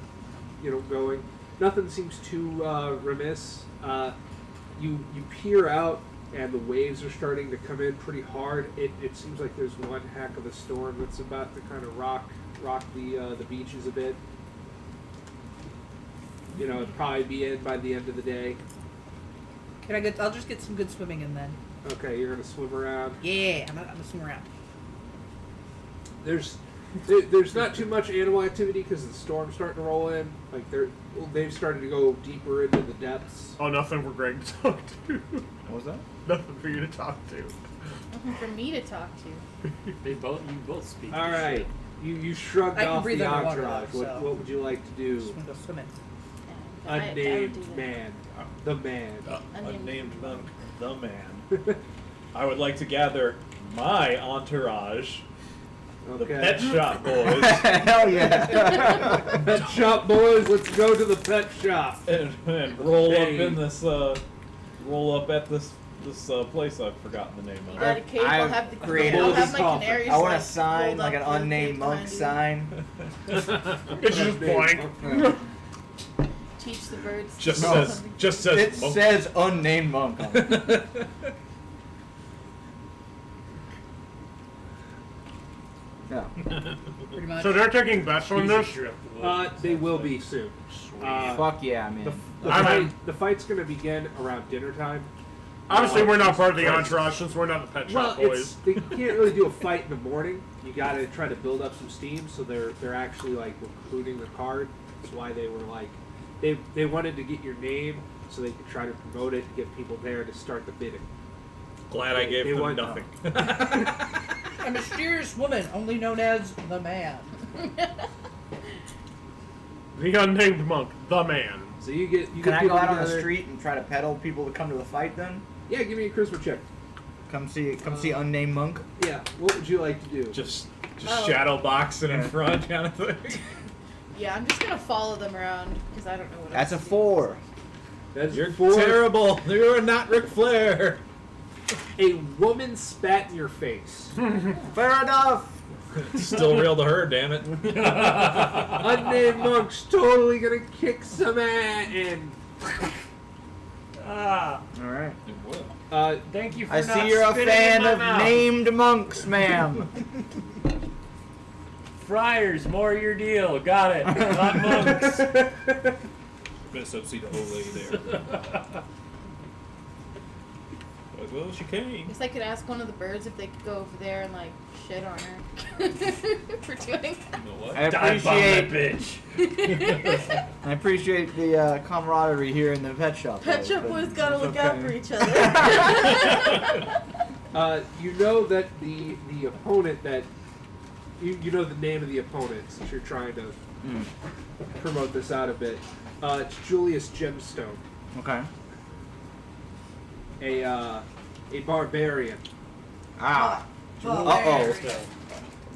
[SPEAKER 4] going. Nothing seems too remiss. You peer out, and the waves are starting to come in pretty hard. It seems like there's one heck of a storm that's about to kind of rock the beaches a bit. It'll probably be in by the end of the day.
[SPEAKER 7] Can I get? I'll just get some good swimming in then.
[SPEAKER 4] Okay, you're gonna swim around.
[SPEAKER 7] Yeah, I'm gonna swim around.
[SPEAKER 4] There's not too much animal activity because the storm's starting to roll in. Like they've started to go deeper into the depths.
[SPEAKER 2] Oh, nothing for Greg to talk to.
[SPEAKER 6] What was that?
[SPEAKER 2] Nothing for you to talk to.
[SPEAKER 1] Nothing for me to talk to.
[SPEAKER 5] You both speak.
[SPEAKER 4] All right, you shrugged
[SPEAKER 7] I can
[SPEAKER 4] off
[SPEAKER 7] breathe
[SPEAKER 4] the
[SPEAKER 7] underwater,
[SPEAKER 4] entourage.
[SPEAKER 7] so-
[SPEAKER 4] What would you like to do?
[SPEAKER 7] Just wanna go swimming.
[SPEAKER 1] I would do
[SPEAKER 4] Unnamed
[SPEAKER 1] that.
[SPEAKER 4] man, the man.
[SPEAKER 6] Unnamed monk, the man. I would like to gather my entourage, the
[SPEAKER 4] Okay.
[SPEAKER 6] pet shop boys,
[SPEAKER 3] Hell yeah.
[SPEAKER 4] Pet shop boys, let's go to the pet shop.
[SPEAKER 6] and roll
[SPEAKER 4] Hey.
[SPEAKER 6] up in this, roll up at this place I've forgotten the name
[SPEAKER 1] You
[SPEAKER 6] of.
[SPEAKER 1] got a cape, I'll
[SPEAKER 3] I've
[SPEAKER 1] have the
[SPEAKER 3] created
[SPEAKER 1] I'll
[SPEAKER 4] a
[SPEAKER 1] have my
[SPEAKER 4] coffin.
[SPEAKER 1] canaries.
[SPEAKER 3] I want a
[SPEAKER 1] like,
[SPEAKER 3] sign,
[SPEAKER 1] rolled
[SPEAKER 3] like an
[SPEAKER 1] up for
[SPEAKER 3] unnamed
[SPEAKER 1] kids
[SPEAKER 3] monk
[SPEAKER 1] behind you.
[SPEAKER 3] sign.
[SPEAKER 2] It's just blank.
[SPEAKER 1] Teach the birds.
[SPEAKER 6] Just
[SPEAKER 1] to
[SPEAKER 6] says
[SPEAKER 3] It
[SPEAKER 6] monk.
[SPEAKER 3] says unnamed monk on it. Yeah.
[SPEAKER 7] Pretty much.
[SPEAKER 2] So they're taking bets on this?
[SPEAKER 4] They will be soon.
[SPEAKER 3] Fuck yeah, man.
[SPEAKER 4] The fight's gonna begin around dinner time.
[SPEAKER 2] Obviously, we're not part of the entourage since we're not the pet
[SPEAKER 4] Well,
[SPEAKER 2] shop boys.
[SPEAKER 4] they can't really do a fight in the morning. You got to try to build up some steam, so they're actually like recruiting the card. That's why they were like they wanted to get your name so they could try to promote it and get people there to start the bidding.
[SPEAKER 6] Glad I gave
[SPEAKER 4] They
[SPEAKER 6] them
[SPEAKER 4] want-
[SPEAKER 6] nothing.
[SPEAKER 7] A mysterious woman, only known as the man.
[SPEAKER 2] The unnamed monk, the man.
[SPEAKER 4] So you get
[SPEAKER 3] Can I go
[SPEAKER 4] people
[SPEAKER 3] out on the
[SPEAKER 4] together.
[SPEAKER 3] street and try to peddle people to come to the fight then?
[SPEAKER 4] Yeah, give me a charisma check.
[SPEAKER 3] Come see unnamed monk.
[SPEAKER 4] Yeah, what would you like to do?
[SPEAKER 6] Just
[SPEAKER 1] Oh.
[SPEAKER 6] shadow boxing in front kind of thing.
[SPEAKER 1] Yeah, I'm just gonna follow them around because I don't know what.
[SPEAKER 3] That's a
[SPEAKER 1] else to do.
[SPEAKER 3] 4.
[SPEAKER 4] That's
[SPEAKER 6] You're
[SPEAKER 4] 4.
[SPEAKER 6] terrible. You're not Ric Flair.
[SPEAKER 4] A woman spat in your face.
[SPEAKER 3] Fair enough.
[SPEAKER 6] It's still real to her, damn it.
[SPEAKER 4] Unnamed monk's totally gonna kick some ass. And
[SPEAKER 5] Ah,
[SPEAKER 3] All right.
[SPEAKER 9] It will.
[SPEAKER 5] thank you for
[SPEAKER 3] I
[SPEAKER 5] not
[SPEAKER 3] see you're a
[SPEAKER 5] spitting in
[SPEAKER 3] fan
[SPEAKER 5] my
[SPEAKER 3] of
[SPEAKER 5] mouth.
[SPEAKER 3] named monks, ma'am.
[SPEAKER 5] Friars, more your deal. Got it. Not monks.
[SPEAKER 9] Gonna subsede the old lady there. Like, well, she came.
[SPEAKER 1] Guess I could ask one of the birds if they could go over there and like shit on her for doing
[SPEAKER 9] You know what?
[SPEAKER 3] I
[SPEAKER 5] Dive bomb that
[SPEAKER 3] appreciate
[SPEAKER 5] bitch.
[SPEAKER 3] I appreciate the camaraderie here in the pet shop.
[SPEAKER 7] Pet shop
[SPEAKER 3] but
[SPEAKER 7] boys gotta
[SPEAKER 3] it's
[SPEAKER 7] look out
[SPEAKER 3] okay.
[SPEAKER 7] for each other.
[SPEAKER 4] you know that the opponent that you know the name of the opponent since you're trying to promote this out a bit. It's Julius Gemstone,
[SPEAKER 3] Okay.
[SPEAKER 4] a barbarian.
[SPEAKER 3] Ah.
[SPEAKER 7] Barbarian.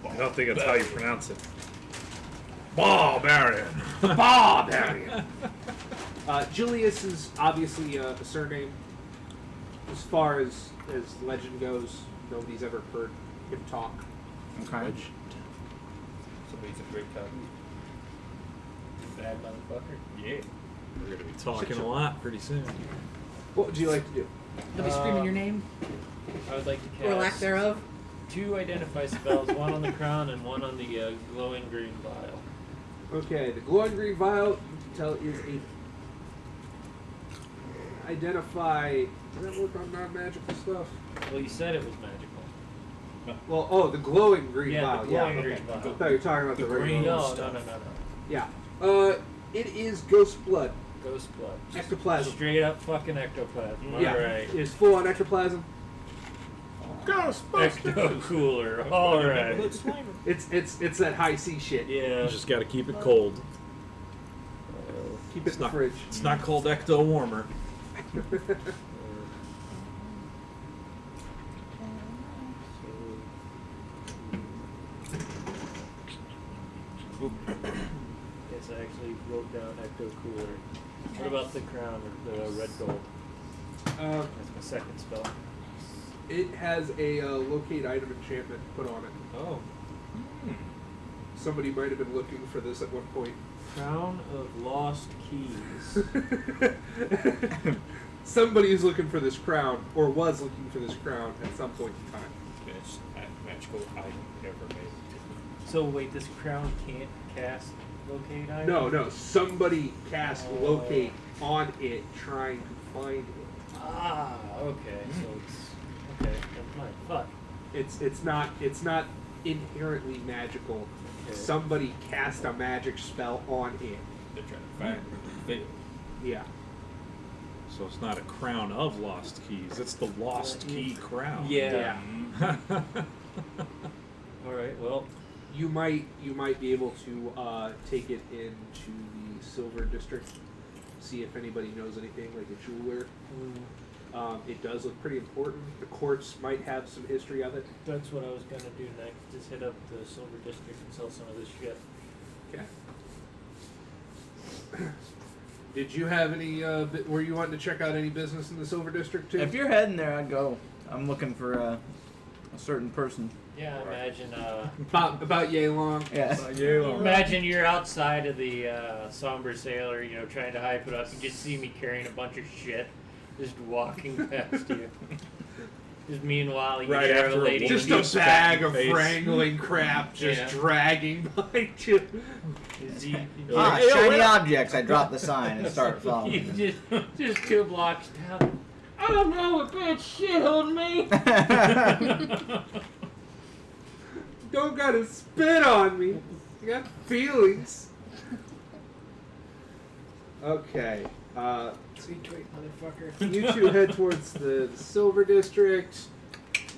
[SPEAKER 6] I don't think that's how you pronounce it. Barbarian.
[SPEAKER 4] Barbarian. Julius is obviously a surname. As far as legend goes, nobody's ever heard him talk.
[SPEAKER 3] Okay.
[SPEAKER 9] Somebody's a great cop.
[SPEAKER 5] Bad motherfucker.
[SPEAKER 9] Yeah.
[SPEAKER 6] We're gonna be talking a lot pretty soon.
[SPEAKER 4] What would you like to do?
[SPEAKER 7] They'll be screaming your name
[SPEAKER 5] I would like to cast
[SPEAKER 7] or lack thereof.
[SPEAKER 5] 2 identify spells, one on the crown and one on the glowing green vial.
[SPEAKER 4] Okay, the glowing green vial, you can tell is a identify. Does that work on non-magical stuff?
[SPEAKER 5] Well, you said it was magical.
[SPEAKER 4] Well, the glowing green
[SPEAKER 5] Yeah, the
[SPEAKER 4] vial.
[SPEAKER 5] glowing
[SPEAKER 4] yeah,
[SPEAKER 5] green
[SPEAKER 4] okay.
[SPEAKER 5] vial.
[SPEAKER 4] I thought you were talking about the
[SPEAKER 9] The
[SPEAKER 4] regular.
[SPEAKER 9] green
[SPEAKER 5] No,
[SPEAKER 9] stuff.
[SPEAKER 5] no.
[SPEAKER 4] Yeah. It is ghost blood.
[SPEAKER 5] Ghost blood. Just
[SPEAKER 4] Ectoplasm.
[SPEAKER 5] Straight up fucking ectoplasm.
[SPEAKER 4] Yeah.
[SPEAKER 5] Alright.
[SPEAKER 4] It's full on ectoplasm.
[SPEAKER 5] Ecto cooler. Alright.
[SPEAKER 4] It's that high C shit.
[SPEAKER 5] Yeah.
[SPEAKER 6] You just gotta keep it cold.
[SPEAKER 4] Keep it in the
[SPEAKER 6] not-
[SPEAKER 4] fridge.
[SPEAKER 6] It's not cold ecto warmer.
[SPEAKER 5] Yes, I actually wrote down ecto cooler. What about the crown or the red gold? That's my second spell.
[SPEAKER 4] It has a locate item enchantment put on it.
[SPEAKER 9] Oh.
[SPEAKER 4] Somebody might have been looking for this at one point.
[SPEAKER 5] Crown of Lost Keys.
[SPEAKER 4] Somebody is looking for this crown, or was looking for this crown at some point in time.
[SPEAKER 9] Best magical item ever made.
[SPEAKER 5] So wait, this crown can't cast locate item?
[SPEAKER 4] No, somebody cast locate on it, trying to find it.
[SPEAKER 5] Ah, okay. So it's okay. Never mind. Fuck.
[SPEAKER 4] It's not inherently magical.
[SPEAKER 5] Okay.
[SPEAKER 4] Somebody cast a magic spell on it.
[SPEAKER 9] They're trying to find it. Fail.
[SPEAKER 4] Yeah.
[SPEAKER 6] So it's not a crown of lost keys. It's the lost key crown.
[SPEAKER 5] Yeah. All right. Well,
[SPEAKER 4] You might be able to take it into the Silver District, see if anybody knows anything, like a jeweler. It does look pretty important. The courts might have some history of it.
[SPEAKER 5] that's what I was gonna do next. Just hit up the Silver District and sell some of this shit.
[SPEAKER 4] Okay. Did you have any? Were you wanting to check out any business in the Silver District too?
[SPEAKER 3] If you're heading there, I'd go. I'm looking for a certain person.
[SPEAKER 5] Yeah. Imagine.
[SPEAKER 4] about yay long.
[SPEAKER 3] Yes.
[SPEAKER 5] Imagine you're outside of the Somber Sailor, trying to hype it up. You just see me carrying a bunch of shit, just walking past you. Just meanwhile, you
[SPEAKER 6] Right
[SPEAKER 5] hear
[SPEAKER 6] after
[SPEAKER 5] a
[SPEAKER 6] a
[SPEAKER 5] lady.
[SPEAKER 4] Just
[SPEAKER 6] You
[SPEAKER 4] a
[SPEAKER 6] spat
[SPEAKER 4] bag
[SPEAKER 6] in
[SPEAKER 4] of
[SPEAKER 6] the face.
[SPEAKER 4] wrangling crap just
[SPEAKER 5] Yeah.
[SPEAKER 4] dragging behind you.
[SPEAKER 3] Ah,
[SPEAKER 6] Hey, yo,
[SPEAKER 3] shiny
[SPEAKER 6] wait up.
[SPEAKER 3] objects. I drop the sign and start
[SPEAKER 5] You
[SPEAKER 3] following.
[SPEAKER 5] just 2 blocks down. I don't know what that shit on me.
[SPEAKER 4] Don't gotta spit on me. You got feelings. Okay.
[SPEAKER 5] Sweet tweet, motherfucker.
[SPEAKER 4] You two head towards the Silver District.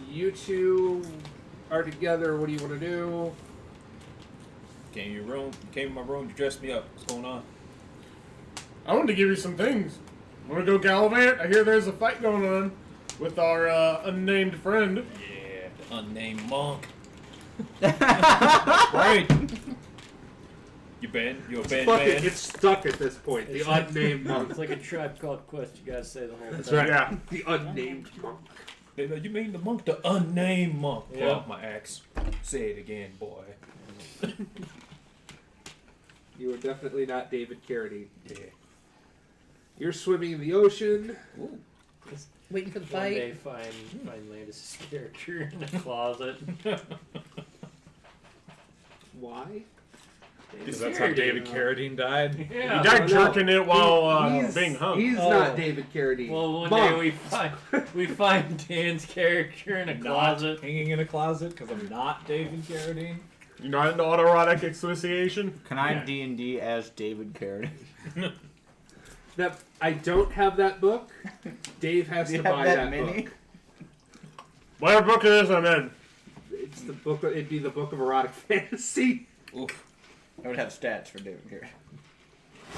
[SPEAKER 4] You two are together. What do you want to do?
[SPEAKER 9] Came in my room to dress me up. What's going on?
[SPEAKER 2] I wanted to give you some things. Want to go gallivant? I hear there's a fight going on with our unnamed friend.
[SPEAKER 9] Yeah, the unnamed monk.
[SPEAKER 3] Right.
[SPEAKER 9] You banned? You a banned
[SPEAKER 4] Fuck it,
[SPEAKER 9] man?
[SPEAKER 4] it's stuck at this point. The unnamed monk.
[SPEAKER 5] It's like a Tribe Called Quest. You gotta say the whole
[SPEAKER 4] That's
[SPEAKER 5] thing.
[SPEAKER 4] right.
[SPEAKER 2] Yeah.
[SPEAKER 4] The unnamed monk.
[SPEAKER 9] You mean the monk, the unnamed monk?
[SPEAKER 5] Yeah.
[SPEAKER 9] Pull out my axe. Say it again, boy.
[SPEAKER 4] You are definitely not David Carradine.
[SPEAKER 9] Yeah.
[SPEAKER 4] You're swimming in the ocean.
[SPEAKER 9] Ooh.
[SPEAKER 7] Waiting for the
[SPEAKER 5] One day,
[SPEAKER 7] fight.
[SPEAKER 5] find Landis' character in a closet.
[SPEAKER 4] Why?
[SPEAKER 6] Because that's how David Carradine died.
[SPEAKER 5] Yeah.
[SPEAKER 2] He died
[SPEAKER 4] no.
[SPEAKER 2] jerking it while
[SPEAKER 4] He's-
[SPEAKER 2] being hung.
[SPEAKER 4] He's
[SPEAKER 5] Oh.
[SPEAKER 4] not David Carradine.
[SPEAKER 5] Well, one
[SPEAKER 4] Monk.
[SPEAKER 5] day we find Dan's character in a
[SPEAKER 6] Not
[SPEAKER 5] closet.
[SPEAKER 6] hanging in a closet because I'm not David Carradine.
[SPEAKER 2] You're not into autoerotic asphyxiation?
[SPEAKER 3] Can I D&D as David Carradine?
[SPEAKER 4] Now, I don't have that book. Dave has
[SPEAKER 3] Do you
[SPEAKER 4] to
[SPEAKER 3] have
[SPEAKER 4] buy
[SPEAKER 3] that
[SPEAKER 4] that
[SPEAKER 3] mini?
[SPEAKER 4] book.
[SPEAKER 2] Whatever book it is, I'm in.
[SPEAKER 4] It's the book. It'd be the book of erotic fantasy.
[SPEAKER 3] Oof. I would have stats for David Carradine.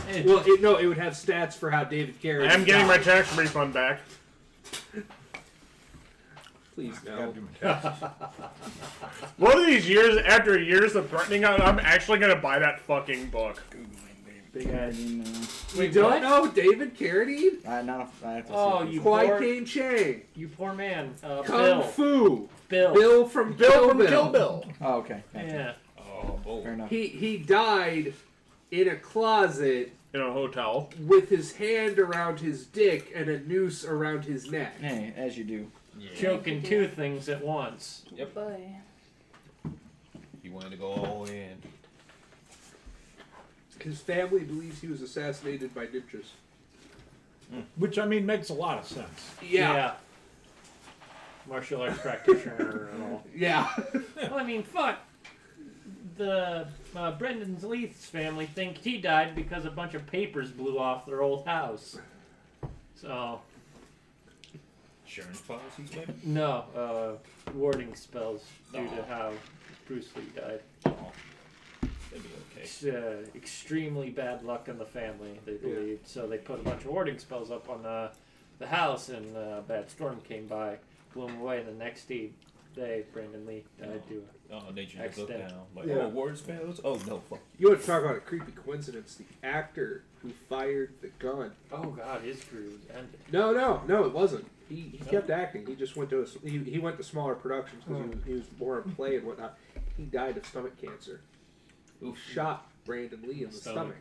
[SPEAKER 5] Hey,
[SPEAKER 4] Well, it would have stats for how David Carradine.
[SPEAKER 2] I am getting my
[SPEAKER 4] died.
[SPEAKER 2] tax refund back.
[SPEAKER 4] Please
[SPEAKER 6] Gotta
[SPEAKER 4] no.
[SPEAKER 6] do my taxes.
[SPEAKER 2] One of these years, after years of threatening, I'm actually gonna buy that fucking book.
[SPEAKER 5] big ass.
[SPEAKER 4] You
[SPEAKER 5] Wait,
[SPEAKER 4] don't
[SPEAKER 5] what?
[SPEAKER 4] know David Carradine?
[SPEAKER 3] I have to
[SPEAKER 5] Oh,
[SPEAKER 3] see
[SPEAKER 5] you
[SPEAKER 4] Kwai
[SPEAKER 5] poor,
[SPEAKER 4] Kane Chang.
[SPEAKER 5] you poor man.
[SPEAKER 4] Kung
[SPEAKER 5] Bill.
[SPEAKER 4] Fu.
[SPEAKER 5] Bill.
[SPEAKER 4] Bill from Kill Bill.
[SPEAKER 3] Oh, okay. Gotcha.
[SPEAKER 5] Yeah.
[SPEAKER 9] Oh, boy.
[SPEAKER 3] Fair enough.
[SPEAKER 4] He died in a closet
[SPEAKER 2] In a hotel.
[SPEAKER 4] with his hand around his dick and a noose around his neck.
[SPEAKER 3] Hey, as you do.
[SPEAKER 9] Yeah.
[SPEAKER 5] Choking two things at once.
[SPEAKER 9] Yep.
[SPEAKER 1] Boy.
[SPEAKER 9] He wanted to go all in.
[SPEAKER 4] His family believes he was assassinated by ninjas.
[SPEAKER 6] Which, I mean, makes a lot of sense.
[SPEAKER 4] Yeah.
[SPEAKER 5] Martial arts practitioner and all.
[SPEAKER 4] Yeah.
[SPEAKER 5] Well, I mean, fuck. The Brendan Leith's family think he died because a bunch of papers blew off their old house. So,
[SPEAKER 9] Insurance policies, maybe?
[SPEAKER 5] no, warding spells due to how Bruce Lee died.
[SPEAKER 9] Oh. That'd be okay.
[SPEAKER 5] It's, extremely bad luck in the family, they believed. So they put a bunch of warding spells up on the house, and a bad storm came by, blew him away. And the next day, Brandon Lee died due.
[SPEAKER 9] Oh, nature just looked
[SPEAKER 5] Accident.
[SPEAKER 9] down. Like,
[SPEAKER 4] Yeah.
[SPEAKER 9] oh, ward spells? Oh, no, fuck.
[SPEAKER 4] You want to talk about a creepy coincidence? The actor who fired the gun.
[SPEAKER 5] Oh God, his career was ended.
[SPEAKER 4] No, it wasn't. He kept acting. He just went to he went to smaller productions because he was more in play and whatnot. He died of stomach cancer. Who shot Brandon Lee in the stomach.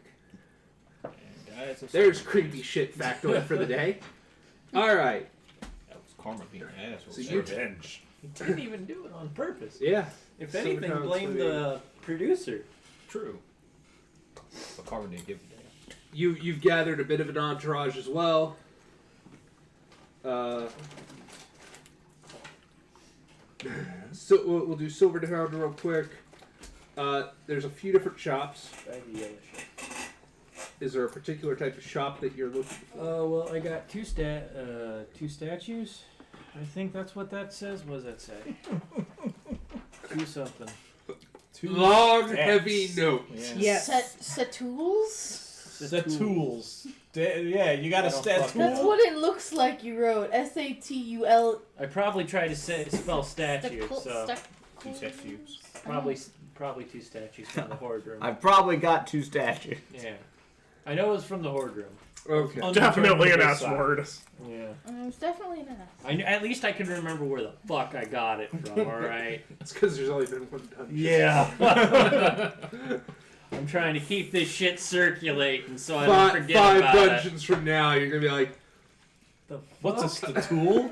[SPEAKER 9] And guys, I'm
[SPEAKER 4] There's
[SPEAKER 9] sorry.
[SPEAKER 4] creepy shit factoid for the day. All right.
[SPEAKER 9] That was karma being an asshole.
[SPEAKER 4] So you-
[SPEAKER 2] Revenge.
[SPEAKER 5] He didn't even do it on purpose.
[SPEAKER 4] Yeah.
[SPEAKER 5] If
[SPEAKER 4] So
[SPEAKER 5] anything,
[SPEAKER 4] now it's
[SPEAKER 5] blame
[SPEAKER 4] living-
[SPEAKER 5] the producer.
[SPEAKER 9] True. But karma didn't give a damn.
[SPEAKER 4] You've gathered a bit of an entourage as well. So we'll do Silvertown real quick. There's a few different shops. Is there a particular type of shop that you're looking for?
[SPEAKER 5] Well, I got two statues. I think that's what that says. What does that say? Two something.
[SPEAKER 4] Long, heavy notes.
[SPEAKER 7] Yes.
[SPEAKER 1] Satools?
[SPEAKER 6] Tools. Yeah, you got a
[SPEAKER 5] I don't
[SPEAKER 6] stat
[SPEAKER 5] fuck
[SPEAKER 6] tool.
[SPEAKER 1] That's what it looks like you wrote. SATUL.
[SPEAKER 5] I probably tried to spell statue, so
[SPEAKER 9] Two statues.
[SPEAKER 5] probably two statues from the Horde Room.
[SPEAKER 3] I've probably got 2 statues.
[SPEAKER 5] Yeah, I know it was from the Horde Room.
[SPEAKER 4] Okay.
[SPEAKER 2] Definitely an
[SPEAKER 6] Undeterminable
[SPEAKER 2] S
[SPEAKER 6] size.
[SPEAKER 2] word.
[SPEAKER 5] Yeah,
[SPEAKER 1] It's definitely an S.
[SPEAKER 5] at least I can remember where the fuck I got it from. All right.
[SPEAKER 4] It's because there's only been one dungeon.
[SPEAKER 5] Yeah. I'm trying to keep this shit circulating so I don't
[SPEAKER 4] Five
[SPEAKER 5] forget about
[SPEAKER 4] dungeons from now, you're gonna be like,
[SPEAKER 5] it. The
[SPEAKER 6] What's
[SPEAKER 5] fuck?
[SPEAKER 6] a tool?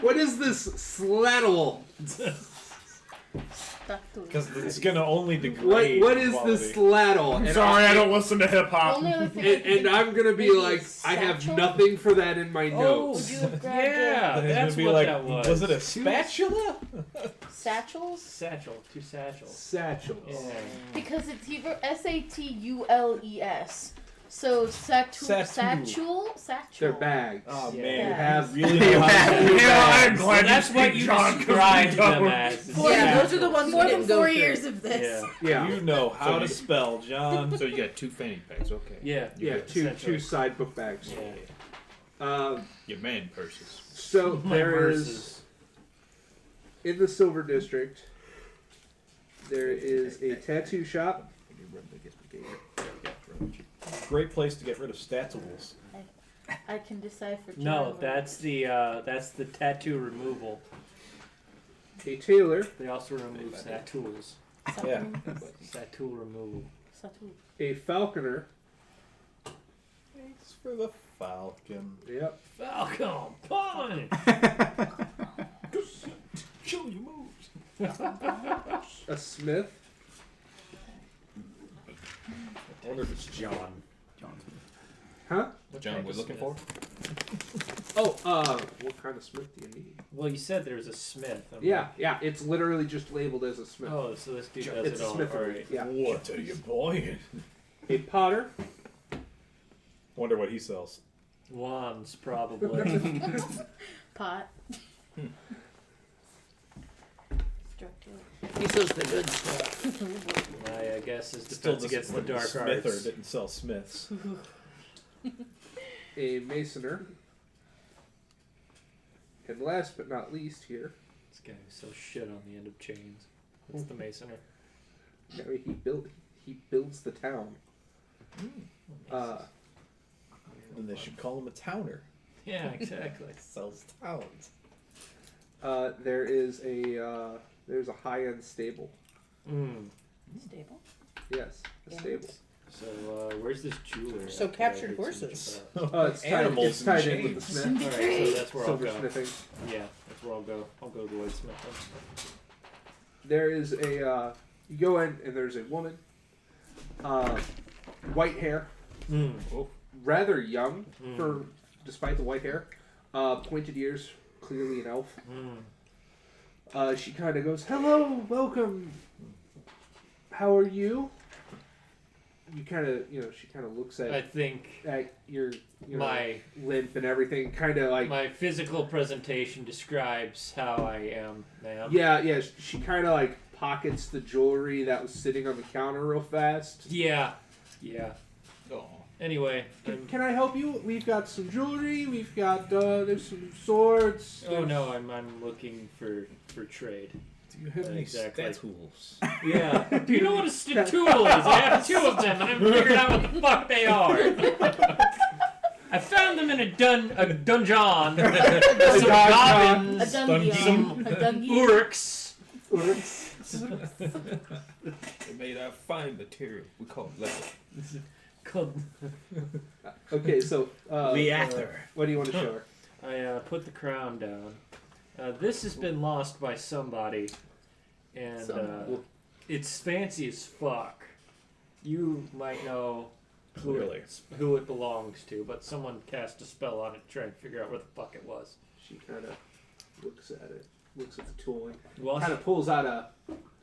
[SPEAKER 4] what is this slattle?
[SPEAKER 6] Because it's gonna only degrade.
[SPEAKER 4] What is
[SPEAKER 6] quality.
[SPEAKER 4] this slattle? And
[SPEAKER 2] Sorry, I don't listen to hip
[SPEAKER 1] The
[SPEAKER 2] hop.
[SPEAKER 1] only other thing I can
[SPEAKER 4] And I'm gonna be
[SPEAKER 1] maybe
[SPEAKER 4] like,
[SPEAKER 1] is
[SPEAKER 4] I have
[SPEAKER 1] satchel?
[SPEAKER 4] nothing for that in my
[SPEAKER 5] Oh,
[SPEAKER 4] notes.
[SPEAKER 1] Would you have grabbed
[SPEAKER 5] yeah,
[SPEAKER 6] Then it's
[SPEAKER 5] that's
[SPEAKER 6] gonna be
[SPEAKER 5] what
[SPEAKER 6] like,
[SPEAKER 5] that was.
[SPEAKER 6] it a spatula?
[SPEAKER 1] satchels?
[SPEAKER 5] Two satchels.
[SPEAKER 4] Satchels.
[SPEAKER 5] Yeah.
[SPEAKER 1] Because it's either SATULES. So satchel?
[SPEAKER 4] They're bags.
[SPEAKER 6] Oh
[SPEAKER 5] Yeah.
[SPEAKER 6] man,
[SPEAKER 1] Yeah.
[SPEAKER 6] you
[SPEAKER 4] Have
[SPEAKER 6] really know how to do
[SPEAKER 2] Yeah,
[SPEAKER 6] that.
[SPEAKER 2] I'm glad
[SPEAKER 5] That's
[SPEAKER 2] you
[SPEAKER 5] what
[SPEAKER 2] speak
[SPEAKER 5] you
[SPEAKER 2] John, 'cause
[SPEAKER 5] described
[SPEAKER 2] we
[SPEAKER 5] them
[SPEAKER 2] don't.
[SPEAKER 5] as.
[SPEAKER 7] Yeah, those are the ones we
[SPEAKER 1] More than
[SPEAKER 7] didn't go
[SPEAKER 1] 4
[SPEAKER 7] through.
[SPEAKER 1] years of this.
[SPEAKER 5] Yeah.
[SPEAKER 4] Yeah.
[SPEAKER 6] You know how
[SPEAKER 9] So
[SPEAKER 6] to
[SPEAKER 9] you-
[SPEAKER 6] spell, John.
[SPEAKER 9] So you got 2 fanny packs, okay.
[SPEAKER 5] Yeah.
[SPEAKER 4] Yeah, two
[SPEAKER 5] Essentially.
[SPEAKER 4] side book bags.
[SPEAKER 5] Yeah.
[SPEAKER 9] Your man purses.
[SPEAKER 4] So
[SPEAKER 5] My
[SPEAKER 4] there is
[SPEAKER 5] verses.
[SPEAKER 4] in the Silver District. There is a tattoo shop.
[SPEAKER 6] Great place to get rid of statools.
[SPEAKER 1] I can decipher.
[SPEAKER 5] No,
[SPEAKER 1] German.
[SPEAKER 5] that's the tattoo removal.
[SPEAKER 4] A tailor,
[SPEAKER 5] They also remove satools.
[SPEAKER 6] Yeah.
[SPEAKER 5] Satool removal.
[SPEAKER 1] Satu.
[SPEAKER 4] a falconer.
[SPEAKER 6] Thanks for the falcon.
[SPEAKER 4] Yep.
[SPEAKER 5] Falcon punch.
[SPEAKER 6] Show your moves.
[SPEAKER 4] A smith.
[SPEAKER 6] I wonder if it's John.
[SPEAKER 4] Huh?
[SPEAKER 5] What
[SPEAKER 9] John,
[SPEAKER 5] type
[SPEAKER 9] we're
[SPEAKER 5] of
[SPEAKER 9] looking
[SPEAKER 5] smith?
[SPEAKER 4] Oh, what kind of smith do you need?
[SPEAKER 5] Well, you said there's a smith. I'm
[SPEAKER 4] Yeah, it's literally just labeled as a smith.
[SPEAKER 5] like, oh, so this dude does
[SPEAKER 4] It's
[SPEAKER 5] it
[SPEAKER 4] a
[SPEAKER 5] all.
[SPEAKER 4] smith.
[SPEAKER 5] Alright.
[SPEAKER 4] Yeah.
[SPEAKER 6] What are you buying?
[SPEAKER 4] A potter.
[SPEAKER 6] Wonder what he sells.
[SPEAKER 5] Wands, probably.
[SPEAKER 1] Pot. Structure.
[SPEAKER 7] He sells the good stuff.
[SPEAKER 5] My guess is
[SPEAKER 6] Still
[SPEAKER 5] defense against the dark
[SPEAKER 6] Smither
[SPEAKER 5] arts.
[SPEAKER 6] didn't sell Smiths.
[SPEAKER 4] A masoner. And last but not least here,
[SPEAKER 5] This guy is so shit on the end of chains. That's the masoner.
[SPEAKER 4] he builds the town.
[SPEAKER 6] Then they should call him a towner.
[SPEAKER 5] Yeah, exactly.
[SPEAKER 6] Sells towns.
[SPEAKER 4] There's a high-end stable.
[SPEAKER 1] Stable.
[SPEAKER 4] Yes, a stable.
[SPEAKER 5] So, where's this jeweler?
[SPEAKER 7] So
[SPEAKER 5] at that I
[SPEAKER 7] captured
[SPEAKER 5] heard so much
[SPEAKER 7] horses.
[SPEAKER 5] about?
[SPEAKER 4] It's
[SPEAKER 6] Animals
[SPEAKER 4] it's tied in with the
[SPEAKER 6] chains.
[SPEAKER 4] smith.
[SPEAKER 5] Alright, so that's where I'll go.
[SPEAKER 4] Silversmithing.
[SPEAKER 5] Yeah, that's where I'll go. I'll go to Lloydsmith.
[SPEAKER 4] There is a you go in and there's a woman, white hair, rather young for despite the white hair, pointed ears, clearly an elf. She kind of goes, "Hello, welcome. How are you?" You kind of, she kind of looks
[SPEAKER 5] I
[SPEAKER 4] at
[SPEAKER 5] think
[SPEAKER 4] your
[SPEAKER 5] my
[SPEAKER 4] limp and everything, kind of like
[SPEAKER 5] my physical presentation describes how I am, ma'am.
[SPEAKER 4] yeah. She kind of like pockets the jewelry that was sitting on the counter real fast.
[SPEAKER 5] Yeah.
[SPEAKER 9] Oh.
[SPEAKER 5] Anyway,
[SPEAKER 4] Can I help you? We've got some jewelry. We've got there's some swords.
[SPEAKER 5] oh no, I'm looking for trade.
[SPEAKER 6] Do you have any
[SPEAKER 5] Exactly.
[SPEAKER 6] statools?
[SPEAKER 5] Yeah. Do you know what a statool is? I have 2 of them, and I haven't figured out what the fuck they are. I found them in a dungeon. Some
[SPEAKER 1] A
[SPEAKER 5] goblins,
[SPEAKER 1] dungeon. A dungeon.
[SPEAKER 5] urks.
[SPEAKER 9] They made out of fine material. We call it leather.
[SPEAKER 5] Called-
[SPEAKER 4] Okay, so
[SPEAKER 6] Leather.
[SPEAKER 4] what do you want to show her?
[SPEAKER 5] I put the crown down. This has been lost by somebody, and it's fancy as fuck. You might know
[SPEAKER 6] Clearly.
[SPEAKER 5] who it belongs to, but someone cast a spell on it to try and figure out where the fuck it was.
[SPEAKER 4] She kind of looks at it, looks at the tooling,
[SPEAKER 5] While,
[SPEAKER 4] kind of pulls out a.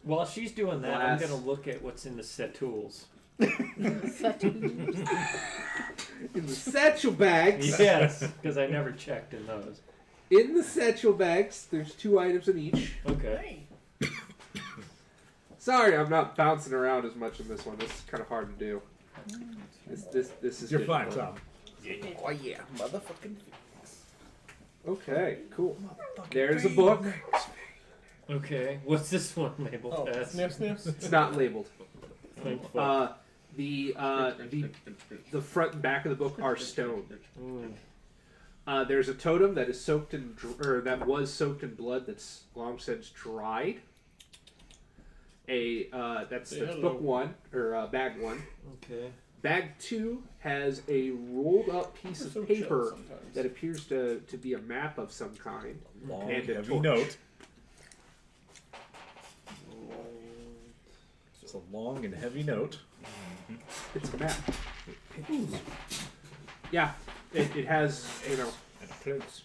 [SPEAKER 5] while she's doing that,
[SPEAKER 4] Glass.
[SPEAKER 5] I'm gonna look at what's in the set tools.
[SPEAKER 4] In the satchel bags.
[SPEAKER 5] Yes, because I never checked in those.
[SPEAKER 4] In the satchel bags, there's 2 items in each.
[SPEAKER 5] Okay.
[SPEAKER 4] Sorry, I'm not bouncing around as much in this one. This is kind of hard to do. This is.
[SPEAKER 6] You're
[SPEAKER 4] good.
[SPEAKER 6] fine, Tom.
[SPEAKER 9] Oh yeah, motherfucking.
[SPEAKER 4] Okay, cool. There's a book.
[SPEAKER 5] Okay. What's this one labeled as?
[SPEAKER 2] Snips.
[SPEAKER 4] It's not labeled.
[SPEAKER 5] Thank fuck.
[SPEAKER 4] The front and back of the book are stone. There's a totem that is soaked in, that was soaked in blood that's long since dried. That's book 1 or bag 1.
[SPEAKER 5] Okay.
[SPEAKER 4] Bag 2 has a rolled up piece of paper that appears to be a map of some kind.
[SPEAKER 6] Long,
[SPEAKER 4] And a
[SPEAKER 6] heavy
[SPEAKER 4] torch.
[SPEAKER 6] note. It's a long and heavy note.
[SPEAKER 4] It's a map. Yeah, it has,
[SPEAKER 9] And clothes.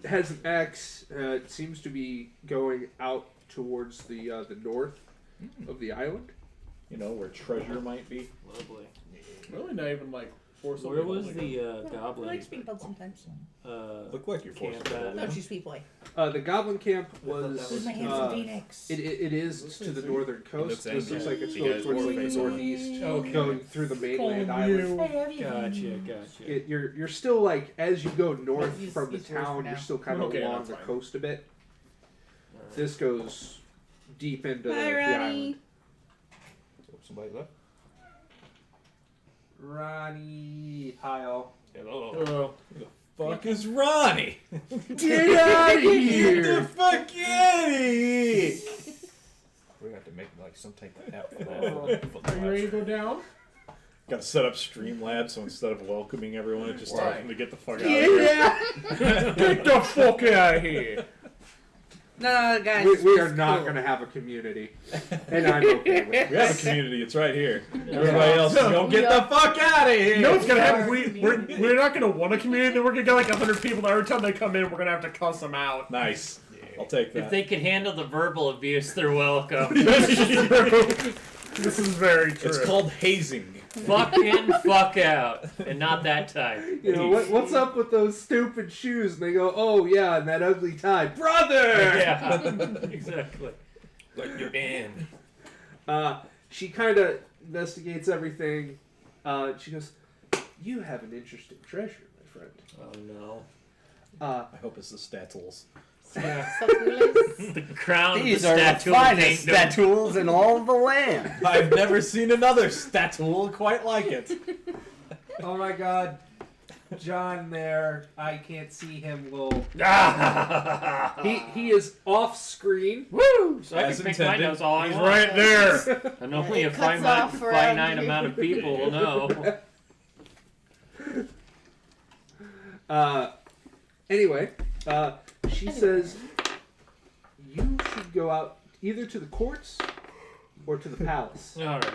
[SPEAKER 4] it has an X. It seems to be going out towards the north of the island.
[SPEAKER 6] You know, where treasure might be.
[SPEAKER 5] Lovely.
[SPEAKER 2] Really not even like force.
[SPEAKER 5] Where was the
[SPEAKER 7] I
[SPEAKER 5] goblin?
[SPEAKER 7] like speedball sometimes.
[SPEAKER 6] Look like you're forced
[SPEAKER 5] Camp
[SPEAKER 6] to
[SPEAKER 5] at?
[SPEAKER 7] No, she's sweet boy.
[SPEAKER 4] The goblin camp
[SPEAKER 5] was-
[SPEAKER 7] This is my
[SPEAKER 5] Uh,
[SPEAKER 7] handsome Phoenix.
[SPEAKER 4] It is to the northern coast.
[SPEAKER 9] looks
[SPEAKER 4] This looks
[SPEAKER 9] angry.
[SPEAKER 4] like it's
[SPEAKER 9] You
[SPEAKER 4] going
[SPEAKER 9] guys
[SPEAKER 4] towards
[SPEAKER 9] were
[SPEAKER 4] like the
[SPEAKER 9] facing it.
[SPEAKER 4] northeast,
[SPEAKER 5] Okay.
[SPEAKER 4] going through the mainland island.
[SPEAKER 7] I love you.
[SPEAKER 5] Gotcha.
[SPEAKER 4] You're still like as you go north
[SPEAKER 7] Use-
[SPEAKER 4] from the
[SPEAKER 7] use yours for
[SPEAKER 4] town,
[SPEAKER 7] now.
[SPEAKER 4] you're still kind of
[SPEAKER 2] Okay,
[SPEAKER 4] along
[SPEAKER 2] that's
[SPEAKER 4] the
[SPEAKER 2] fine.
[SPEAKER 4] coast a bit. This goes deep into
[SPEAKER 7] Bye,
[SPEAKER 4] the
[SPEAKER 7] Ronnie.
[SPEAKER 4] island.
[SPEAKER 9] Somebody left.
[SPEAKER 4] Ronnie. Hi, all.
[SPEAKER 9] Hello.
[SPEAKER 5] Hello.
[SPEAKER 6] Fuck is Ronnie?
[SPEAKER 4] Get out of
[SPEAKER 6] Get the
[SPEAKER 4] here!
[SPEAKER 6] fuck out of here!
[SPEAKER 9] We have to make like some type of app for that.
[SPEAKER 2] Are you ready to go down?
[SPEAKER 6] Got to set up Streamlabs so instead of welcoming everyone, it just tells them to get the fuck out of here.
[SPEAKER 4] Yeah!
[SPEAKER 2] Get the fuck out of here!
[SPEAKER 7] No, guys.
[SPEAKER 4] We are
[SPEAKER 7] it's
[SPEAKER 4] not
[SPEAKER 7] cool.
[SPEAKER 4] going to have a community. And I'm okay with it.
[SPEAKER 6] We have a community, it's right here. Everybody else is going, get the fuck out of here!
[SPEAKER 2] You know what's gonna happen? We're not gonna want a community, then we're gonna get like 100 people, and every time they come in, we're gonna have to cuss them out.
[SPEAKER 6] Nice. I'll take that.
[SPEAKER 5] If they can handle the verbal abuse, they're welcome.
[SPEAKER 2] This is very true.
[SPEAKER 6] It's called hazing.
[SPEAKER 5] Fuck in, fuck out, and not that time.
[SPEAKER 4] You know, what's up with those stupid shoes? And they go, oh, yeah, and that ugly tie. Brother!
[SPEAKER 5] Yeah, exactly.
[SPEAKER 9] Like you're in.
[SPEAKER 4] She kind of investigates everything. She goes, you have an interesting treasure, my friend.
[SPEAKER 5] Oh no.
[SPEAKER 6] I hope it's the Statools.
[SPEAKER 5] Yeah.
[SPEAKER 1] Succulus.
[SPEAKER 5] The crown
[SPEAKER 3] These
[SPEAKER 5] of
[SPEAKER 3] are
[SPEAKER 5] the
[SPEAKER 3] the
[SPEAKER 5] statue
[SPEAKER 3] finest
[SPEAKER 5] kingdom.
[SPEAKER 3] statues in all the land.
[SPEAKER 6] I've never seen another Statool quite like it.
[SPEAKER 4] Oh my god. John there. I can't see him, lol. He is off screen.
[SPEAKER 5] Woo! So I
[SPEAKER 6] As
[SPEAKER 5] can pick
[SPEAKER 6] intended.
[SPEAKER 5] my nose all I
[SPEAKER 2] He's
[SPEAKER 5] want.
[SPEAKER 2] right there.
[SPEAKER 5] And only a
[SPEAKER 1] It cuts off around
[SPEAKER 5] finite
[SPEAKER 1] you.
[SPEAKER 5] amount of people will know.
[SPEAKER 4] Anyway, she says you should go out either to the courts or to the palace.
[SPEAKER 5] Alright.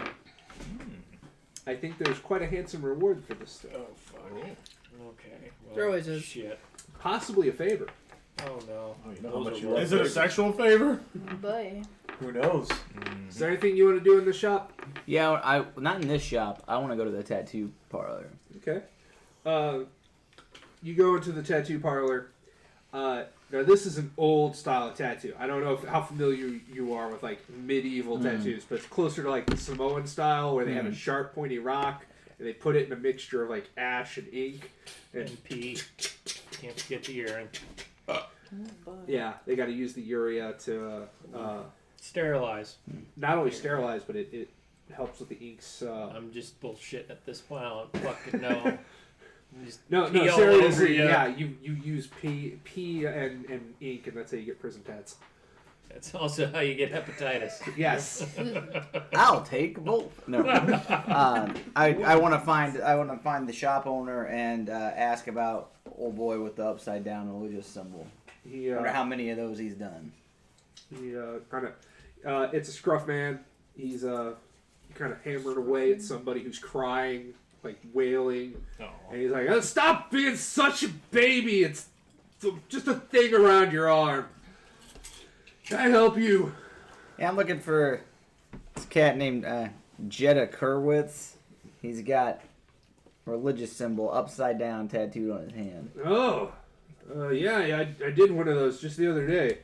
[SPEAKER 4] I think there's quite a handsome reward for this stuff.
[SPEAKER 5] Oh, fuck. Okay. Well,
[SPEAKER 7] There always is.
[SPEAKER 5] Shit.
[SPEAKER 4] Possibly a favor.
[SPEAKER 5] Oh, no.
[SPEAKER 6] Oh, you know how
[SPEAKER 5] Those
[SPEAKER 6] much
[SPEAKER 5] are
[SPEAKER 6] you
[SPEAKER 5] rough.
[SPEAKER 6] love
[SPEAKER 2] Is it a
[SPEAKER 6] favors.
[SPEAKER 2] sexual favor?
[SPEAKER 1] Boy.
[SPEAKER 6] Who knows?
[SPEAKER 4] Is there anything you want to do in the shop?
[SPEAKER 3] Yeah, I not in this shop. I want to go to the tattoo parlor.
[SPEAKER 4] Okay. You go into the tattoo parlor. Now this is an old style of tattoo. I don't know how familiar you are with like medieval tattoos, but it's closer to like the Samoan style where they have a sharp pointy rock and they put it in a mixture of like ash and ink.
[SPEAKER 5] And pee. Can't forget the urine.
[SPEAKER 4] Yeah, they got to use the urea to
[SPEAKER 5] Sterilize.
[SPEAKER 4] not only sterilize, but it helps with the inks.
[SPEAKER 5] I'm just bullshitting at this point. I don't fucking know. Just
[SPEAKER 4] No,
[SPEAKER 5] pee all
[SPEAKER 4] seriously,
[SPEAKER 5] over ya.
[SPEAKER 4] yeah, you use pee and ink, and that's how you get prison tats.
[SPEAKER 5] That's also how you get hepatitis.
[SPEAKER 4] Yes.
[SPEAKER 3] I'll take both. No, I want to find the shop owner and ask about old boy with the upside down religious symbol.
[SPEAKER 4] He
[SPEAKER 3] I wonder how many of those he's done.
[SPEAKER 4] kind of it's a scruff man. He's kind of hammered away at somebody who's crying, like wailing, and he's like, "Stop being such a baby! It's just a thing around your arm. Can I help you?"
[SPEAKER 3] Yeah, I'm looking for this cat named Jetta Kerwitz. He's got a religious symbol upside down tattooed on his hand.
[SPEAKER 4] Oh, yeah, I did one of those just the other day.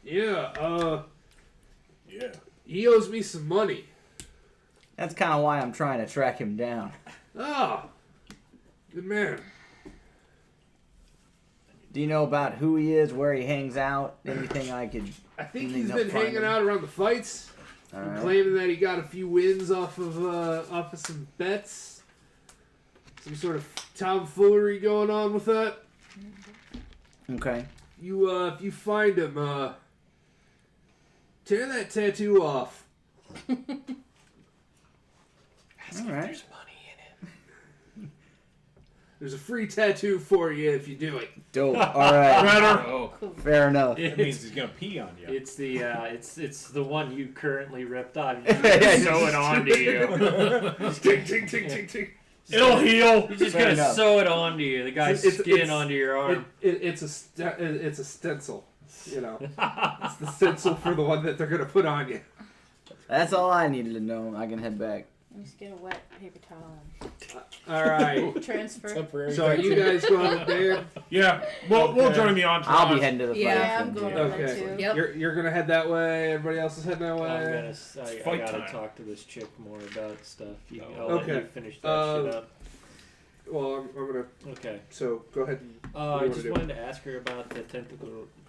[SPEAKER 4] Yeah, he owes me some money.
[SPEAKER 3] That's kind of why I'm trying to track him down.
[SPEAKER 4] Ah, good man.
[SPEAKER 3] Do you know about who he is, where he hangs out, anything I could?
[SPEAKER 4] I think
[SPEAKER 3] You
[SPEAKER 4] he's
[SPEAKER 3] need
[SPEAKER 4] been
[SPEAKER 3] help
[SPEAKER 4] hanging
[SPEAKER 3] finding-
[SPEAKER 4] out around the fights,
[SPEAKER 3] All right.
[SPEAKER 4] claiming that he got a few wins off of some bets. Some sort of tomfoolery going on with that.
[SPEAKER 3] Okay.
[SPEAKER 4] You, if you find him, tear that tattoo off.
[SPEAKER 3] All right.
[SPEAKER 4] There's a free tattoo for you if you do it.
[SPEAKER 3] Dope. All right.
[SPEAKER 2] Better.
[SPEAKER 9] Oh,
[SPEAKER 3] Fair enough.
[SPEAKER 6] That means he's gonna pee on you.
[SPEAKER 5] It's the it's the one you currently ripped off. You
[SPEAKER 3] Yeah,
[SPEAKER 5] just sew it onto you.
[SPEAKER 4] Ting, ting, ting, ting, ting.
[SPEAKER 2] It'll heal.
[SPEAKER 5] You're just
[SPEAKER 3] Fair
[SPEAKER 5] gonna
[SPEAKER 3] enough.
[SPEAKER 5] sew it onto you. The guy's skin onto your arm.
[SPEAKER 4] It's a stencil. You know, it's the stencil for the one that they're gonna put on you.
[SPEAKER 3] That's all I needed to know. I can head back.
[SPEAKER 1] Just get a wet paper towel
[SPEAKER 4] All right.
[SPEAKER 1] and transfer.
[SPEAKER 6] Temporary
[SPEAKER 4] So are you guys going to bed?
[SPEAKER 2] Yeah, we'll join the entourage.
[SPEAKER 3] I'll be heading to the
[SPEAKER 7] Yeah.
[SPEAKER 3] fire.
[SPEAKER 1] Yeah, I'm
[SPEAKER 3] soon,
[SPEAKER 1] going
[SPEAKER 3] too.
[SPEAKER 1] over there
[SPEAKER 4] Okay.
[SPEAKER 1] too.
[SPEAKER 7] Yep.
[SPEAKER 4] You're gonna head that way. Everybody else is heading that way.
[SPEAKER 5] I
[SPEAKER 2] fight
[SPEAKER 5] gotta
[SPEAKER 2] time.
[SPEAKER 5] talk to this chick more about stuff. I'll
[SPEAKER 4] Okay.
[SPEAKER 5] let you finish that shit up.
[SPEAKER 4] Well, I'm gonna.
[SPEAKER 5] Okay.
[SPEAKER 4] So go ahead and. what do
[SPEAKER 5] I
[SPEAKER 4] you wanna
[SPEAKER 5] just
[SPEAKER 4] do?
[SPEAKER 5] wanted to ask her about the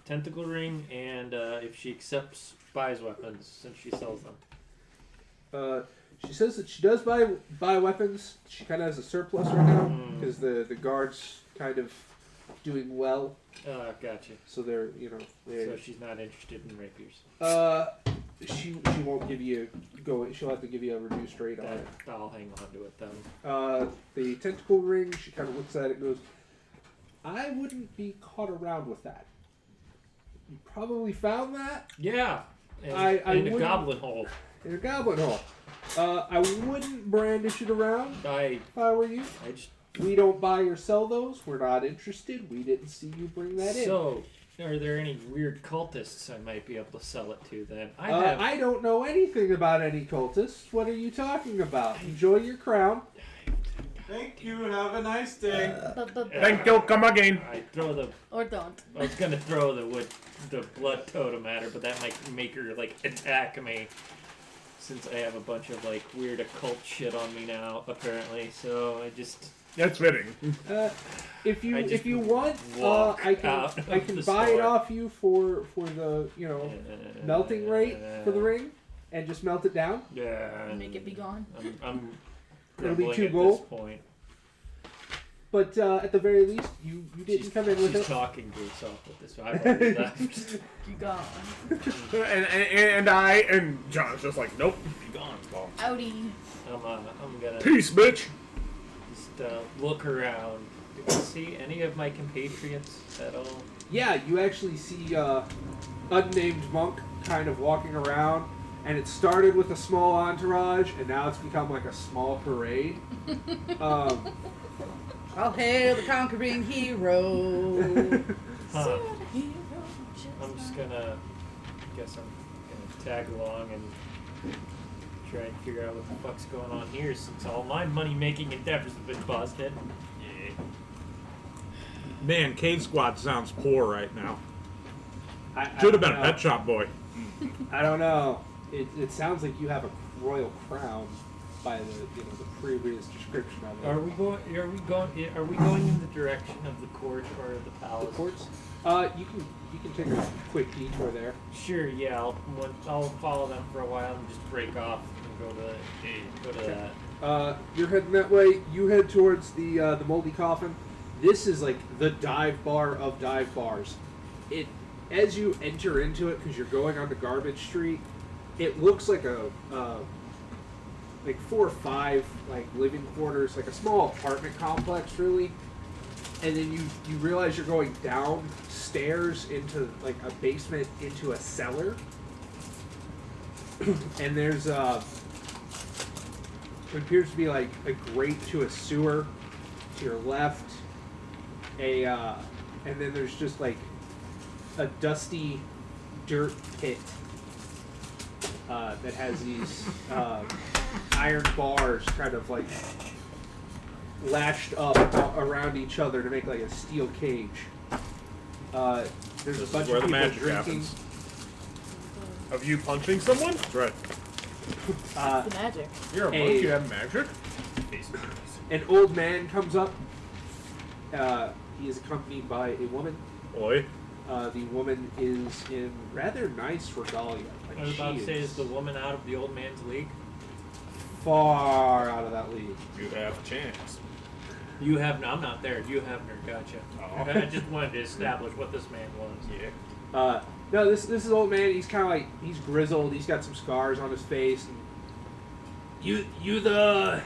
[SPEAKER 5] tentacle ring and if she accepts buys weapons since she sells them.
[SPEAKER 4] She says that she does buy weapons. She kind of has a surplus right now because the guards kind of doing well.
[SPEAKER 5] Gotcha.
[SPEAKER 4] So they're
[SPEAKER 5] So she's not interested in rapiers.
[SPEAKER 4] She won't give you She'll have to give you a reduced rate on it.
[SPEAKER 5] I'll hang on to it then.
[SPEAKER 4] The tentacle ring. She kind of looks at it and goes, "I wouldn't be caught around with that. You probably found that."
[SPEAKER 5] Yeah.
[SPEAKER 4] In
[SPEAKER 5] a goblin hole.
[SPEAKER 4] In a goblin hole. I wouldn't brandish it around if I were you. We don't buy or sell those. We're not interested. We didn't see you bring that in.
[SPEAKER 5] So, are there any weird cultists I might be able to sell it to then?
[SPEAKER 4] I don't know anything about any cultists. What are you talking about? Enjoy your crown.
[SPEAKER 8] Thank you. Have a nice day.
[SPEAKER 2] Thank you. Come again.
[SPEAKER 5] I throw the.
[SPEAKER 1] Or don't.
[SPEAKER 5] I was gonna throw the blood totem at her, but that might make her attack me. Since I have a bunch of weird occult shit on me now, apparently. So I just.
[SPEAKER 2] That's fitting.
[SPEAKER 4] If you want, I can buy it off you for the melting rate for the ring, and just melt it down.
[SPEAKER 5] Yeah.
[SPEAKER 1] Make it be gone.
[SPEAKER 5] I'm
[SPEAKER 4] It'll be 2
[SPEAKER 5] at
[SPEAKER 4] gold.
[SPEAKER 5] this point.
[SPEAKER 4] But at the very least, you didn't come in with
[SPEAKER 5] she's
[SPEAKER 4] it.
[SPEAKER 5] talking to herself with this. I've already left.
[SPEAKER 1] You gone.
[SPEAKER 2] and John's just like, nope.
[SPEAKER 9] Be gone, Paul.
[SPEAKER 1] Outie.
[SPEAKER 5] I'm gonna
[SPEAKER 2] Peace, bitch.
[SPEAKER 5] just look around. Do I see any of my compatriots at all?
[SPEAKER 4] Yeah, you actually see unnamed monk kind of walking around, and it started with a small entourage, and now it's become like a small parade.
[SPEAKER 7] I'll hail the conquering hero.
[SPEAKER 5] Huh. I'm just gonna. Guess I'm gonna tag along and try and figure out what the fuck's going on here, since all my money-making endeavors have been busted. Yeah.
[SPEAKER 6] Man, Cave Squad sounds poor right now.
[SPEAKER 4] I
[SPEAKER 6] Should have been
[SPEAKER 4] don't
[SPEAKER 6] a pet shop boy.
[SPEAKER 4] I don't know. It sounds like you have a royal crown by the previous description of it.
[SPEAKER 5] Are we going in the direction of the court or the palace?
[SPEAKER 4] The courts? You can take a quick detour there.
[SPEAKER 5] Sure. Yeah. I'll follow them for a while and just break off and go to that.
[SPEAKER 4] You're heading that way. You head towards the moldy coffin. This is like the dive bar of dive bars. As you enter into it, because you're going onto Garbage Street, it looks like a 4 or 5 living quarters, like a small apartment complex, really. And then you realize you're going downstairs into a basement into a cellar. And there's what appears to be a grate to a sewer to your left. And then there's just a dusty dirt pit that has these iron bars kind of lashed up around each other to make a steel cage. There's a bunch
[SPEAKER 6] where
[SPEAKER 4] of
[SPEAKER 6] the
[SPEAKER 4] people
[SPEAKER 6] magic
[SPEAKER 4] drinking.
[SPEAKER 6] happens.
[SPEAKER 2] Of you punching someone?
[SPEAKER 6] That's right.
[SPEAKER 1] That's the magic.
[SPEAKER 2] You're a monk. You have magic.
[SPEAKER 4] An old man comes up. He is accompanied by a woman.
[SPEAKER 6] Oi.
[SPEAKER 4] The woman is in rather nice regalia.
[SPEAKER 5] I was about to say, is the woman out of the old man's league?
[SPEAKER 4] Far out of that league.
[SPEAKER 9] You have a chance.
[SPEAKER 5] You have no. I'm not there. You have her. Gotcha.
[SPEAKER 9] Oh.
[SPEAKER 5] I just wanted to establish what this man was.
[SPEAKER 9] Yeah.
[SPEAKER 4] No, this is old man. He's kind of he's grizzled. He's got some scars on his face. And you the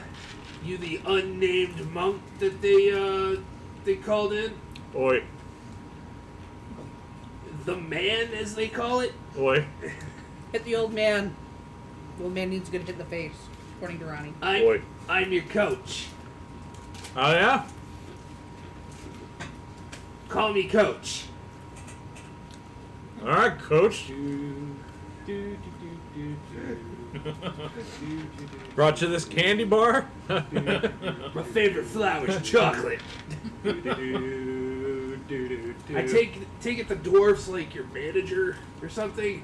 [SPEAKER 4] unnamed monk that they called in?
[SPEAKER 6] Oi.
[SPEAKER 4] The man, as they call it.
[SPEAKER 6] Oi.
[SPEAKER 7] Hit the old man. The old man needs to get hit in the face, according to Ronnie.
[SPEAKER 6] Oi.
[SPEAKER 4] I'm your coach.
[SPEAKER 6] Oh yeah?
[SPEAKER 4] Call me coach.
[SPEAKER 6] Alright, coach. Brought you this candy bar?
[SPEAKER 4] My favorite flower is chocolate. I take it the dwarf's like your manager or something.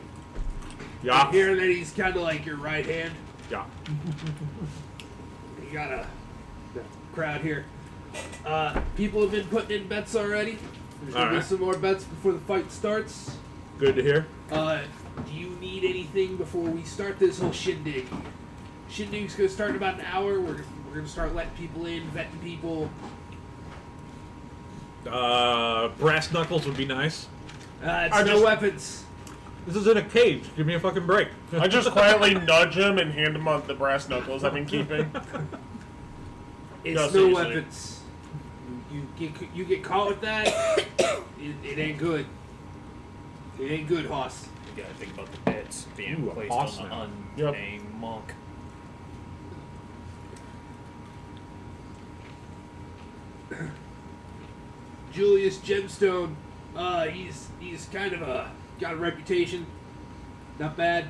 [SPEAKER 6] Yeah.
[SPEAKER 4] I hear that he's kind of like your right hand.
[SPEAKER 6] Yeah.
[SPEAKER 4] You got the crowd here. People have been putting in bets already. There's gonna be
[SPEAKER 6] Alright.
[SPEAKER 4] some more bets before the fight starts.
[SPEAKER 6] Good to hear.
[SPEAKER 4] Do you need anything before we start this whole shindig? Shindig's gonna start in about an hour. We're gonna start letting people in, vetting people.
[SPEAKER 6] Brass knuckles would be nice.
[SPEAKER 4] It's no weapons.
[SPEAKER 6] This is in a cage. Give me a fucking break.
[SPEAKER 2] I just quietly nudge him and hand him the brass knuckles I've been keeping.
[SPEAKER 4] It's
[SPEAKER 2] No,
[SPEAKER 4] no
[SPEAKER 2] seriously.
[SPEAKER 4] weapons. You get caught with that, it ain't good. It ain't good, Hoss.
[SPEAKER 9] You gotta think about the bets being
[SPEAKER 6] Ooh, a
[SPEAKER 9] placed
[SPEAKER 6] boss
[SPEAKER 9] on
[SPEAKER 6] now.
[SPEAKER 9] the unnamed monk.
[SPEAKER 4] Julius Gemstone, he's kind of got a reputation. Not bad.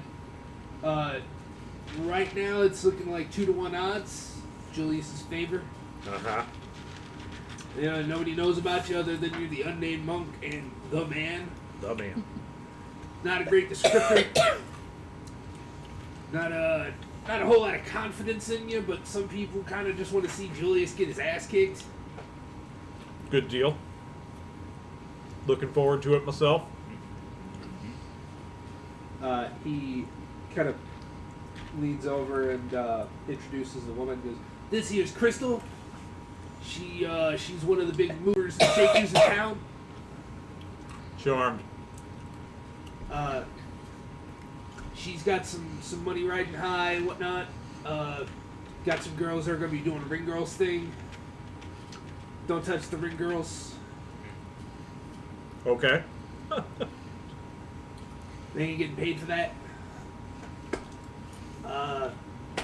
[SPEAKER 4] Right now it's looking like 2-to-1 odds. Julius's favor.
[SPEAKER 6] Uh-huh.
[SPEAKER 4] Yeah, nobody knows about you other than you're the unnamed monk and the man.
[SPEAKER 6] The man.
[SPEAKER 4] Not a great descriptor. Not a whole lot of confidence in you, but some people kind of just want to see Julius get his ass kicked.
[SPEAKER 6] Good deal. Looking forward to it myself.
[SPEAKER 4] He kind of leans over and introduces the woman. Goes, "This here's Crystal. She's one of the big movers and shakers in town.
[SPEAKER 6] Charmed.
[SPEAKER 4] She's got some money riding high and whatnot. Got some girls that are gonna be doing a ring girls thing. Don't touch the ring girls.
[SPEAKER 6] Okay.
[SPEAKER 4] They ain't getting paid for that.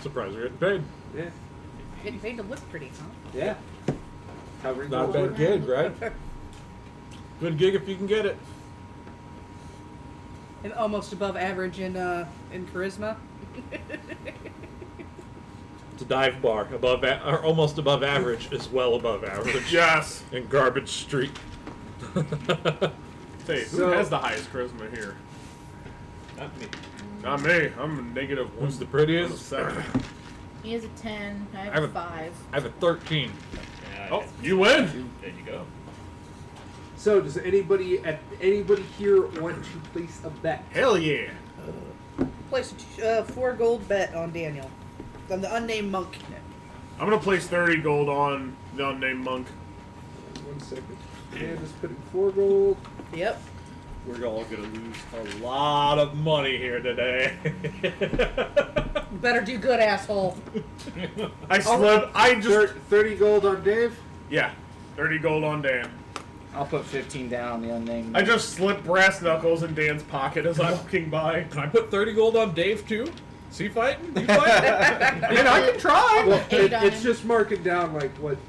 [SPEAKER 6] Surprised we're getting paid.
[SPEAKER 4] Yeah,
[SPEAKER 7] Getting paid to look pretty, huh?
[SPEAKER 4] yeah. How ring
[SPEAKER 6] Not a
[SPEAKER 4] girls
[SPEAKER 6] bad
[SPEAKER 4] work.
[SPEAKER 6] gig, right? Good gig if you can get it.
[SPEAKER 7] And almost above average in charisma.
[SPEAKER 6] It's a dive bar. Or almost above average is well above average.
[SPEAKER 2] Yes.
[SPEAKER 6] In Garbage Street.
[SPEAKER 2] Say, who
[SPEAKER 4] So-
[SPEAKER 2] has the highest charisma here?
[SPEAKER 9] Not me.
[SPEAKER 2] Not me. I'm a negative one.
[SPEAKER 6] Who's the prettiest?
[SPEAKER 2] I'm a 7.
[SPEAKER 1] He has a 10. I
[SPEAKER 6] I
[SPEAKER 1] have
[SPEAKER 6] have
[SPEAKER 1] a
[SPEAKER 6] a-
[SPEAKER 1] 5.
[SPEAKER 6] I have a 13.
[SPEAKER 9] Yeah,
[SPEAKER 2] Oh, you win.
[SPEAKER 9] there you go.
[SPEAKER 4] So, does anybody here want to place a bet?
[SPEAKER 2] Hell yeah.
[SPEAKER 7] Place a 4 gold bet on Daniel. On the unnamed monk.
[SPEAKER 2] I'm gonna place 30 gold on the unnamed monk.
[SPEAKER 4] 1 second. And just putting 4 gold.
[SPEAKER 7] Yep.
[SPEAKER 6] We're all gonna lose a lot of money here today.
[SPEAKER 7] Better do good, asshole.
[SPEAKER 2] I slip. I just
[SPEAKER 4] 30 gold on Dave.
[SPEAKER 2] yeah, 30 gold on Dan.
[SPEAKER 3] I'll put 15 down on the unnamed.
[SPEAKER 2] I just slip brass knuckles in Dan's pocket as I'm walking by.
[SPEAKER 6] Can I put 30 gold on Dave too? Is he fighting? You fighting?
[SPEAKER 2] I mean, I can try.
[SPEAKER 4] Well,
[SPEAKER 1] Eight on
[SPEAKER 4] it's
[SPEAKER 1] him.
[SPEAKER 4] just marking down like what's.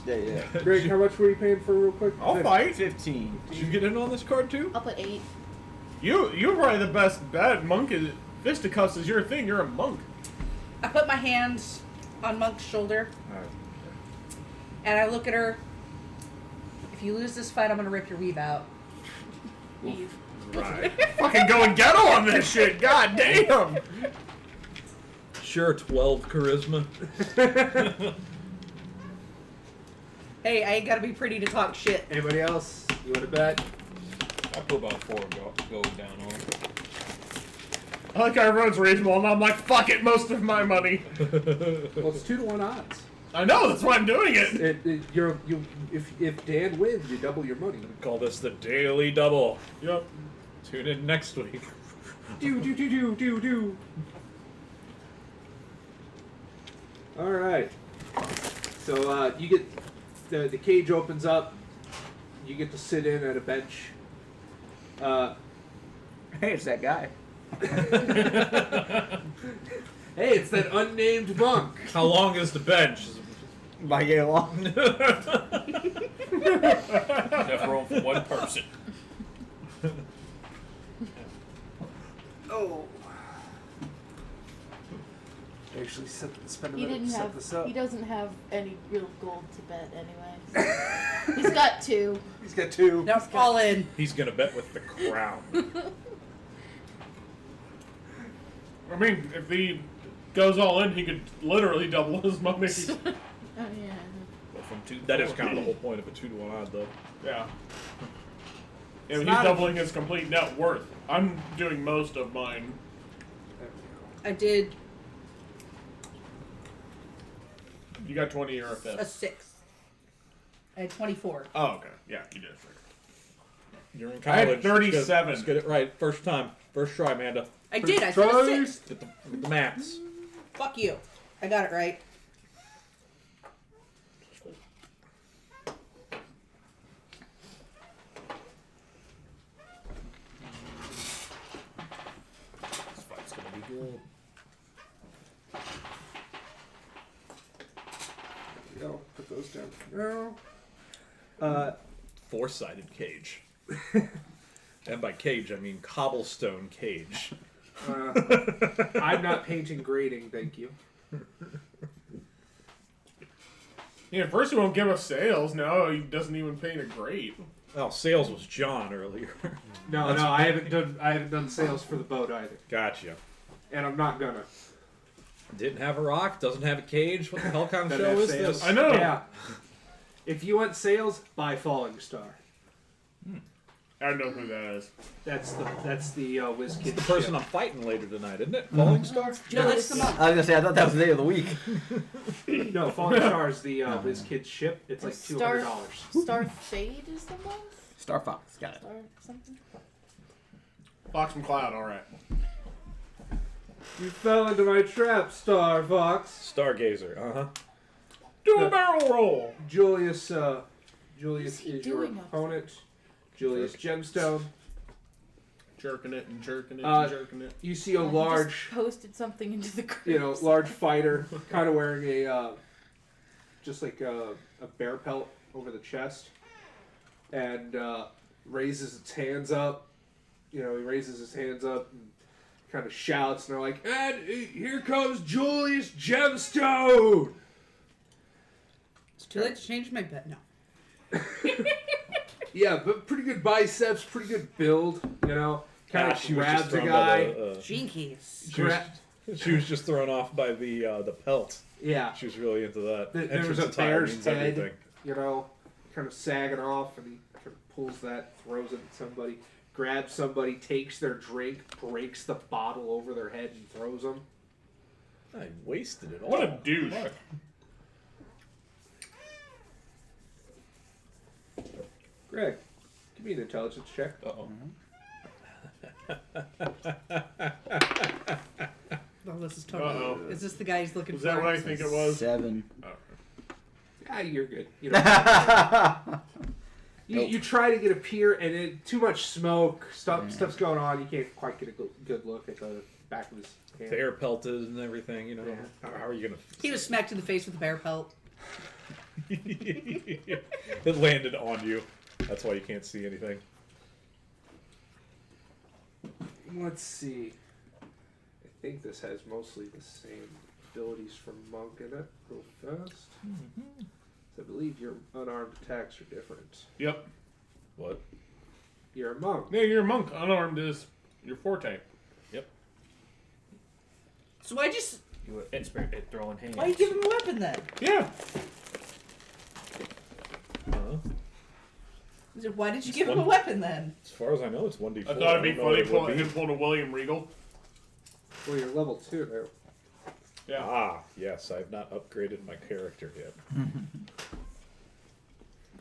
[SPEAKER 3] Yeah.
[SPEAKER 4] Greg, how much were you paying for real quick?
[SPEAKER 2] I'll fight.
[SPEAKER 3] 15.
[SPEAKER 6] Did you get in on this card too?
[SPEAKER 1] I'll put 8.
[SPEAKER 2] You're probably the best bet. Monk is fisticuffs is your thing. You're a monk.
[SPEAKER 7] I put my hands on Monk's shoulder and I look at her. If you lose this fight, I'm gonna rip your weave out.
[SPEAKER 1] Eve.
[SPEAKER 2] Right. Fucking go and get on this shit. God damn.
[SPEAKER 6] Sure, 12 charisma.
[SPEAKER 7] Hey, I ain't gotta be pretty to talk shit.
[SPEAKER 4] Anybody else? You want to bet?
[SPEAKER 9] I put about 4 gold down on it.
[SPEAKER 2] I like how everyone's reasonable, and I'm like, fuck it, most of my money.
[SPEAKER 4] Well, it's 2-to-1 odds.
[SPEAKER 2] I know, that's why I'm doing it.
[SPEAKER 4] If Dan wins, you double your money.
[SPEAKER 6] Call this the Daily Double.
[SPEAKER 2] Yep.
[SPEAKER 6] Tune in next week.
[SPEAKER 4] Do. All right. So you get the cage opens up. You get to sit in at a bench.
[SPEAKER 3] Hey, it's that guy.
[SPEAKER 4] Hey, it's that unnamed monk.
[SPEAKER 6] How long is the bench?
[SPEAKER 3] Might get along.
[SPEAKER 9] Enough room for one person.
[SPEAKER 4] Oh. Actually, spend a
[SPEAKER 1] He
[SPEAKER 4] minute
[SPEAKER 1] didn't
[SPEAKER 4] to set
[SPEAKER 1] have.
[SPEAKER 4] this up.
[SPEAKER 1] He doesn't have any real gold to bet anyway. He's got 2.
[SPEAKER 4] He's got 2.
[SPEAKER 7] Now fall in.
[SPEAKER 6] He's gonna bet with the crown.
[SPEAKER 2] I mean, if he goes all in, he could literally double his money.
[SPEAKER 1] Oh yeah.
[SPEAKER 9] Go from 2 to
[SPEAKER 6] That is
[SPEAKER 9] 4.
[SPEAKER 6] kind of the whole point of a 2-to-1 odd, though.
[SPEAKER 2] Yeah. Yeah, he's
[SPEAKER 4] not a-
[SPEAKER 2] doubling his complete net worth. I'm doing most of mine.
[SPEAKER 7] I did
[SPEAKER 2] You got 20 or a
[SPEAKER 7] A
[SPEAKER 2] fifth.
[SPEAKER 7] 6. I had 24.
[SPEAKER 2] Oh, okay. Yeah, you did.
[SPEAKER 6] You're in
[SPEAKER 2] I had
[SPEAKER 6] college.
[SPEAKER 2] 37.
[SPEAKER 6] Let's get it right. First time. First try, Amanda.
[SPEAKER 7] I did. I said a 6.
[SPEAKER 6] Get the maths.
[SPEAKER 7] Fuck you. I got it right.
[SPEAKER 6] This fight's gonna be good.
[SPEAKER 4] Go. Put those down for now.
[SPEAKER 6] Four-sided cage. And by cage, I mean cobblestone cage.
[SPEAKER 4] I'm not painting grading, thank you.
[SPEAKER 2] Yeah, first he won't give us sales. Now he doesn't even paint a grate.
[SPEAKER 6] Oh, sales was John earlier.
[SPEAKER 4] No, I haven't done sales for the boat either,
[SPEAKER 6] Gotcha.
[SPEAKER 4] and I'm not gonna.
[SPEAKER 6] Didn't have a rock, doesn't have a cage. What the hell kind of
[SPEAKER 4] Doesn't
[SPEAKER 6] show
[SPEAKER 4] have
[SPEAKER 6] is
[SPEAKER 4] sales.
[SPEAKER 6] this?
[SPEAKER 2] I know.
[SPEAKER 4] Yeah. If you want sales, buy Falling Star.
[SPEAKER 2] I don't know who that is.
[SPEAKER 4] That's the Whiz
[SPEAKER 6] It's
[SPEAKER 4] Kid
[SPEAKER 6] the person
[SPEAKER 4] ship.
[SPEAKER 6] I'm fighting later tonight, isn't it? Falling Star?
[SPEAKER 7] No, that's the month.
[SPEAKER 3] I was gonna say I thought that was the day of the week.
[SPEAKER 4] No, Falling Star is the Whiz Kid ship. It's like $200.
[SPEAKER 1] Star Fade is the month?
[SPEAKER 3] Star Fox, got it.
[SPEAKER 1] Star something?
[SPEAKER 2] Fox McCloud, alright.
[SPEAKER 4] You fell into my trap, Star Fox.
[SPEAKER 6] Stargazer, uh-huh.
[SPEAKER 2] Do a barrel roll!
[SPEAKER 4] Julius
[SPEAKER 1] What's he
[SPEAKER 4] is your
[SPEAKER 1] doing up
[SPEAKER 4] opponent. Julius Gemstone.
[SPEAKER 2] Jerking it and jerking it
[SPEAKER 4] Uh,
[SPEAKER 2] and jerking it.
[SPEAKER 4] You see a
[SPEAKER 1] He just
[SPEAKER 4] large,
[SPEAKER 1] posted something into the group.
[SPEAKER 4] large fighter, kind of wearing a, just like a bear pelt over the chest, and raises its hands up. You know, he raises his hands up and kind of shouts, and they're like, "And here comes Julius Gemstone!"
[SPEAKER 7] It's too late to change my bet. No.
[SPEAKER 4] Yeah, but pretty good biceps, pretty good build, you know. Kind of grabs a guy.
[SPEAKER 7] Jinkies.
[SPEAKER 6] She was just thrown off by the pelt.
[SPEAKER 4] Yeah.
[SPEAKER 6] She was really into that.
[SPEAKER 4] There was
[SPEAKER 6] Entrance
[SPEAKER 4] a
[SPEAKER 6] attire
[SPEAKER 4] bear's
[SPEAKER 6] means
[SPEAKER 4] head,
[SPEAKER 6] everything.
[SPEAKER 4] you know, kind of sagging off, and he kind of pulls that, throws it at somebody, grabs somebody, takes their drink, breaks the bottle over their head, and throws them.
[SPEAKER 6] I wasted it all.
[SPEAKER 2] What a douche.
[SPEAKER 4] Greg, give me an intelligence check.
[SPEAKER 6] Uh-oh.
[SPEAKER 7] Oh, this is totally.
[SPEAKER 2] Uh-oh.
[SPEAKER 7] Is this the guy he's looking
[SPEAKER 2] Was
[SPEAKER 7] for?
[SPEAKER 2] that what I think it was?
[SPEAKER 3] 7.
[SPEAKER 4] Ah, you're good. You know, you try to get a peer, and too much smoke, stuff's going on. You can't quite get a good look at the back of his hand.
[SPEAKER 6] The air pelted and everything, you know.
[SPEAKER 4] Yeah.
[SPEAKER 6] How are you going to...
[SPEAKER 7] He was smacked in the face with a bear pelt.
[SPEAKER 6] It landed on you. That's why you can't see anything.
[SPEAKER 4] Let's see. I think this has mostly the same abilities from Monk in it, real fast. So I believe your unarmed attacks are different.
[SPEAKER 2] Yep.
[SPEAKER 6] What?
[SPEAKER 4] You're a monk.
[SPEAKER 2] Yeah, you're a monk. Unarmed is your forte.
[SPEAKER 7] So why just
[SPEAKER 5] You were expert at throwing hands.
[SPEAKER 7] why you give him a weapon then?
[SPEAKER 2] Yeah.
[SPEAKER 7] Why did you give him a weapon then?
[SPEAKER 6] As far as I know, it's 1d4.
[SPEAKER 2] I thought it'd be
[SPEAKER 6] don't know
[SPEAKER 2] funny
[SPEAKER 6] what it would be.
[SPEAKER 2] pulling a William Regal.
[SPEAKER 4] Well, you're level 2 now.
[SPEAKER 2] Yeah.
[SPEAKER 6] Ah, yes, I've not upgraded my character yet.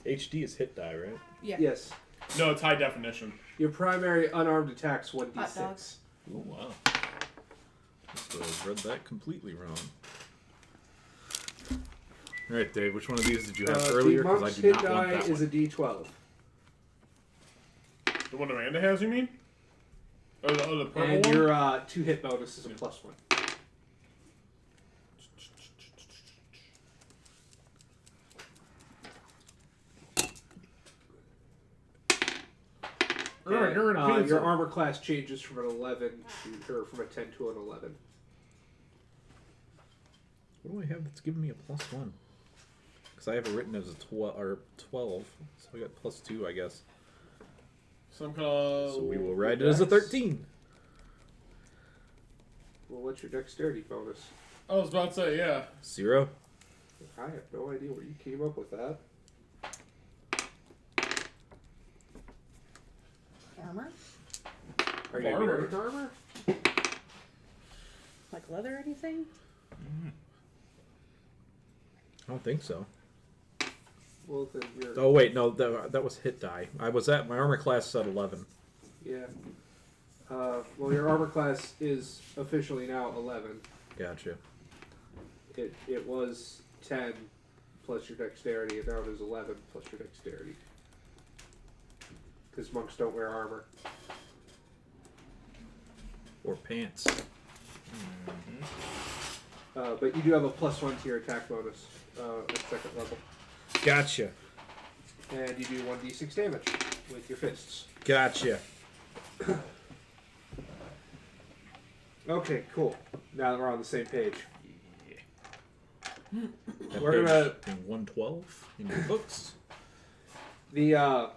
[SPEAKER 6] HD is hit die, right?
[SPEAKER 7] Yeah.
[SPEAKER 4] Yes.
[SPEAKER 2] No, it's high definition.
[SPEAKER 4] Your primary unarmed attack's
[SPEAKER 1] Hot
[SPEAKER 4] 1d6.
[SPEAKER 1] dogs.
[SPEAKER 6] Oh, wow. Must have read that completely wrong. Alright, Dave, which one of these did you have earlier?
[SPEAKER 4] The
[SPEAKER 6] Because
[SPEAKER 4] monk's
[SPEAKER 6] I do
[SPEAKER 4] hit
[SPEAKER 6] not want
[SPEAKER 4] die
[SPEAKER 6] that
[SPEAKER 4] is
[SPEAKER 6] one.
[SPEAKER 4] a d12.
[SPEAKER 2] The one Amanda has, you mean? Oh, the purple
[SPEAKER 4] And
[SPEAKER 2] one?
[SPEAKER 4] your 2 hit bonus is a +1.
[SPEAKER 2] Alright, you're in a pencil.
[SPEAKER 4] Your armor class changes from an 11 to, or from a 10 to an 11.
[SPEAKER 6] What do I have that's giving me a +1? Because I have it written as a 12, so I got +2, I guess.
[SPEAKER 2] Some kind of...
[SPEAKER 6] So we will write it as a 13.
[SPEAKER 4] Well, what's your dexterity bonus?
[SPEAKER 2] I was about to say, yeah.
[SPEAKER 6] 0.
[SPEAKER 4] I have no idea where you came up with that.
[SPEAKER 7] Armor?
[SPEAKER 4] Are you
[SPEAKER 2] Armor.
[SPEAKER 4] wearing armor?
[SPEAKER 7] Like leather or anything?
[SPEAKER 6] I don't think so.
[SPEAKER 4] Well, then you're...
[SPEAKER 6] Oh wait, no, that was hit die. I was at my armor class is at 11.
[SPEAKER 4] Yeah. Well, your armor class is officially now 11.
[SPEAKER 6] Gotcha.
[SPEAKER 4] It was 10 plus your dexterity, and now it is 11 plus your dexterity. Because monks don't wear armor.
[SPEAKER 6] Or pants.
[SPEAKER 4] But you do have a +1 to your attack bonus at second level.
[SPEAKER 6] Gotcha.
[SPEAKER 4] And you do 1d6 damage with your fists.
[SPEAKER 6] Gotcha.
[SPEAKER 4] Okay, cool. Now that we're on the same page.
[SPEAKER 6] That
[SPEAKER 4] We're gonna...
[SPEAKER 6] page in 112 in your books.
[SPEAKER 4] The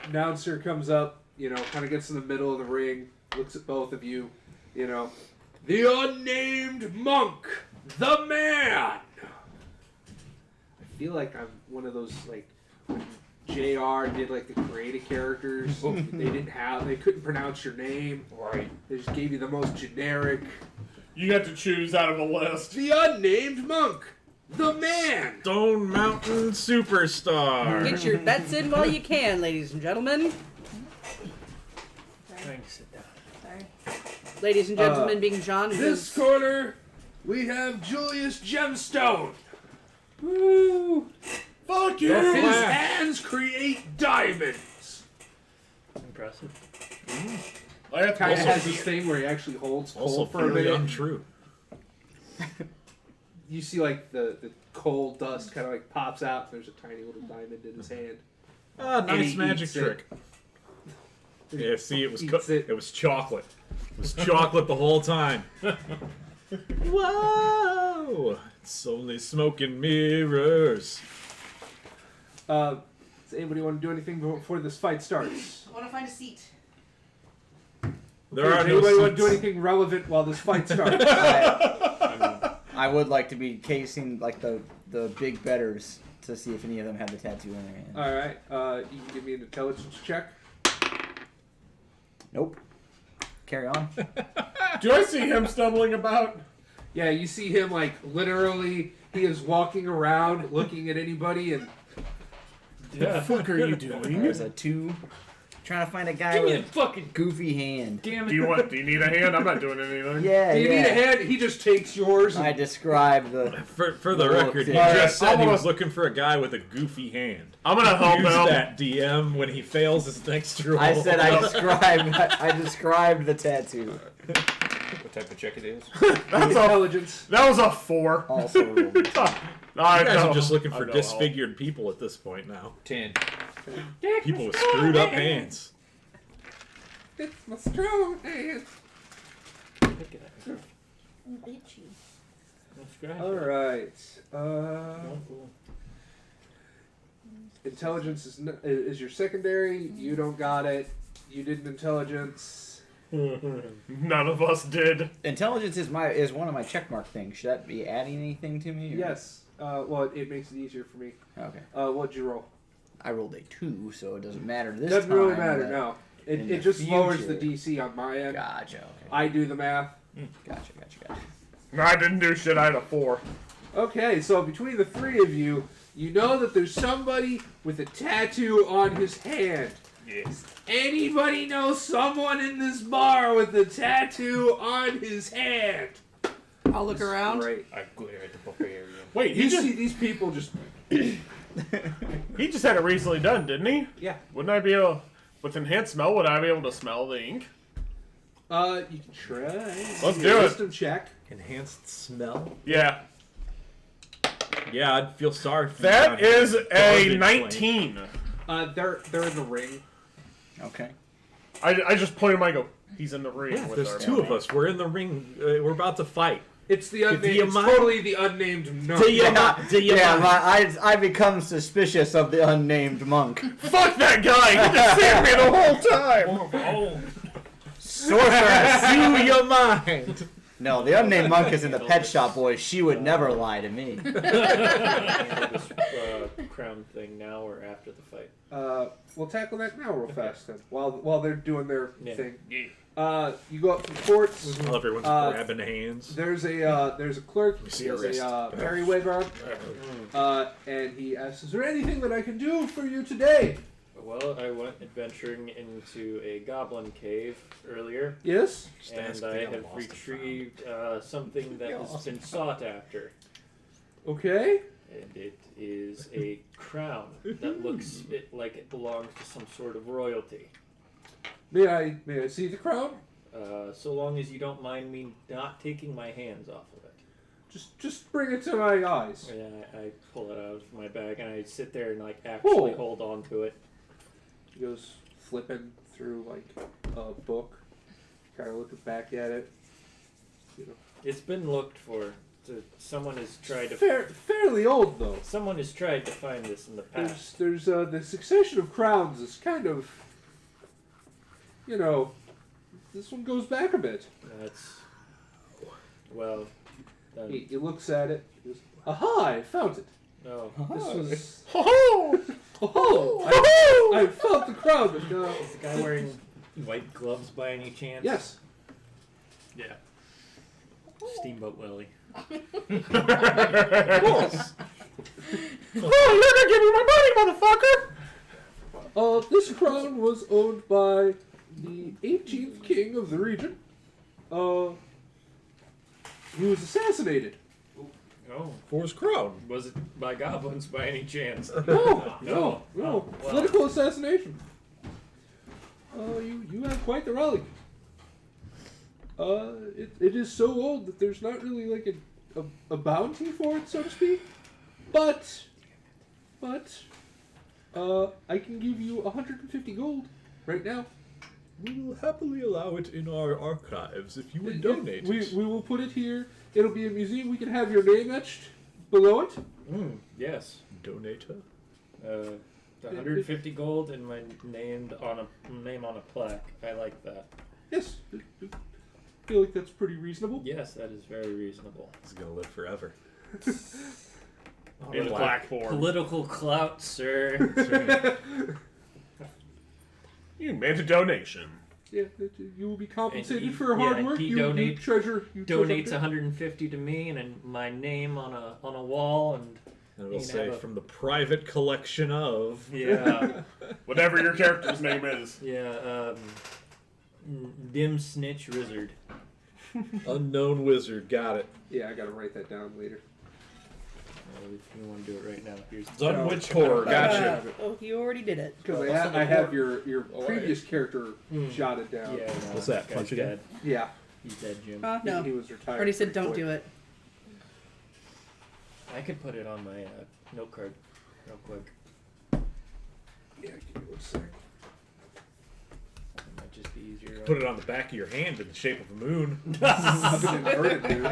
[SPEAKER 4] announcer comes up, kind of gets in the middle of the ring, looks at both of you, the unnamed monk, the man. I feel like I'm one of those, like, when JR did, like, the creative characters. They couldn't pronounce your name.
[SPEAKER 9] Right.
[SPEAKER 4] They just gave you the most generic.
[SPEAKER 2] You have to choose out of a list.
[SPEAKER 4] The unnamed monk, the man.
[SPEAKER 6] Stone Mountain Superstar.
[SPEAKER 7] Get your bets in while you can, ladies and gentlemen.
[SPEAKER 5] Thanks, sit down.
[SPEAKER 1] Sorry.
[SPEAKER 7] Ladies and gentlemen, being John,
[SPEAKER 4] This
[SPEAKER 7] who's...
[SPEAKER 4] corner, we have Julius Gemstone.
[SPEAKER 2] Woo! Fuck you!
[SPEAKER 4] His hands create diamonds.
[SPEAKER 5] Impressive.
[SPEAKER 2] I have to
[SPEAKER 4] Kind of
[SPEAKER 2] also
[SPEAKER 4] has this thing where he actually holds
[SPEAKER 6] Also
[SPEAKER 4] coal for a
[SPEAKER 6] fairly
[SPEAKER 4] minute.
[SPEAKER 6] untrue.
[SPEAKER 4] You see, like, the coal dust kind of, like, pops out. There's a tiny little diamond in his hand.
[SPEAKER 6] Ah,
[SPEAKER 4] And
[SPEAKER 6] nice
[SPEAKER 4] he
[SPEAKER 6] magic
[SPEAKER 4] eats it.
[SPEAKER 6] trick. Yeah, see, it was
[SPEAKER 4] Eats it.
[SPEAKER 6] it was chocolate. It was chocolate the whole time. Whoa! It's only smoke and mirrors.
[SPEAKER 4] Does anybody want to do anything before this fight starts?
[SPEAKER 7] I want to find a seat.
[SPEAKER 6] There are
[SPEAKER 4] Does
[SPEAKER 6] no
[SPEAKER 4] anybody want to do
[SPEAKER 6] seats.
[SPEAKER 4] anything relevant while this fight starts?
[SPEAKER 3] I would like to be casing like the big betters to see if any of them have the tattoo in their hand.
[SPEAKER 4] Alright, you can give me an intelligence check.
[SPEAKER 3] Nope. Carry on.
[SPEAKER 2] Do I see him stumbling about?
[SPEAKER 4] Yeah, you see him, like, literally, he is walking around looking at anybody and...
[SPEAKER 2] What the fuck are you doing?
[SPEAKER 3] There's a 2. Trying to find a guy
[SPEAKER 5] Give me
[SPEAKER 3] with
[SPEAKER 5] a
[SPEAKER 3] a
[SPEAKER 5] fucking
[SPEAKER 3] goofy hand.
[SPEAKER 5] damn it.
[SPEAKER 2] Do you need a hand? I'm not doing anything.
[SPEAKER 3] Yeah,
[SPEAKER 4] Do you need a hand? He just takes yours.
[SPEAKER 3] I described the.
[SPEAKER 6] For the record, he
[SPEAKER 3] Alright,
[SPEAKER 6] just said he
[SPEAKER 2] I'm
[SPEAKER 6] was
[SPEAKER 2] gonna-
[SPEAKER 6] looking for a guy with a goofy hand.
[SPEAKER 2] I'm gonna help
[SPEAKER 6] Use
[SPEAKER 2] him.
[SPEAKER 6] that DM when he fails his next roll.
[SPEAKER 3] I said I described the tattoo.
[SPEAKER 9] What type of check it is?
[SPEAKER 2] That's a,
[SPEAKER 4] Intelligence.
[SPEAKER 2] that was a 4.
[SPEAKER 3] Also rolled.
[SPEAKER 6] You guys are just looking for disfigured people at this point now.
[SPEAKER 9] 10.
[SPEAKER 6] People with screwed up hands.
[SPEAKER 4] It's my strong hand.
[SPEAKER 5] Look at that.
[SPEAKER 1] I'm itchy.
[SPEAKER 5] That's great.
[SPEAKER 4] Alright.
[SPEAKER 5] Oh, cool.
[SPEAKER 4] Intelligence is your secondary. You don't got it. You did an intelligence.
[SPEAKER 2] None of us did.
[SPEAKER 3] Intelligence is one of my checkmark things. Should that be adding anything to me? Or?
[SPEAKER 4] Yes. Well, it makes it easier for me.
[SPEAKER 3] Okay.
[SPEAKER 4] What'd you roll?
[SPEAKER 3] I rolled a 2, so it doesn't matter this
[SPEAKER 4] Doesn't
[SPEAKER 3] time.
[SPEAKER 4] really matter,
[SPEAKER 3] but-
[SPEAKER 4] no.
[SPEAKER 3] in
[SPEAKER 4] It
[SPEAKER 3] the
[SPEAKER 4] just lowers the
[SPEAKER 3] future.
[SPEAKER 4] DC on my end.
[SPEAKER 3] Gotcha. Okay.
[SPEAKER 4] I do the math.
[SPEAKER 3] Gotcha.
[SPEAKER 2] No, I didn't do shit. I had a 4.
[SPEAKER 4] Okay, so between the three of you, you know that there's somebody with a tattoo on his hand.
[SPEAKER 9] Yes.
[SPEAKER 4] Anybody know someone in this bar with a tattoo on his hand?
[SPEAKER 7] I'll look around.
[SPEAKER 4] Great.
[SPEAKER 9] I glare at the barbarian.
[SPEAKER 2] Wait,
[SPEAKER 4] You see these people just...
[SPEAKER 2] he just had it recently done, didn't he?
[SPEAKER 4] Yeah.
[SPEAKER 2] Wouldn't I be able, with enhanced smell, would I be able to smell the ink?
[SPEAKER 4] You can try.
[SPEAKER 2] Let's do it.
[SPEAKER 4] Wisdom check.
[SPEAKER 6] Enhanced smell?
[SPEAKER 2] Yeah.
[SPEAKER 6] Yeah, I'd feel sorry for
[SPEAKER 2] That
[SPEAKER 6] you.
[SPEAKER 2] is a
[SPEAKER 6] Garbage
[SPEAKER 2] 19.
[SPEAKER 4] They're in the ring.
[SPEAKER 3] Okay.
[SPEAKER 2] I just point him. I go, he's in the ring.
[SPEAKER 6] Yeah,
[SPEAKER 2] with
[SPEAKER 6] there's
[SPEAKER 2] our
[SPEAKER 6] 2 of
[SPEAKER 2] money."
[SPEAKER 6] us. We're in the ring. We're about to fight.
[SPEAKER 4] It's the
[SPEAKER 6] Do
[SPEAKER 4] unnamed.
[SPEAKER 6] you
[SPEAKER 4] It's
[SPEAKER 6] mind?
[SPEAKER 4] totally the unnamed monk.
[SPEAKER 6] Do you
[SPEAKER 3] Yeah,
[SPEAKER 6] mind?
[SPEAKER 3] I become suspicious of the unnamed monk.
[SPEAKER 2] Fuck that guy! He deceived me the whole time!
[SPEAKER 9] Oh,
[SPEAKER 3] Sorceress!
[SPEAKER 6] Do you mind?
[SPEAKER 3] No, the unnamed monk is in the pet shop, boys. She would never lie to me.
[SPEAKER 5] This crown thing now or after the fight?
[SPEAKER 4] We'll tackle that now real fast then. While they're doing their
[SPEAKER 5] Yeah.
[SPEAKER 4] thing. You go up to the courts.
[SPEAKER 6] Well, everyone's grabbing hands.
[SPEAKER 4] There's a clerk.
[SPEAKER 6] me
[SPEAKER 4] He
[SPEAKER 6] see your
[SPEAKER 4] has
[SPEAKER 6] wrist.
[SPEAKER 4] a periwig on. And he asks, "Is there anything that I can do for you today?"
[SPEAKER 5] Well, I went adventuring into a goblin cave earlier,
[SPEAKER 4] Yes.
[SPEAKER 5] and I have retrieved something that has been sought after.
[SPEAKER 4] Okay.
[SPEAKER 5] And it is a crown that looks like it belongs to some sort of royalty.
[SPEAKER 4] May I see the crown?
[SPEAKER 5] So long as you don't mind me not taking my hands off of it.
[SPEAKER 4] Just bring it to my eyes.
[SPEAKER 5] Yeah, I pull it out of my bag and I sit there and like actually
[SPEAKER 4] Cool.
[SPEAKER 5] hold on to it.
[SPEAKER 4] He goes flipping through like a book, kind of looking back at it. You know,
[SPEAKER 5] It's been looked for. Someone has tried to.
[SPEAKER 4] fairly old though.
[SPEAKER 5] Someone has tried to find this in the past.
[SPEAKER 4] There's the succession of crowns is kind of, you know, this one goes back a bit.
[SPEAKER 5] That's well.
[SPEAKER 4] He looks at it. He goes, "Aha! I found it.
[SPEAKER 5] No.
[SPEAKER 4] This was
[SPEAKER 2] Ho
[SPEAKER 4] I found the crown." And,
[SPEAKER 5] Is the guy wearing white gloves by any chance?
[SPEAKER 4] yes.
[SPEAKER 5] Yeah. Steamboat Willie.
[SPEAKER 2] Oh, you're gonna give me my money, motherfucker!
[SPEAKER 4] This crown was owned by the 18th king of the region. He was assassinated.
[SPEAKER 5] Oh.
[SPEAKER 6] For his crown.
[SPEAKER 5] Was it by goblins by any chance?
[SPEAKER 4] No.
[SPEAKER 5] Oh, well.
[SPEAKER 4] Political assassination. You have quite the relic. It is so old that there's not really like a bounty for it, so to speak. But I can give you 150 gold right now.
[SPEAKER 6] We will happily allow it in our archives if you would donate.
[SPEAKER 4] We will put it here. It'll be a museum. We can have your name etched below it.
[SPEAKER 5] Yes.
[SPEAKER 6] Donator.
[SPEAKER 5] 150 gold and my name on a plaque. I like that.
[SPEAKER 4] Yes. I feel like that's pretty reasonable.
[SPEAKER 5] Yes, that is very reasonable.
[SPEAKER 6] He's gonna live forever.
[SPEAKER 2] In black form.
[SPEAKER 5] Political clout, sir.
[SPEAKER 2] You made a donation.
[SPEAKER 4] Yeah, you will be compensated
[SPEAKER 5] he-
[SPEAKER 4] for hard
[SPEAKER 5] yeah,
[SPEAKER 4] work.
[SPEAKER 5] he
[SPEAKER 4] You
[SPEAKER 5] donate-
[SPEAKER 4] treasure. You
[SPEAKER 5] Donates
[SPEAKER 4] treasure
[SPEAKER 5] 150 to me and then my name on a wall and
[SPEAKER 6] And it'll
[SPEAKER 5] You can
[SPEAKER 6] say
[SPEAKER 5] have a-
[SPEAKER 6] from the private collection of.
[SPEAKER 5] yeah.
[SPEAKER 2] Whatever your character's name is.
[SPEAKER 5] Yeah, Dim Snitch Wizard.
[SPEAKER 6] Unknown wizard. Got it.
[SPEAKER 4] Yeah, I gotta write that down later.
[SPEAKER 5] If you want to do it right now, here's
[SPEAKER 6] Dunwich horror. Gotcha.
[SPEAKER 7] Oh, you already did it.
[SPEAKER 4] Because I have your previous character jotted down.
[SPEAKER 5] Yeah, no,
[SPEAKER 6] What's that,
[SPEAKER 5] guy's
[SPEAKER 6] punch again?
[SPEAKER 5] dead.
[SPEAKER 4] Yeah.
[SPEAKER 5] He's dead, Jim.
[SPEAKER 7] No.
[SPEAKER 4] He was retired.
[SPEAKER 7] Already said don't do it.
[SPEAKER 5] I could put it on my note card real quick.
[SPEAKER 4] Yeah, give me one sec.
[SPEAKER 5] It might just be easier.
[SPEAKER 6] Put it on the back of your hand in the shape of a moon.
[SPEAKER 4] I've been inverted, dude.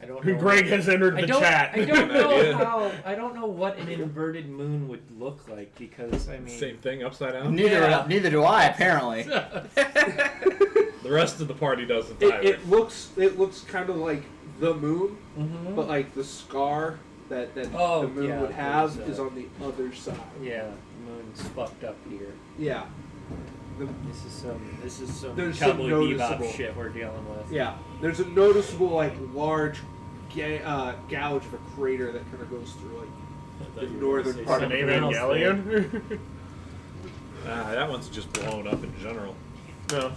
[SPEAKER 5] I don't know.
[SPEAKER 2] Greg has entered the chat.
[SPEAKER 5] I don't know
[SPEAKER 6] idea.
[SPEAKER 5] how. I don't know what an inverted moon would look like because I mean.
[SPEAKER 6] Same thing, upside down.
[SPEAKER 3] Neither do I, apparently.
[SPEAKER 6] The rest of the party doesn't either.
[SPEAKER 4] It looks kind of like the moon, but like the scar that the moon
[SPEAKER 5] yeah,
[SPEAKER 4] would have
[SPEAKER 5] there's,
[SPEAKER 4] is on the other side.
[SPEAKER 5] Yeah, the moon's fucked up here.
[SPEAKER 4] Yeah.
[SPEAKER 5] This is some
[SPEAKER 4] There's some
[SPEAKER 5] Cowboy
[SPEAKER 4] noticeable-
[SPEAKER 5] Bebop shit we're dealing with.
[SPEAKER 4] Yeah. There's a noticeable like large gouge of a crater that kind of goes through like
[SPEAKER 5] I thought
[SPEAKER 4] the
[SPEAKER 5] you were gonna
[SPEAKER 4] northern
[SPEAKER 5] say
[SPEAKER 4] part of
[SPEAKER 5] something
[SPEAKER 4] the
[SPEAKER 5] else there.
[SPEAKER 2] Evangelion?
[SPEAKER 6] That one's just blown up in general.
[SPEAKER 2] No.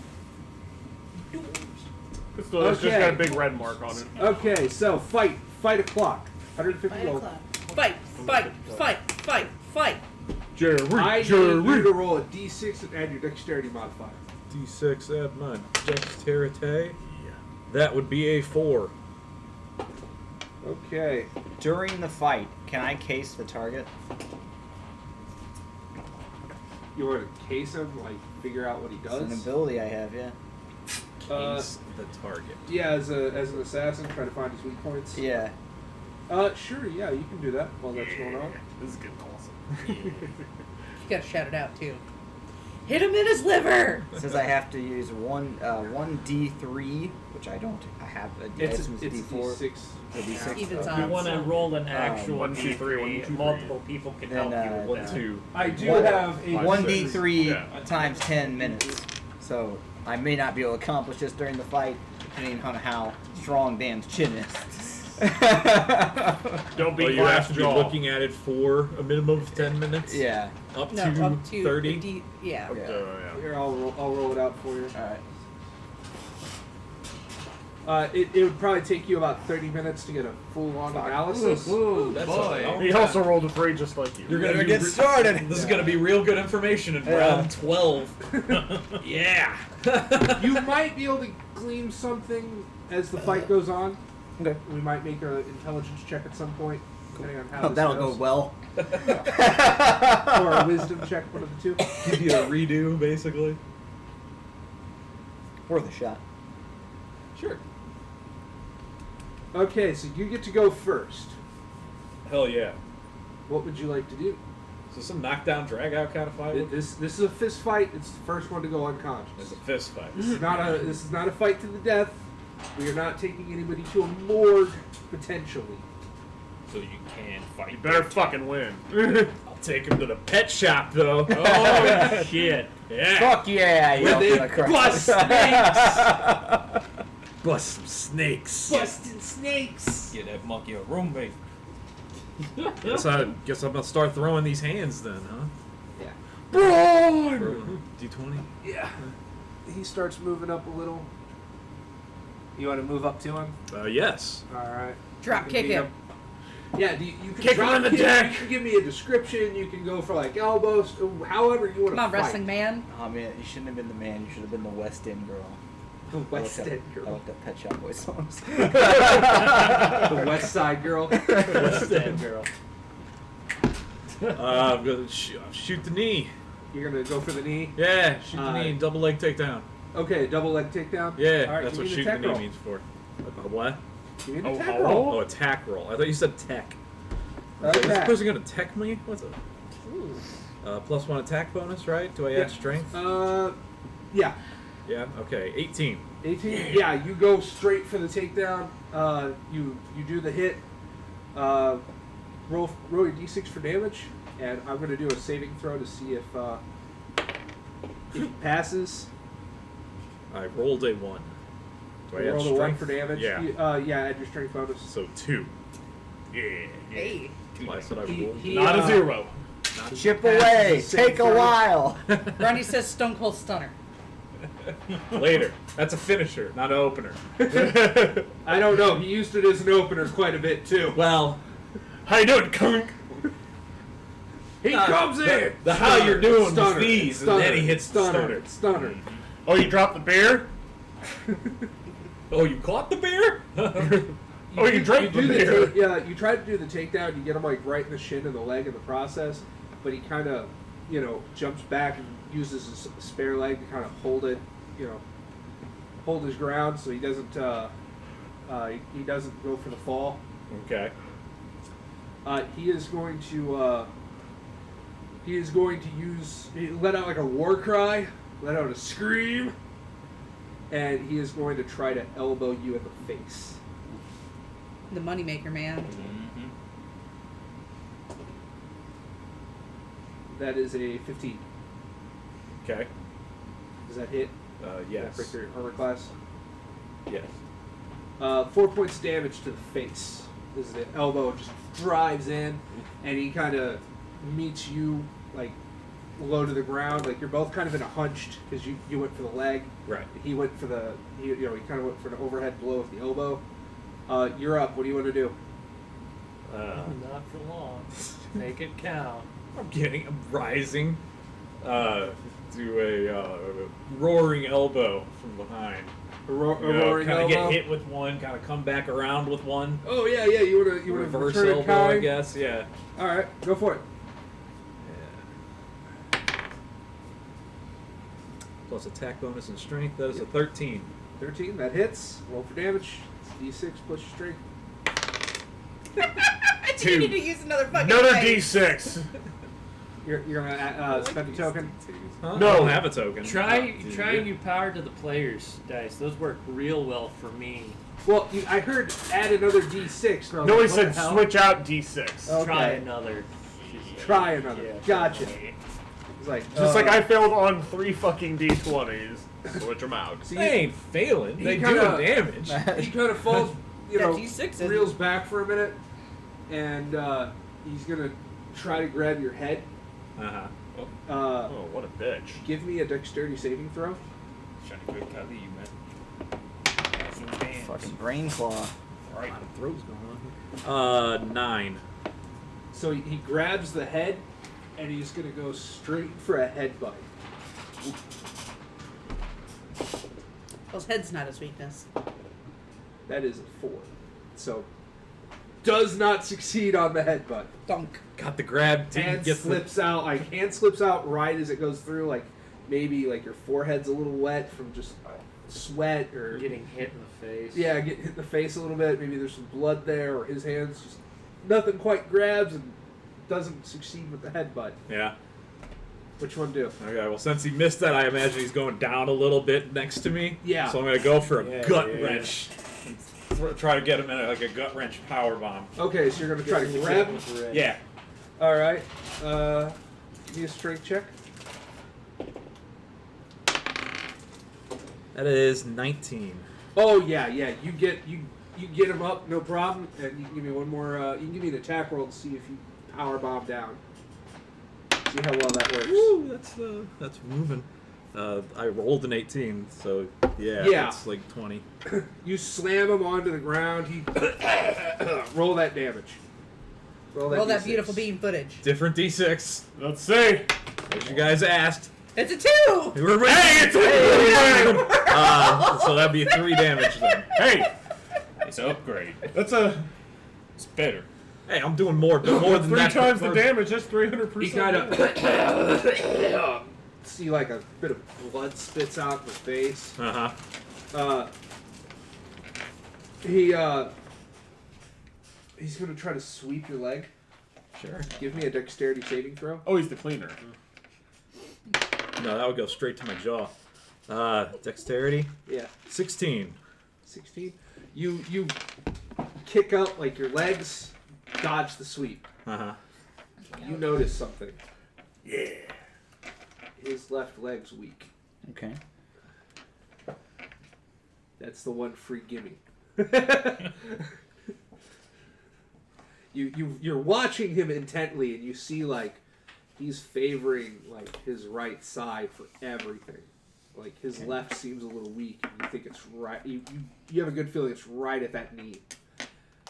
[SPEAKER 2] It's just got a big red mark on it.
[SPEAKER 4] Okay, so fight o'clock. 150 gold.
[SPEAKER 7] Fight.
[SPEAKER 2] Jerry,
[SPEAKER 4] I need you to roll a d6 and add your dexterity modifier.
[SPEAKER 6] D6, add my dexterity. That would be a 4.
[SPEAKER 4] Okay.
[SPEAKER 3] During the fight, can I case the target?
[SPEAKER 4] You want to case him, like figure out what he
[SPEAKER 3] It's an
[SPEAKER 4] does?
[SPEAKER 3] ability I have, yeah.
[SPEAKER 6] Case the target.
[SPEAKER 4] Yeah, as an assassin, try to find his weak points.
[SPEAKER 3] Yeah.
[SPEAKER 4] Sure, yeah, you can do that while that's going on.
[SPEAKER 2] This is getting awesome.
[SPEAKER 7] You gotta shout it out too. Hit him in his liver.
[SPEAKER 3] It says I have to use one D3, which I don't. I have a
[SPEAKER 4] It's
[SPEAKER 3] D4.
[SPEAKER 4] D6.
[SPEAKER 3] It's a D6.
[SPEAKER 7] Evens
[SPEAKER 5] If you
[SPEAKER 7] odds.
[SPEAKER 5] want to roll an actual
[SPEAKER 2] 1, 2, 3, 1, 2, 3.
[SPEAKER 5] multiple people can
[SPEAKER 3] Then,
[SPEAKER 5] help you with
[SPEAKER 6] 1,
[SPEAKER 5] that.
[SPEAKER 6] 2.
[SPEAKER 4] I do
[SPEAKER 3] One-
[SPEAKER 4] have a
[SPEAKER 3] 1D3
[SPEAKER 2] Yeah.
[SPEAKER 3] times 10 minutes. So I may not be able to accomplish this during the fight, depending on how strong Dan's chin is.
[SPEAKER 2] Don't be
[SPEAKER 6] Well, you have to be
[SPEAKER 2] glass jaw.
[SPEAKER 6] looking at it for a minimum of 10 minutes.
[SPEAKER 3] Yeah.
[SPEAKER 6] Up
[SPEAKER 7] No,
[SPEAKER 6] to
[SPEAKER 7] up to
[SPEAKER 6] 30.
[SPEAKER 7] Yeah.
[SPEAKER 3] Yeah.
[SPEAKER 4] Here, I'll roll it out for you.
[SPEAKER 3] Alright.
[SPEAKER 4] It would probably take you about 30 minutes to get a full-on analysis.
[SPEAKER 5] Ooh,
[SPEAKER 6] That's
[SPEAKER 5] boy.
[SPEAKER 2] He also rolled a 3 just like you.
[SPEAKER 6] You're
[SPEAKER 3] Better
[SPEAKER 6] gonna
[SPEAKER 3] get started.
[SPEAKER 6] This is gonna be real good information in
[SPEAKER 3] Yeah.
[SPEAKER 6] round 12. Yeah.
[SPEAKER 4] You might be able to glean something as the fight goes on.
[SPEAKER 3] Okay.
[SPEAKER 4] We might make an intelligence check at some point, depending on how
[SPEAKER 3] Oh,
[SPEAKER 4] this
[SPEAKER 3] that'll
[SPEAKER 4] goes.
[SPEAKER 3] go well.
[SPEAKER 4] Or a wisdom check, one of the two.
[SPEAKER 6] Give you a redo, basically.
[SPEAKER 3] Worth a shot.
[SPEAKER 6] Sure.
[SPEAKER 4] Okay, so you get to go first.
[SPEAKER 6] Hell yeah.
[SPEAKER 4] What would you like to do?
[SPEAKER 6] Is this a knockdown, drag out kind of fight?
[SPEAKER 4] This is a fist fight. It's the first one to go
[SPEAKER 6] It's
[SPEAKER 4] unconscious.
[SPEAKER 6] a fist fight.
[SPEAKER 4] This is not a fight to the death. We are not taking anybody to a morgue potentially.
[SPEAKER 6] So you can fight.
[SPEAKER 2] You better fucking win.
[SPEAKER 6] I'll take him to the pet shop, though.
[SPEAKER 5] Oh, shit.
[SPEAKER 6] Yeah.
[SPEAKER 3] Fuck yeah! I yelled
[SPEAKER 6] they
[SPEAKER 3] from the crowd.
[SPEAKER 6] bust snakes. Bust some snakes.
[SPEAKER 4] Busting snakes.
[SPEAKER 9] Get that monkey a roommate.
[SPEAKER 6] Guess I'm gonna start throwing these hands then, huh?
[SPEAKER 4] Yeah.
[SPEAKER 6] D20.
[SPEAKER 4] Yeah. He starts moving up a little. You want to move up to him?
[SPEAKER 6] Yes.
[SPEAKER 4] All right.
[SPEAKER 7] Drop kick him.
[SPEAKER 4] Yeah, you can
[SPEAKER 2] Kick him
[SPEAKER 4] drop
[SPEAKER 2] in the
[SPEAKER 4] kick,
[SPEAKER 2] dick.
[SPEAKER 4] You can give me a description. You can go for like elbows, however you want to
[SPEAKER 7] Come on,
[SPEAKER 4] fight.
[SPEAKER 7] wrestling man.
[SPEAKER 3] Oh man, you shouldn't have been the man. You should have been the West End girl.
[SPEAKER 4] The West
[SPEAKER 3] I
[SPEAKER 4] End
[SPEAKER 3] I
[SPEAKER 4] girl.
[SPEAKER 3] looked at Pet Shop Boys songs.
[SPEAKER 4] The West Side girl.
[SPEAKER 5] What's that, girl?
[SPEAKER 6] I'm gonna shoot the knee.
[SPEAKER 4] You're gonna go for the knee.
[SPEAKER 6] Yeah, shoot the knee. Double leg takedown.
[SPEAKER 4] Okay, double leg takedown.
[SPEAKER 6] Yeah,
[SPEAKER 4] All right,
[SPEAKER 6] that's
[SPEAKER 4] give
[SPEAKER 6] what
[SPEAKER 4] me an
[SPEAKER 6] shooting the
[SPEAKER 4] attack
[SPEAKER 6] knee
[SPEAKER 4] roll.
[SPEAKER 6] means for. A what?
[SPEAKER 4] Give me an
[SPEAKER 2] Oh,
[SPEAKER 4] attack
[SPEAKER 2] oh,
[SPEAKER 4] roll.
[SPEAKER 6] Oh, attack roll. I thought you said tech. Is this
[SPEAKER 4] Attack.
[SPEAKER 6] person gonna tech me? What's it? +1 attack bonus, right? Do I add
[SPEAKER 4] Yeah.
[SPEAKER 6] strength?
[SPEAKER 4] Yeah.
[SPEAKER 6] Yeah. Okay. 18.
[SPEAKER 4] 18. Yeah, you go straight for the takedown. You do the hit. Roll your d6 for damage, and I'm gonna do a saving throw to see if it passes.
[SPEAKER 6] I rolled a 1. Do I
[SPEAKER 4] You
[SPEAKER 6] add
[SPEAKER 4] roll the
[SPEAKER 6] strength?
[SPEAKER 4] 1 for damage.
[SPEAKER 6] Yeah.
[SPEAKER 4] Yeah, add your strength bonus.
[SPEAKER 6] So 2. Yeah.
[SPEAKER 7] Hey.
[SPEAKER 6] Why said I rolled?
[SPEAKER 2] Not a 0.
[SPEAKER 3] Chip
[SPEAKER 4] Passes
[SPEAKER 3] away.
[SPEAKER 4] the same
[SPEAKER 3] Take a
[SPEAKER 4] throw.
[SPEAKER 3] while.
[SPEAKER 7] Ronnie says Stone Cold Stunner.
[SPEAKER 6] Later. That's a finisher, not an opener.
[SPEAKER 4] I don't know. He used it as an opener quite a bit too.
[SPEAKER 6] Well,
[SPEAKER 2] How you doing, Kunk?
[SPEAKER 4] He comes in.
[SPEAKER 6] the how you're doing
[SPEAKER 4] Stunner.
[SPEAKER 6] was these, and then he hits the
[SPEAKER 4] stunner. Stunner.
[SPEAKER 2] Oh, you dropped the beer?
[SPEAKER 6] Oh, you caught the bear?
[SPEAKER 2] Oh, you drank the beer.
[SPEAKER 4] Yeah, you try to do the takedown. You get him like right in the shin and the leg in the process, but he kind of, jumps back and uses his spare leg to kind of hold it, hold his ground, so he doesn't he doesn't go for the fall.
[SPEAKER 6] Okay.
[SPEAKER 4] He is going to he let out like a war cry, let out a scream, and he is going to try to elbow you in the face.
[SPEAKER 7] The moneymaker man.
[SPEAKER 4] That is a 15.
[SPEAKER 6] Okay.
[SPEAKER 4] Does that hit?
[SPEAKER 6] Yes.
[SPEAKER 4] Break your armor class.
[SPEAKER 6] Yes.
[SPEAKER 4] 4 points damage to the face. As the elbow just drives in, and he kind of meets you like low to the ground. Like you're both kind of in a hunched because you went for the leg.
[SPEAKER 6] Right.
[SPEAKER 4] He went for the he kind of went for an overhead blow with the elbow. You're up. What do you want to do?
[SPEAKER 5] Not for long. Make it count.
[SPEAKER 6] I'm rising to a roaring elbow from behind.
[SPEAKER 4] A roaring
[SPEAKER 6] Kind of
[SPEAKER 4] elbow.
[SPEAKER 6] get hit with one, kind of come back around with one.
[SPEAKER 4] Oh yeah. You want to
[SPEAKER 6] Reverse
[SPEAKER 4] return
[SPEAKER 6] elbow, I
[SPEAKER 4] kind?
[SPEAKER 6] guess. Yeah.
[SPEAKER 4] All right, go for it.
[SPEAKER 6] Plus attack bonus and strength. That is a 13.
[SPEAKER 4] 13. That hits. Roll for damage. It's D6 plus your strength.
[SPEAKER 7] I think you need to use another fucking
[SPEAKER 2] Another
[SPEAKER 7] face.
[SPEAKER 2] D6.
[SPEAKER 4] You're gonna spend a token.
[SPEAKER 6] Huh?
[SPEAKER 2] No.
[SPEAKER 6] I don't have a token.
[SPEAKER 5] Try
[SPEAKER 6] Yeah.
[SPEAKER 5] you power to the players dice. Those work real well for me.
[SPEAKER 4] Well, I heard add another D6. And I was
[SPEAKER 2] No, he
[SPEAKER 4] like, what
[SPEAKER 2] said
[SPEAKER 4] the hell?
[SPEAKER 2] switch out D6.
[SPEAKER 4] Oh.
[SPEAKER 5] Try
[SPEAKER 4] Okay.
[SPEAKER 5] another.
[SPEAKER 4] Try another.
[SPEAKER 5] Yeah.
[SPEAKER 4] Gotcha. He's like,
[SPEAKER 2] Just like I failed on 3 fucking D20s. Switch them out.
[SPEAKER 4] So
[SPEAKER 6] They ain't failing. They do
[SPEAKER 4] kinda-
[SPEAKER 6] damage.
[SPEAKER 4] He kind of falls,
[SPEAKER 7] That D6 isn't-
[SPEAKER 4] reels back for a minute, and he's gonna try to grab your head.
[SPEAKER 6] Uh-huh.
[SPEAKER 2] Oh, what a bitch.
[SPEAKER 4] Give me a dexterity saving throw.
[SPEAKER 9] Trying to quick Kali, man.
[SPEAKER 3] Fucking brain claw.
[SPEAKER 9] Right.
[SPEAKER 6] Throws going on. 9.
[SPEAKER 4] So he grabs the head, and he's gonna go straight for a headbutt.
[SPEAKER 7] His head's not his weakness.
[SPEAKER 4] That is a 4. So does not succeed on the headbutt.
[SPEAKER 7] Dunk.
[SPEAKER 6] Got the grab.
[SPEAKER 4] Hand
[SPEAKER 6] Gets
[SPEAKER 4] slips out. Like hand slips out right as it goes through. Like maybe like your forehead's a little wet from just sweat or
[SPEAKER 5] Getting hit in the face.
[SPEAKER 4] yeah, get hit in the face a little bit. Maybe there's some blood there, or his hands just nothing quite grabs and doesn't succeed with the headbutt.
[SPEAKER 6] Yeah.
[SPEAKER 4] Which one do?
[SPEAKER 6] Okay, well, since he missed that, I imagine he's going down a little bit next to me.
[SPEAKER 4] Yeah.
[SPEAKER 6] So I'm going to go for a
[SPEAKER 5] Yeah,
[SPEAKER 6] gut
[SPEAKER 5] yeah.
[SPEAKER 6] wrench. Try to get him in like a gut wrench power bomb.
[SPEAKER 4] Okay, so you're gonna try to grab him.
[SPEAKER 6] Yeah.
[SPEAKER 4] All right. Give me a strength check.
[SPEAKER 6] That is 19.
[SPEAKER 4] Oh yeah. You get him up, no problem. And you can give me one more. You can give me an attack roll to see if you power bomb down. See how well that works.
[SPEAKER 6] Woo, that's moving. I rolled an 18, so
[SPEAKER 4] Yeah.
[SPEAKER 6] it's like 20.
[SPEAKER 4] You slam him onto the ground. He roll that damage.
[SPEAKER 7] Roll that
[SPEAKER 4] D6.
[SPEAKER 7] beautiful beam footage.
[SPEAKER 6] Different D6,
[SPEAKER 2] Let's see.
[SPEAKER 6] as you guys asked.
[SPEAKER 7] It's a 2!
[SPEAKER 2] Hey, it's
[SPEAKER 6] So that'd be 3 damage then.
[SPEAKER 2] Hey,
[SPEAKER 9] It's an upgrade.
[SPEAKER 2] that's a
[SPEAKER 9] It's better.
[SPEAKER 6] Hey, I'm doing more than
[SPEAKER 2] 3
[SPEAKER 6] that.
[SPEAKER 2] times the damage. That's 300%.
[SPEAKER 4] He kind of see like a bit of blood spits out in the face.
[SPEAKER 6] Uh-huh.
[SPEAKER 4] He's gonna try to sweep your leg.
[SPEAKER 6] Sure.
[SPEAKER 4] Give me a dexterity saving throw.
[SPEAKER 2] Oh, he's the cleaner.
[SPEAKER 6] No, that would go straight to my jaw. Dexterity,
[SPEAKER 4] Yeah,
[SPEAKER 6] 16.
[SPEAKER 4] 16. You kick up like your legs, dodge the sweep.
[SPEAKER 6] Uh-huh.
[SPEAKER 4] You notice something. Yeah. His left leg's weak.
[SPEAKER 3] Okay.
[SPEAKER 4] That's the one free gimme. You're watching him intently, and you see like he's favoring like his right side for everything. Like his left seems a little weak, and you think it's right. You have a good feeling it's right at that knee.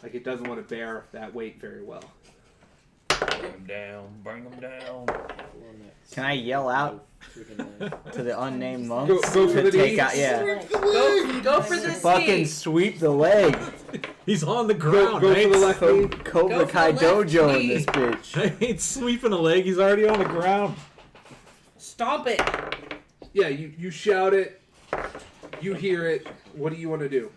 [SPEAKER 4] Like it doesn't want to bear that weight very well.
[SPEAKER 9] Bring him down. Bring him down.
[SPEAKER 3] Can I yell out to the unnamed monks
[SPEAKER 4] Go for
[SPEAKER 3] to
[SPEAKER 4] the
[SPEAKER 3] take
[SPEAKER 4] knee.
[SPEAKER 3] out? Yeah.
[SPEAKER 7] Go for the
[SPEAKER 3] Fucking
[SPEAKER 7] ski.
[SPEAKER 3] sweep the leg.
[SPEAKER 6] He's on the
[SPEAKER 4] Go
[SPEAKER 6] ground.
[SPEAKER 4] for
[SPEAKER 6] I
[SPEAKER 4] the
[SPEAKER 6] ain't,
[SPEAKER 4] left knee.
[SPEAKER 3] Cobra
[SPEAKER 7] Go for
[SPEAKER 3] Kai
[SPEAKER 7] the left
[SPEAKER 3] Dojo in
[SPEAKER 7] knee.
[SPEAKER 3] this bitch.
[SPEAKER 6] I ain't sweeping a leg. He's already on the ground.
[SPEAKER 7] Stomp it.
[SPEAKER 4] Yeah, you shout it. You hear it. What do you want to do?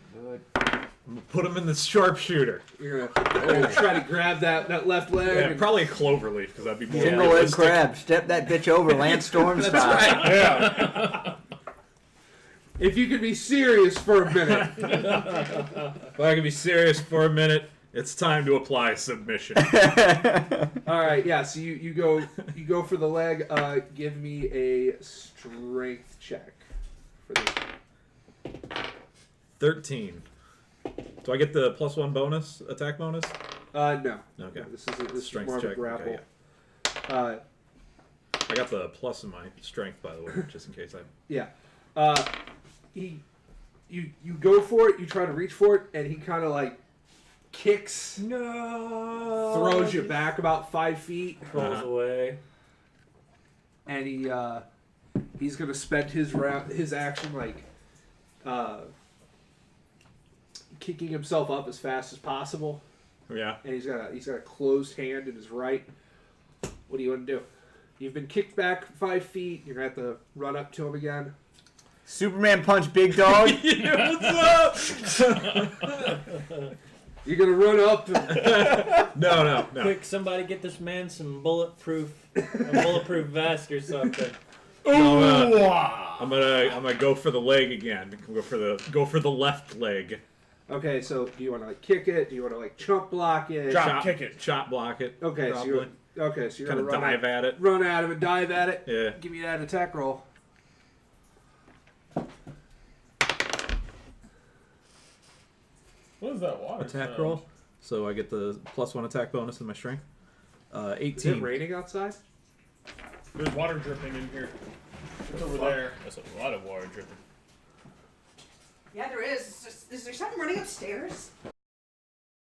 [SPEAKER 6] I'm gonna put him in the sharpshooter.
[SPEAKER 4] You're gonna try to grab that left leg.
[SPEAKER 6] Yeah,
[SPEAKER 4] and-
[SPEAKER 6] probably a cloverleaf because that'd be more
[SPEAKER 3] Single leg
[SPEAKER 6] realistic.
[SPEAKER 3] crab. Step that bitch over. Lance Storm
[SPEAKER 4] That's
[SPEAKER 3] style.
[SPEAKER 4] right.
[SPEAKER 2] Yeah.
[SPEAKER 4] If you could be serious for a minute.
[SPEAKER 6] If I can be serious for a minute, it's time to apply submission.
[SPEAKER 4] All right, yeah. So you go for the leg. Give me a strength check for this.
[SPEAKER 6] 13. Do I get the +1 bonus, attack bonus?
[SPEAKER 4] No.
[SPEAKER 6] Okay.
[SPEAKER 4] No, this is
[SPEAKER 6] Strength
[SPEAKER 4] more of a
[SPEAKER 6] check,
[SPEAKER 4] grapple.
[SPEAKER 6] okay, I got the plus in my strength, by the way, just in case I...
[SPEAKER 4] Yeah. You go for it. You try to reach for it, and he kind of like kicks,
[SPEAKER 5] No.
[SPEAKER 4] throws you back about 5 feet,
[SPEAKER 5] Rolls away.
[SPEAKER 4] and he's gonna spend his action like kicking himself up as fast as possible.
[SPEAKER 6] Yeah.
[SPEAKER 4] And he's got a closed hand in his right. What do you want to do? You've been kicked back 5 feet. You're gonna have to run up to him again.
[SPEAKER 3] Superman punch, big dog.
[SPEAKER 6] What's up?
[SPEAKER 4] You're gonna run up.
[SPEAKER 6] No.
[SPEAKER 5] Quick, somebody get this man some a bulletproof vest or something.
[SPEAKER 6] I'm gonna go for the leg again. Go for the left leg.
[SPEAKER 4] Okay, so do you want to like kick it? Do you want to like chump block it?
[SPEAKER 2] Drop kick it.
[SPEAKER 6] Chop block it.
[SPEAKER 4] Okay, so
[SPEAKER 6] probably.
[SPEAKER 4] you're Okay, so you're
[SPEAKER 6] Kind
[SPEAKER 4] gonna
[SPEAKER 6] of dive at it.
[SPEAKER 4] run out of it, dive at it.
[SPEAKER 6] Yeah.
[SPEAKER 4] Give me that attack roll.
[SPEAKER 2] What is that water?
[SPEAKER 10] Attack
[SPEAKER 2] sound?
[SPEAKER 10] roll. So I get the +1 attack bonus in my strength.
[SPEAKER 4] Is it
[SPEAKER 10] 18.
[SPEAKER 4] raining outside?
[SPEAKER 2] There's water dripping in here. It's over there.
[SPEAKER 9] That's a lot of water dripping.
[SPEAKER 7] Yeah, there is. Is there something running upstairs?